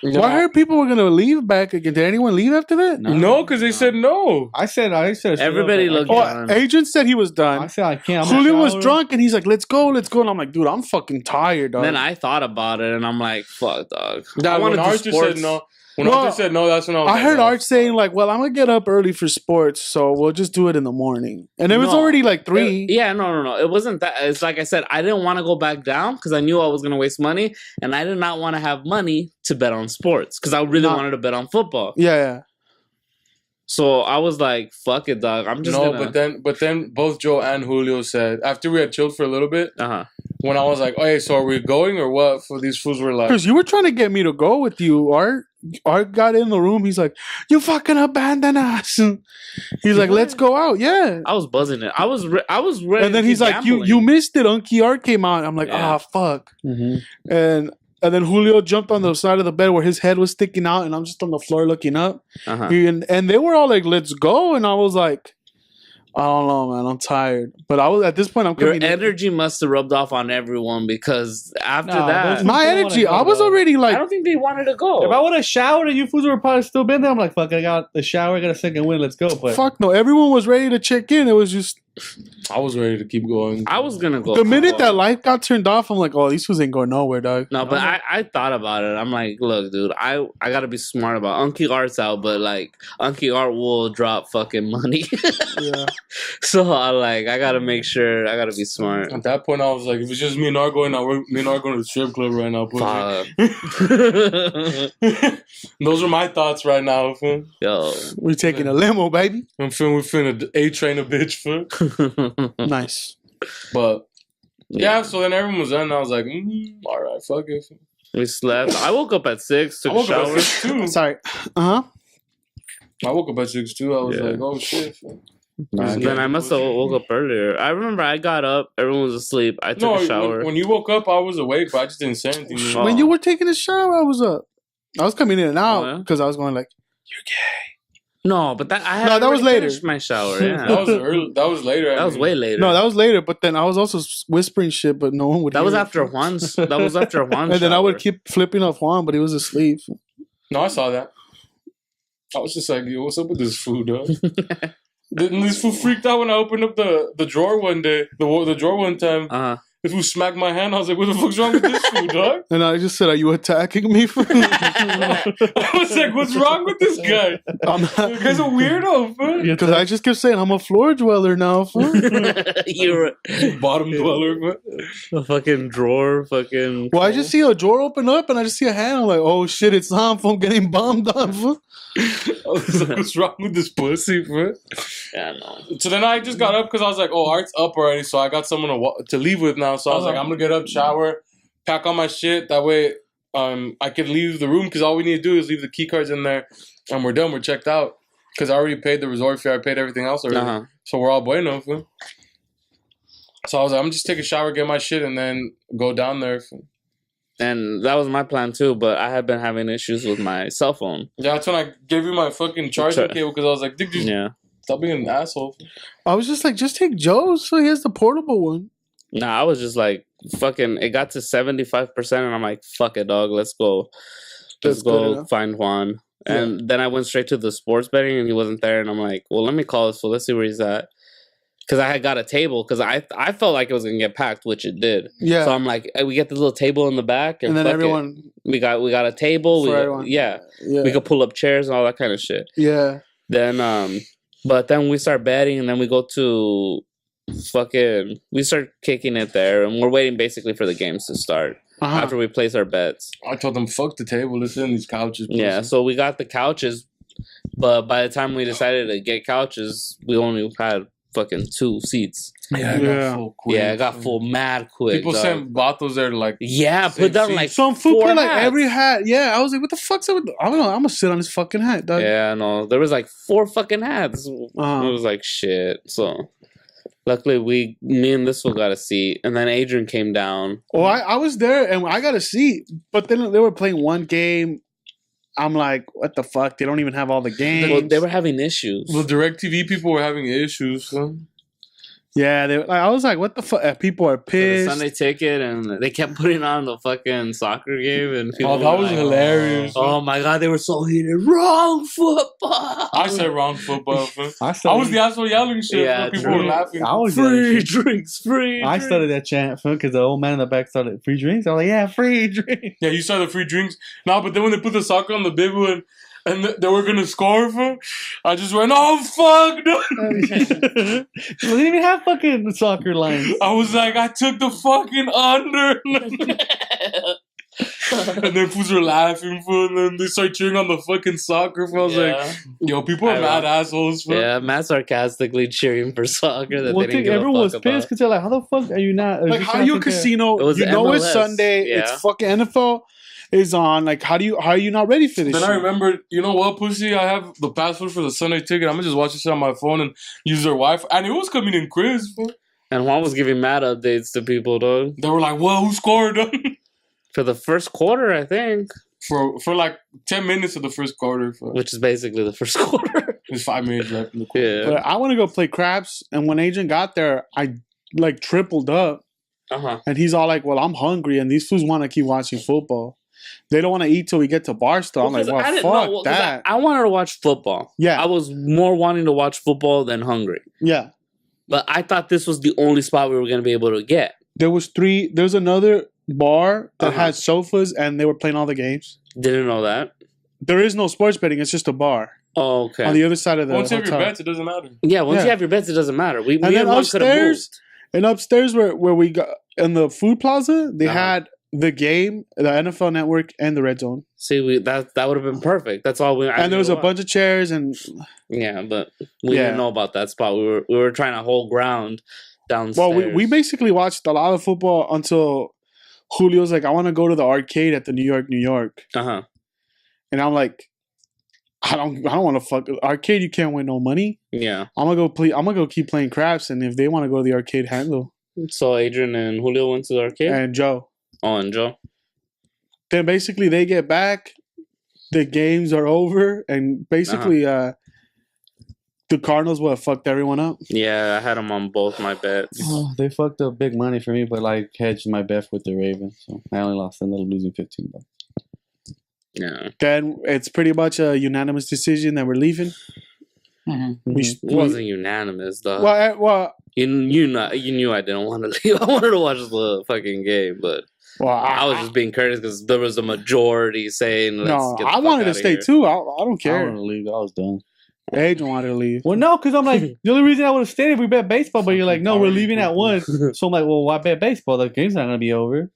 And then Well, I heard people were gonna leave back again. Did anyone leave after that? no, because they said no. I said. Everybody looked Oh, down. Adrian said he was I done. said I can't. Julio was drunk and he's like, "Let's go, let's go." And I'm like, "Dude, I'm fucking tired, dog." Then I thought about it and I'm like, fuck, dog. I That want when to do Archer sports. said no. When Well, Archer said no, that's when I was I like, heard oh, Art saying like, "Well, I'm gonna get up early for sports, so we'll just do it in the morning." And it was No. already like 3. Yeah, no. It wasn't that. It's like I said, I didn't want to go back down because I knew I was going to waste money. And I did not want to have money to bet on sports because I really Not- wanted to bet on football. Yeah. So I was like, fuck it, dog. I'm just no, gonna... but then both Joe and Julio said after we had chilled for a little bit, Uh-huh. when I was like, "Hey, so are we going or what?" For these fools were like, Because you were trying to get me to go with you, Art. Art got in the room. He's like, "You fucking abandon us." He's like, "Let's go out." Yeah. I was buzzing it. I was ready. And then to he's keep like, gambling. "You missed it." Unky Art came out. I'm like, Yeah. fuck." Mm-hmm. And then Julio jumped on the side of the bed where his head was sticking out, and I'm just on the floor looking up. Uh-huh. And they were all like, "Let's go," and I was like, "I don't know, man. I'm tired." But I was at this point, I'm Your coming. energy must have rubbed off on everyone because after that, My People energy. wanna I go, was though. already I like, don't think they wanted to go. If I would have showered and you fools would probably still been there, I'm like, fuck, I got the shower, I got a second win, let's go. But "Fuck no." Everyone was ready to check in. It was just I was ready to keep going. I was gonna go. the minute that light got turned off, I'm like, "Oh, these fools ain't going nowhere, dog." No, but I thought about it. I'm like, look, dude, I gotta be smart about Unky Art's out, but like Unky Art will drop fucking money. Yeah. So I gotta make sure I gotta be smart. At that point, I was like, if it's just me and Art going now, me and Art going to the strip club right now. Pussy. Fuck. Those are my thoughts right now. Fool. Yo. We're taking a limo, baby. We finna A-train a bitch, fool. Nice. But yeah, so then everyone was done. And I was like, all right, fuck it. We slept. I woke up at 6, took I a woke up shower. at 6 too. Sorry. Uh huh. I woke up at 6 too. I was Yeah. like, oh shit. fool. Then I must have woke up earlier. I remember I got up, everyone was asleep. I took a shower. when you woke up, I was awake, but I just didn't say anything. Oh. When you were taking a shower, I was up. I was coming in and Oh, out yeah? because I was going like, No, but that I had No, that was already later. finished my shower. Yeah. That was early. That was later. That was way later. no, that was later. But then I was also whispering shit, but no one would. That was hear it. after Juan's. That was after Juan's. And then I would shower. keep flipping off Juan, but he was asleep. No, I saw that. I was just like, yo, what's up with this food, dog? This food freaked out when I opened up the drawer one day. The drawer one time. Uh-huh. This fool smacked my hand. I was like, what the fuck's wrong with this fool, dog? And I just said, "Are you attacking me?" I was like, what's wrong with this guy? This guy's a weirdo, fool. Because I just kept saying, "I'm a floor dweller now." Fool. You're Bottom dweller, fool. a fucking drawer, fucking. Well, I just see a drawer open up, and I just see a hand. I'm like, "Oh shit, it's on from getting bombed on." Fool. I was like, what's wrong with this pussy, fool? Yeah, no. So then I just got up because I was like, oh, Art's up already, so I got someone to leave with now. So I was like, I'm gonna get up, shower, pack all my shit. That way, I could leave the room because all we need to do is leave the key cards in there, and we're done. We're checked out because I already paid the resort fee. I paid everything else already, so we're all bueno. Fool. So I was like, I'm just take a shower, get my shit, and then go down there. Fool. And that was my plan too, but I had been having issues with my cell phone. Yeah, that's when I gave you my fucking charging cable because I was like, dude, Yeah. stop being an asshole. I was just like, just take Joe's, so he has the portable one. Nah, I was just like, fucking, it got to 75%, and I'm like, fuck it, dog, let's go. Let's That's good go enough. find Juan. And then I went straight to the sports betting, and he wasn't there, and I'm like, well, let me call this, so let's see where he's at. Because I had got a table, because I felt like it was going to get packed, which it did. Yeah. So I'm like, hey, we get the little table in the back, and And then fuck everyone. it. We got a table. For everyone. Yeah. Yeah. We could pull up chairs and all that kind of shit. Yeah. Then but then we start betting, and then we go to we start kicking it there, and we're waiting basically for the games to start after we place our bets. I told them, fuck the table, let's sit on these couches. Pussy. Yeah, so we got the couches, but by the time we decided to get couches, we only had fucking 2 seats. Yeah, it got full quick. Yeah, it got full mad quick. People dog. sent vatos there to like. Yeah, same put down seat. like Some food 4 put like hats. every hat. Yeah, I was like, what the fuck's up with I don't know. I'm gonna sit on this fucking hat, dog. Yeah, no, there was like 4 fucking hats. Uh-huh. It was like shit. So luckily, me and this one got a seat, and then Adrian came down. Well, I was there and I got a seat, but then they were playing one game. I'm like, what the fuck? They don't even have all the games. Well, they were having issues. The DirecTV people were having issues. Son. Yeah, I was like, what the fuck? People are For the pissed. Sunday ticket, and they kept putting on the fucking soccer game, and people Oh, were that was like, hilarious. Oh my god, they were so heated. Wrong football. I said wrong football. Son. I I was the asshole yelling shit. Yeah, People true. were laughing. I was free drinks, free. I drinks. started that chant because the old man in the back started free drinks. I was like, yeah, free drinks. Yeah, you saw the free drinks. No, but then when they put the soccer on the big one and they were going to score, for, I just went, oh, fuck. No. We didn't even have fucking soccer lines. I was like, I took the fucking under. And then fools were laughing, fool, and then they start cheering on the fucking soccer. Fool. I was like, yo, people are mad assholes. Fool. Yeah, Matt sarcastically cheering for soccer that Well, they didn't give everyone a was fuck pissed about. because they're like, how the fuck are you not? Like, how you a casino? It was You know it's MLS, Sunday. yeah. It's fucking NFL is on. Like, how are you not ready for this Then shit? I remembered, you know what, pussy? I have the password for the Sunday ticket. I'm gonna just watch this shit on my phone and use their Wi-Fi. And it was coming in Chris. Fool. And Juan was giving mad updates to people, dog. They were like, "Well, who scored?" For the first quarter, I think. for like 10 minutes of the first quarter. Fool. Which is basically the first quarter. There's 5 minutes left in the quarter. Yeah. But I want to go play craps. And when Adrian got there, I like tripled up. Uh-huh. And he's all like, well, I'm hungry. And these fools want to keep watching football. They don't want to eat till we get to Barstow. I'm like, well, fuck that. I wanted to watch football. Yeah. I was more wanting to watch football than hungry. Yeah. But I thought this was the only spot we were going to be able to get. There's another bar that Uh-huh. had sofas and they were playing all the games. Didn't know that. There is no sports betting. It's just a bar Oh, okay. on the other side of the Once you have your hotel. bets, it doesn't matter. Yeah, once Yeah. you have your bets, it doesn't matter. We And then one could have upstairs, moved. and upstairs where we got in the food plaza, they Uh-huh. had the game, the NFL Network, and the Red Zone. See, that would have been perfect. That's all we. And there was a bunch of chairs, and Yeah, but we Yeah. didn't know about that spot. We were trying to hold ground downstairs. well, we basically watched a lot of football until Julio's like, I want to go to the arcade at the New York, Uh-huh. and I'm like, I don't want to fuck arcade. You can't win no money. Yeah. I'm gonna go keep playing craps, and if they want to go to the arcade, handle So Adrian and Julio went to the arcade. and Joe. Oh, and Joe. Then basically they get back, the games are over, and basically the Cardinals fucked everyone up. Yeah, I had him on both my bets. Oh, they fucked up big money for me, but like hedged my bet with the Ravens, so I only lost. Ended up losing $15. Yeah. Then it's pretty much a unanimous decision that we're leaving. Mm-hmm. We, It wasn't unanimous, though. well, You knew I didn't want to leave. I wanted to watch the fucking game, but Well, I was just being courteous because there was a majority saying, "Let's no, get the I fuck wanted to outta stay here." too. I don't I care. want to leave. I was done. Adrian wanted to leave. Well, no, because I'm like, the only reason I would have stayed if we bet baseball, but you're like, no, we're leaving at 1. So I'm like, well, why bet baseball? The game's not going to be over.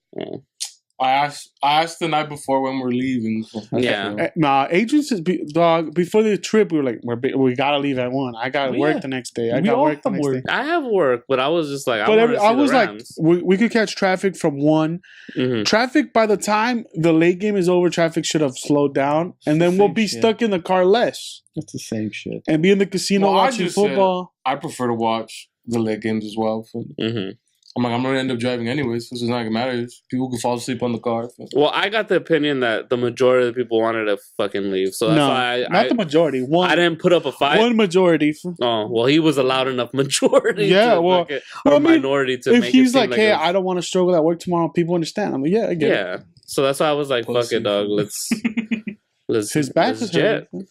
I asked the night before when we're leaving. Yeah. Nah, Adrian says, dog, before the trip, we were like, we got to leave at 1. I got to work the next day. I got work the next day. I have work, but I was just like, I was like, we could catch traffic from 1. Mhm. Traffic, by the time the late game is over, traffic should have slowed down. And then we'll be stuck in the car less. It's the same shit. And be in the casino watching football. I prefer to watch the late games as well. Mhm. I'm like, I'm going to end up driving anyways, so it's not going to matter. People can fall asleep on the car. Well, I got the opinion that the majority of the people wanted to fucking leave, so that's why not the majority. I didn't put up a fight. One majority. Oh, well, he was a loud enough majority. Yeah, or I mean, minority to if make he's it seem like, hey, I don't want to struggle at work tomorrow, people understand. I'm like, yeah, I get it. yeah. So that's why I was like, fuck it, dog. Let's His back let's is jet. hurting.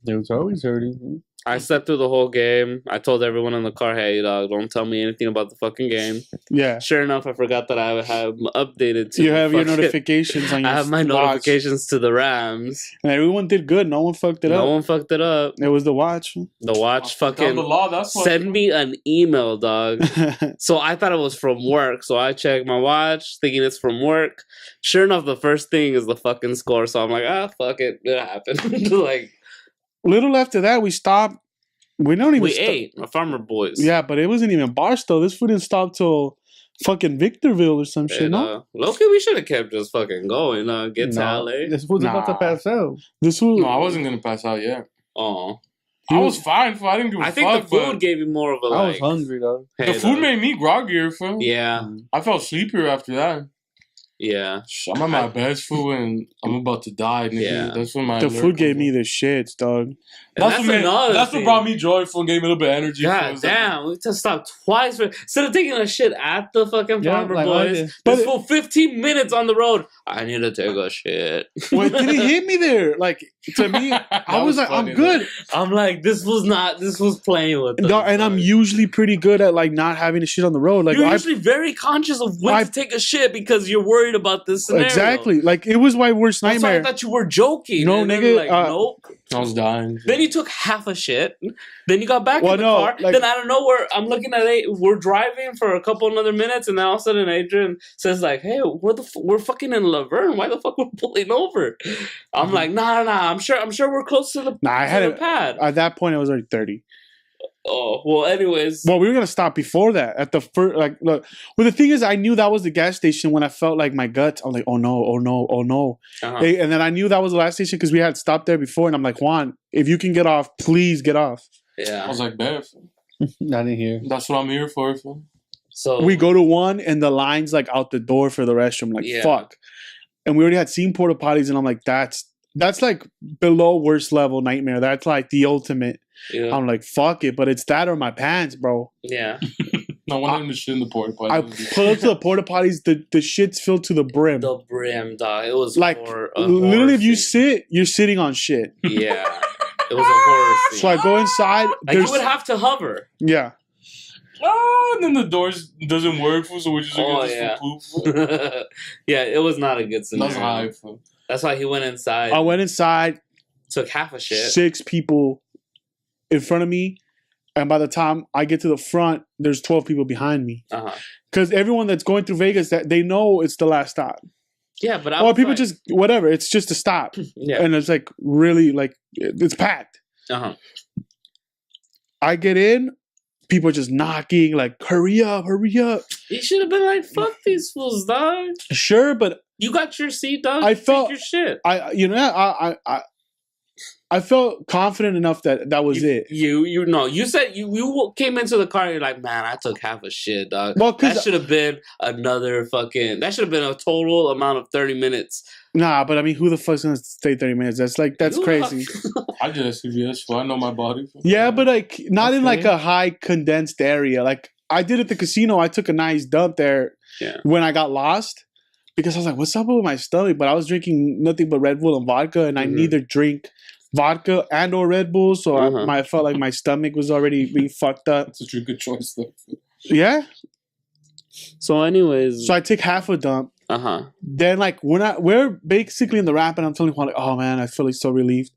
It was always hurting. I slept through the whole game. I told everyone in the car, hey, dog, don't tell me anything about the fucking game. Yeah. Sure enough, I forgot that I have updated to You have your fucking- notifications on your I have my watch. notifications to the Rams. And everyone did good. No one fucked it No up. one fucked it up. It was the watch. The watch fucking the law, that's what- send me an email, dog. So I thought it was from work. So I checked my watch, thinking it's from work. Sure enough, the first thing is the fucking score. So I'm like, fuck it. It happened. Like, Little after that, we stopped. We don't even we stop. ate. Farmer Boys. Yeah, but it wasn't even Barstow. This food didn't stop till fucking Victorville or some shit, And, no? Loki, we should have kept just fucking going. Get to No, LA. this was about to Nah. pass out. This food. No, I wasn't going to pass out yet. Oh. I was fine. I didn't give a I fuck. think the food but gave you more of a like. I was hungry, though. the hey, food dog. made me groggier, fam. Yeah. I felt sleepier after that. Yeah. I'm at my best food and I'm about to die, nigga. Yeah. That's when my the alert food gave comes me in. the shits, dog. That's what thing. brought me joy. Gave me a little bit of energy. God It's like- damn, we just stopped twice. Instead of taking a shit at the fucking Yeah, Farmer like I Boys, did. But this full 15 minutes on the road. I need to take a shit. Well, it didn't hit me there. Like, to me, I That was like, funny, I'm good. I'm like, this was playing with us. Dog, and I'm usually pretty good at, like, not having to shit on the road. Like, You're I usually very conscious of when to take a shit because you're worried about this scenario. exactly. Like, it was my worst That's why I nightmare. thought you were joking. No, and then, nigga, like, nope. I was dying. Then you took half a shit. Then you got back Well, in the no, car. like- Then out of nowhere, I'm looking at it. We're driving for a couple another minutes, and then all of a sudden, Adrian says like, "Hey, we're fucking in Laverne. Why the fuck we're pulling over?" I'm like, "Nah. I'm sure we're close to the, Nah, I had to the it. pad." At that point, I was already 30. Oh well. Anyways, Well, we were gonna stop before that. At the first, like, look. Well, the thing is, I knew that was the gas station when I felt like my guts. I'm like, oh no, oh no, oh no. uh-huh. And then I knew that was the last station because we had stopped there before. And I'm like, Juan, if you can get off, please get off. I yeah. was like, "Bet, fam. I didn't hear. That's what I'm here for." Fam. So We go to one, and the line's like out the door for the restroom. Like, Yeah. fuck. And we already had seen porta potties, and I'm like, that's like below worst level nightmare. That's like the ultimate. Yeah. I'm like, fuck it, but it's that or my pants, bro. Yeah. No, I wanted him to shit in the porta potty. I pull up to the porta potties, the shit's filled to the brim. The brim, dog. It was Like, a literally, horror if you scene. sit, you're sitting on shit. Yeah. It was a horror scene. So I go inside. Like There's you would have to hover. yeah. And then the doors doesn't work, fam, so we're just Oh, looking yeah. at this for poop. Fam. Yeah, it was not a good scenario. That's high, fam. That's why he went inside. I went inside. Took half a shit. 6 people in front of me, and by the time I get to the front, there's 12 people behind me. Uh-huh. Because everyone that's going through Vegas, that they know it's the last stop. Yeah, but I Or was people like, just whatever. It's just a stop, yeah. and it's like really like it's packed. Uh-huh. I get in, people are just knocking, like hurry up, hurry up. You should have been like, fuck these fools, dog. Sure, but You got your seat, dog. I Take felt- your shit. I felt confident enough that was it. You know, you said you came into the car and you're like, man, I took half a shit, dog. Well, 'cause- that should have been that should have been a total amount of 30 minutes. Nah, but I mean, who the fuck's gonna stay 30 minutes? That's You- crazy. I did a CVS, so I know my body. Fam. Yeah, but like not in like Okay. a high condensed area. Like I did at the casino. I took a nice dump there Yeah. when I got lost because I was like, "What's up with my stomach?" But I was drinking nothing but Red Bull and vodka, and I Mhm. neither drink vodka and or Red Bull, so I felt like my stomach was already being fucked up. That's a good choice, though. Yeah. So, anyways, So I take half a dump. Then like we're basically in the wrap, and I'm telling Juan like, oh man, I feel like so relieved.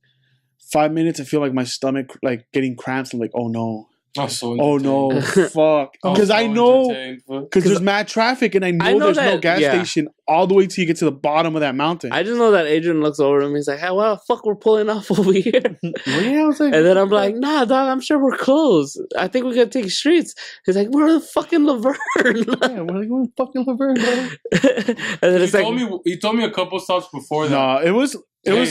5 minutes, I feel like my stomach like getting cramps. I'm like, oh no. Oh no, fuck! Because I know, because there's mad traffic, and I know there's no gas station all the way till you get to the bottom of that mountain. I just know that Adrian looks over at me. He's like, "Hey, well, fuck, we're pulling off over here." And then I'm like, "Nah, dog, I'm sure we're close. I think we're gonna take streets." He's like, "We're in fucking Laverne." Yeah, we're going fucking Laverne, bro. And then it's he told me a couple stops before that. No, it was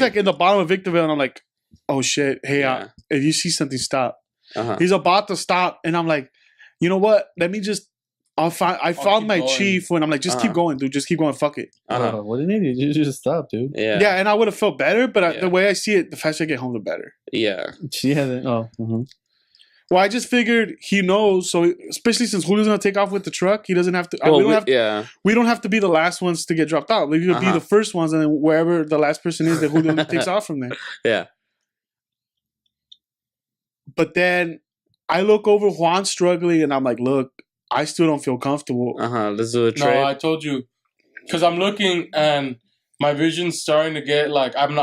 like in the bottom of Victorville, and I'm like, "Oh shit, hey, if you see something, stop." He's about to stop, and I'm like, you know what? Let me just. I found my chief when I'm like, just keep going, dude. Just keep going. Fuck it. What an idiot! You just stop, dude. Yeah, and I would have felt better, but the way I see it, the faster I get home, the better. Yeah. She hasn't. Well, I just figured he knows. So especially since Julio's gonna take off with the truck, he doesn't have to. We don't have to be the last ones to get dropped off. We could be the first ones, and then wherever the last person is, that Julio takes off from there. Yeah. But then I look over Juan struggling, and I'm like, look, I still don't feel comfortable. Let's do a trade. No, I told you, because I'm looking and my vision's starting to get like I'm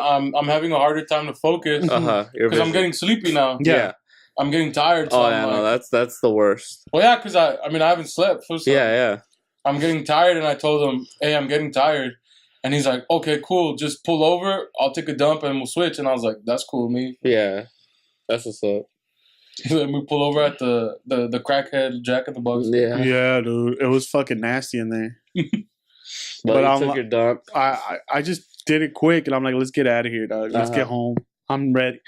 having a harder time to focus. Because I'm getting sleepy now. Yeah. I'm getting tired. So no, that's the worst. Well, yeah, because I haven't slept. So yeah. I'm getting tired, and I told him, hey, I'm getting tired. And he's like, okay, cool. Just pull over. I'll take a dump, and we'll switch. And I was like, that's cool with me. Yeah. That's what's up. Then we pull over at the crackhead Jack in the Box. Yeah, dude. It was fucking nasty in there. But I took your dump. I just did it quick, and I'm like, let's get out of here, dog. Let's get home. I'm ready.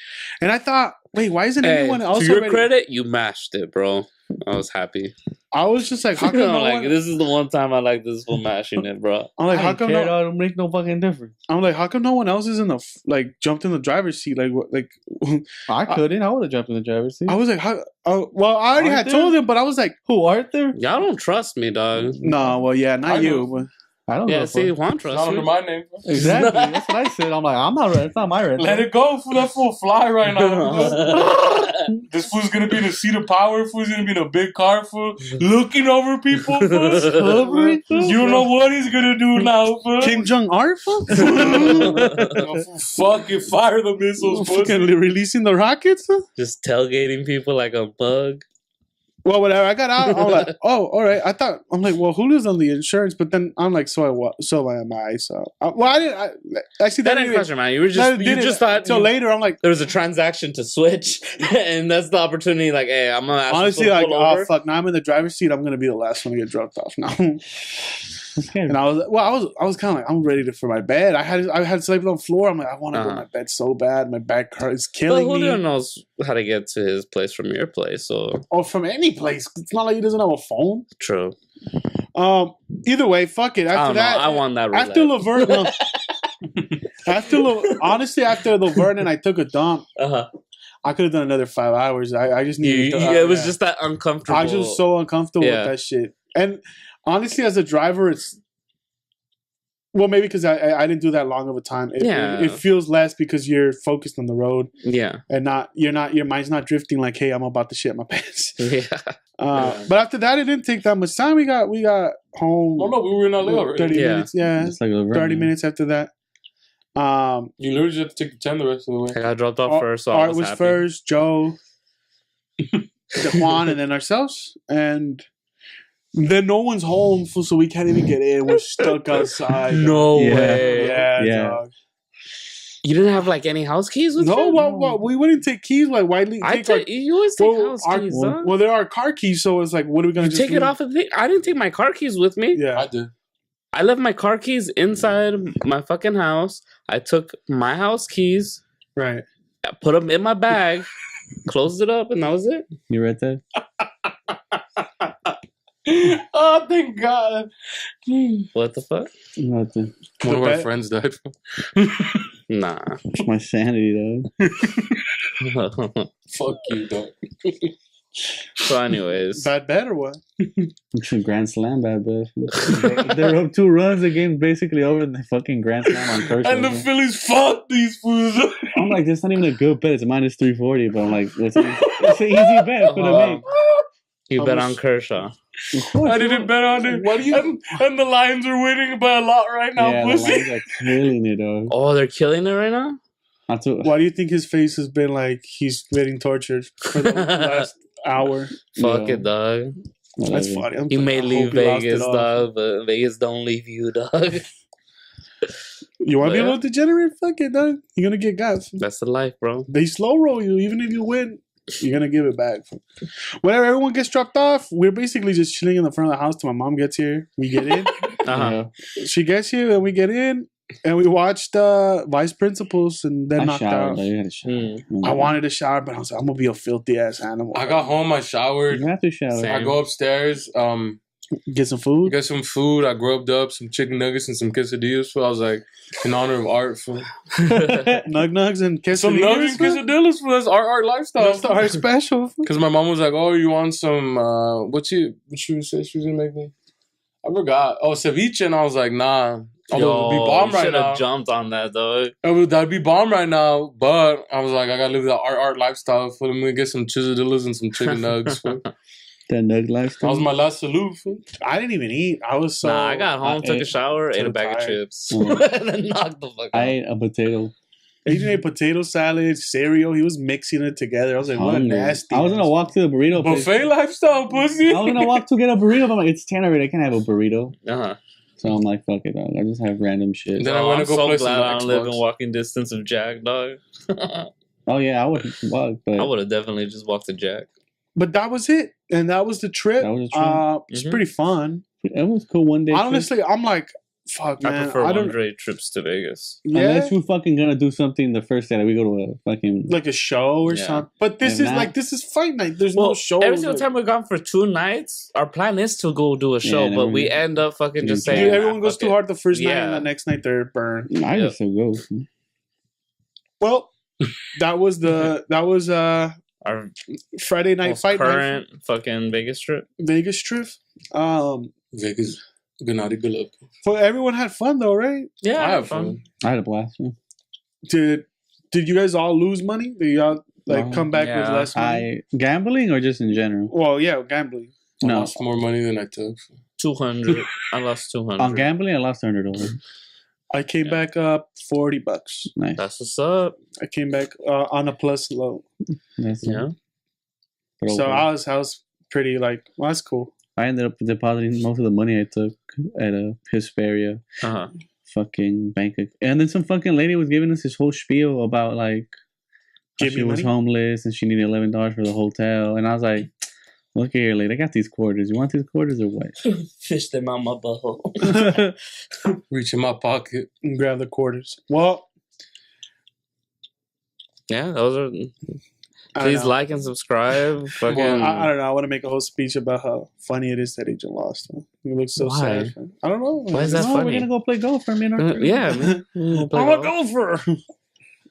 And I thought, wait, why isn't anyone else to your ready? credit, you mashed it, bro. I was happy. I was just like, how come no one... this is the one time I like this for mashing it, bro. I'm like, how come don't make no fucking difference? I'm like, how come no one else is in the jumped in the driver's seat? Like, what? Like, I couldn't. I would have jumped in the driver's seat. I was like, how? Well, I already had told him, but I was like, who, Arthur? Y'all don't trust me, dog. No, well, yeah, not you. But I don't know. Yeah, see, Juan trusts Not you. under my name. Exactly. That's what I said. I'm like, I'm not ready. It's not my red. Let it go, fool. That fool fly right now. This fool's gonna be in the seat of power. Fool's gonna be in a big car, fool. Looking over people, fool. You don't know what he's gonna do now, fool. Kim Jong-un, fool? Fucking fire the missiles, fool. Fucking releasing the rockets, fool? Just tailgating people like a bug. Well, whatever. I got out. I'm like, oh, all right. I'm like, well, Julio's on the insurance, but then I'm like, so am I. So, I didn't. Actually, that didn't cross your mind. You just thought until later. I'm like, there was a transaction to switch, and that's the opportunity. Like, hey, I'm gonna ask honestly, like, oh fuck, now I'm in the driver's seat. I'm gonna be the last one to get dropped off now. And I was kind of like, I'm ready for my bed. I had slept on the floor. I'm like, I want to go to my bed so bad. My back hurts, killing me. Julio knows how to get to his place from your place, so or from any place. It's not like he doesn't have a phone. True. Either way, fuck it. After that, I won that. After Laverne, honestly, after Laverne, and I took a dump. I could have done another 5 hours. I just needed. It was just that uncomfortable. I was just so uncomfortable with that shit. And honestly, as a driver, it's maybe because I didn't do that long of a time. It feels less because you're focused on the road. Yeah, and your mind's not drifting like, hey, I'm about to shit my pants. Yeah. But after that, it didn't take that much time. We got home. Oh no, we were in LA already. 30 minutes. Yeah, just like 30 minutes after that. You literally just have to take the 10 the rest of the way. I got dropped off first. So Art was first, Joe, Juan, and then ourselves. And then no one's home, so we can't even get in. We're stuck outside. No way. Yeah. Dog. You didn't have like any house keys with you? No, well, we wouldn't take keys. Like, why take you always take house keys, huh? Well, there are car keys, so it's like, what are we going to take it off of the... I didn't take my car keys with me. Yeah. I did. I left my car keys inside my fucking house. I took my house keys. Right. I put them in my bag, closed it up, and that was it. You read that? Oh, thank God. What the fuck? Nothing. One of our friends died. Nah. It's my sanity, though. Fuck you, dog. So, anyways, Bad bet or what? It's a grand slam, bad bet. They're up 2 runs. The game's basically over. And they fucking grand slam on Kershaw. And the Phillies fucked these fools. I'm like, that's not even a good bet. It's a minus 340. But I'm like, it's an easy bet for the make. you bet on Kershaw. I didn't bet on it. What do you? And the Lions are winning by a lot right now, Yeah, the pussy. Lions are killing it, dog. Oh, they're killing it right now? Not too, Why do you think his face has been like he's getting tortured for the last hour? Fuck Yeah. it, dog. That's funny. You may I hope leave he lost it Vegas, all. dog, but Vegas don't leave you, dog. You want to be a Yeah. little degenerate? Fuck it, dog. You're gonna get gas. That's the life, bro. They slow roll you. Even if you win, you're gonna give it back. Whenever everyone gets dropped off, we're basically just chilling in the front of the house till my mom gets here. We get in. Uh-huh. yeah. She gets here and we get in and we watched Vice Principals and then I knocked showered, out. though. You had to shower. I wanted to shower, but I was like, I'm gonna be a filthy ass animal. I got home, I showered. You have to shower. Same. I go upstairs, Get some food. get some food. I grubbed up some chicken nuggets and some quesadillas. So I was like, in honor of art, fool. Nug nugs and quesadillas. Some nuggets and quesadillas, fool. That's art lifestyle. That's the art special. Because my mom was like, "Oh, you want some? What she said she was gonna make me? I forgot. Oh, ceviche." And I was like, "Nah, although it'd be bomb you right should now. have jumped on that, though. That'd be bomb right now." But I was like, "I gotta live the art lifestyle. For me to get some quesadillas and some chicken nuggets." Fool. That nug That lifestyle. was my last salute. Fool. I didn't even eat. I was so. Nah, I got home, took a shower, ate a so bag of tired. chips, Mm. and then knocked the fuck I out. ate a potato. Adrian ate potato salad, cereal. He was mixing it together. I was like, what a Hungry. nasty. I was gonna walk to the burrito place. Buffet lifestyle, pussy. I was gonna walk to get a burrito, but I'm like, it's 10 already. I can't have a burrito. Uh-huh. So I'm like, fuck it, dog. I just have random shit. Then I went I'm to go play so some glad I don't live in Xbox. walking distance of Jack, dog. Oh yeah, I would walk, but I would have definitely just walked to Jack. But that was it. And that was the trip. That was the trip. It's Mhm. pretty fun. it was cool one day. Honestly, I'm like, fuck, I man. prefer I don't. one-day trips to Vegas. Yeah. Unless we're fucking gonna do something the first day that we go to a fucking. Like a show or Yeah. something. But this And is now- like, this is fight night. There's Well, no show. every single time we've gone for 2 nights, our plan is to go do a show, and but then we we- end up fucking just Dude, saying, Dude, everyone goes fuck too it. hard the first night and Yeah. the next night they're burned. I Yep. just still go. Well, that was Our Friday night most fight night current fucking Vegas trip. Vegas trip. Vegas, good night, good luck. For everyone had fun though, right? Yeah, I have fun. I had a blast. Yeah. Did you guys all lose money? Did y'all like come back with Yeah. less money? Gambling or just in general? Well, yeah, gambling. I No, lost more money than I took. 200. I lost 200. on gambling, I lost $100. I came Yeah. back up $40. Nice. That's what's up. I came back on a plus low. That's Yeah. So I was pretty like, well, that's cool. I ended up depositing most of the money I took at a Hesperia Uh-huh. fucking bank. And then some fucking lady was giving us this whole spiel about like how Give she me was money? homeless and she needed $11 for the hotel. And I was like, look here, lady, I got these quarters. You want these quarters or what? Fish them out my butthole. Reach in my pocket. And grab the quarters. Well, Yeah, those are. I don't Please know. like and subscribe. Fucking. Well, I don't know. I want to make a whole speech about how funny it is that Agent lost. Man. He looks so Why? sad. Man. I don't know. Why is that No, funny? we're gonna go play golf for a minute. Yeah, man. We'll play I'm a golf. golfer.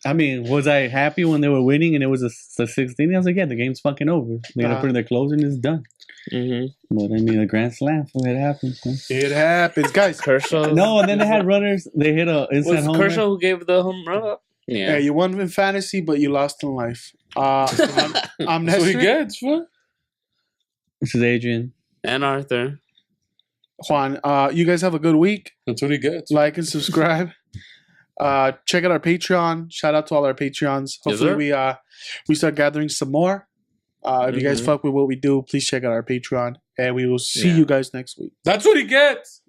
I mean, was I happy when they were winning and it was a 16? I was like, yeah, the game's fucking over. They're gonna Uh-huh. put in their clothes and it's done. Mhm. But I mean, a grand slam, it happens. Huh? It happens, guys. Kershaw. No, and then they had runners. They hit a inside Was it home. Kershaw who gave the home run up? Yeah, Yeah. you won in fantasy, but you lost in life. I'm That's what he Nestor. gets, fool. This is Adrian. And Arthur. Juan, you guys have a good week. That's what he gets. Like and subscribe. Check out our Patreon. Shout out to all our Patreons. Hopefully sir. we start gathering some more. If you guys Mhm. fuck with what we do, please check out our Patreon. And we will see Yeah. you guys next week. That's what he gets.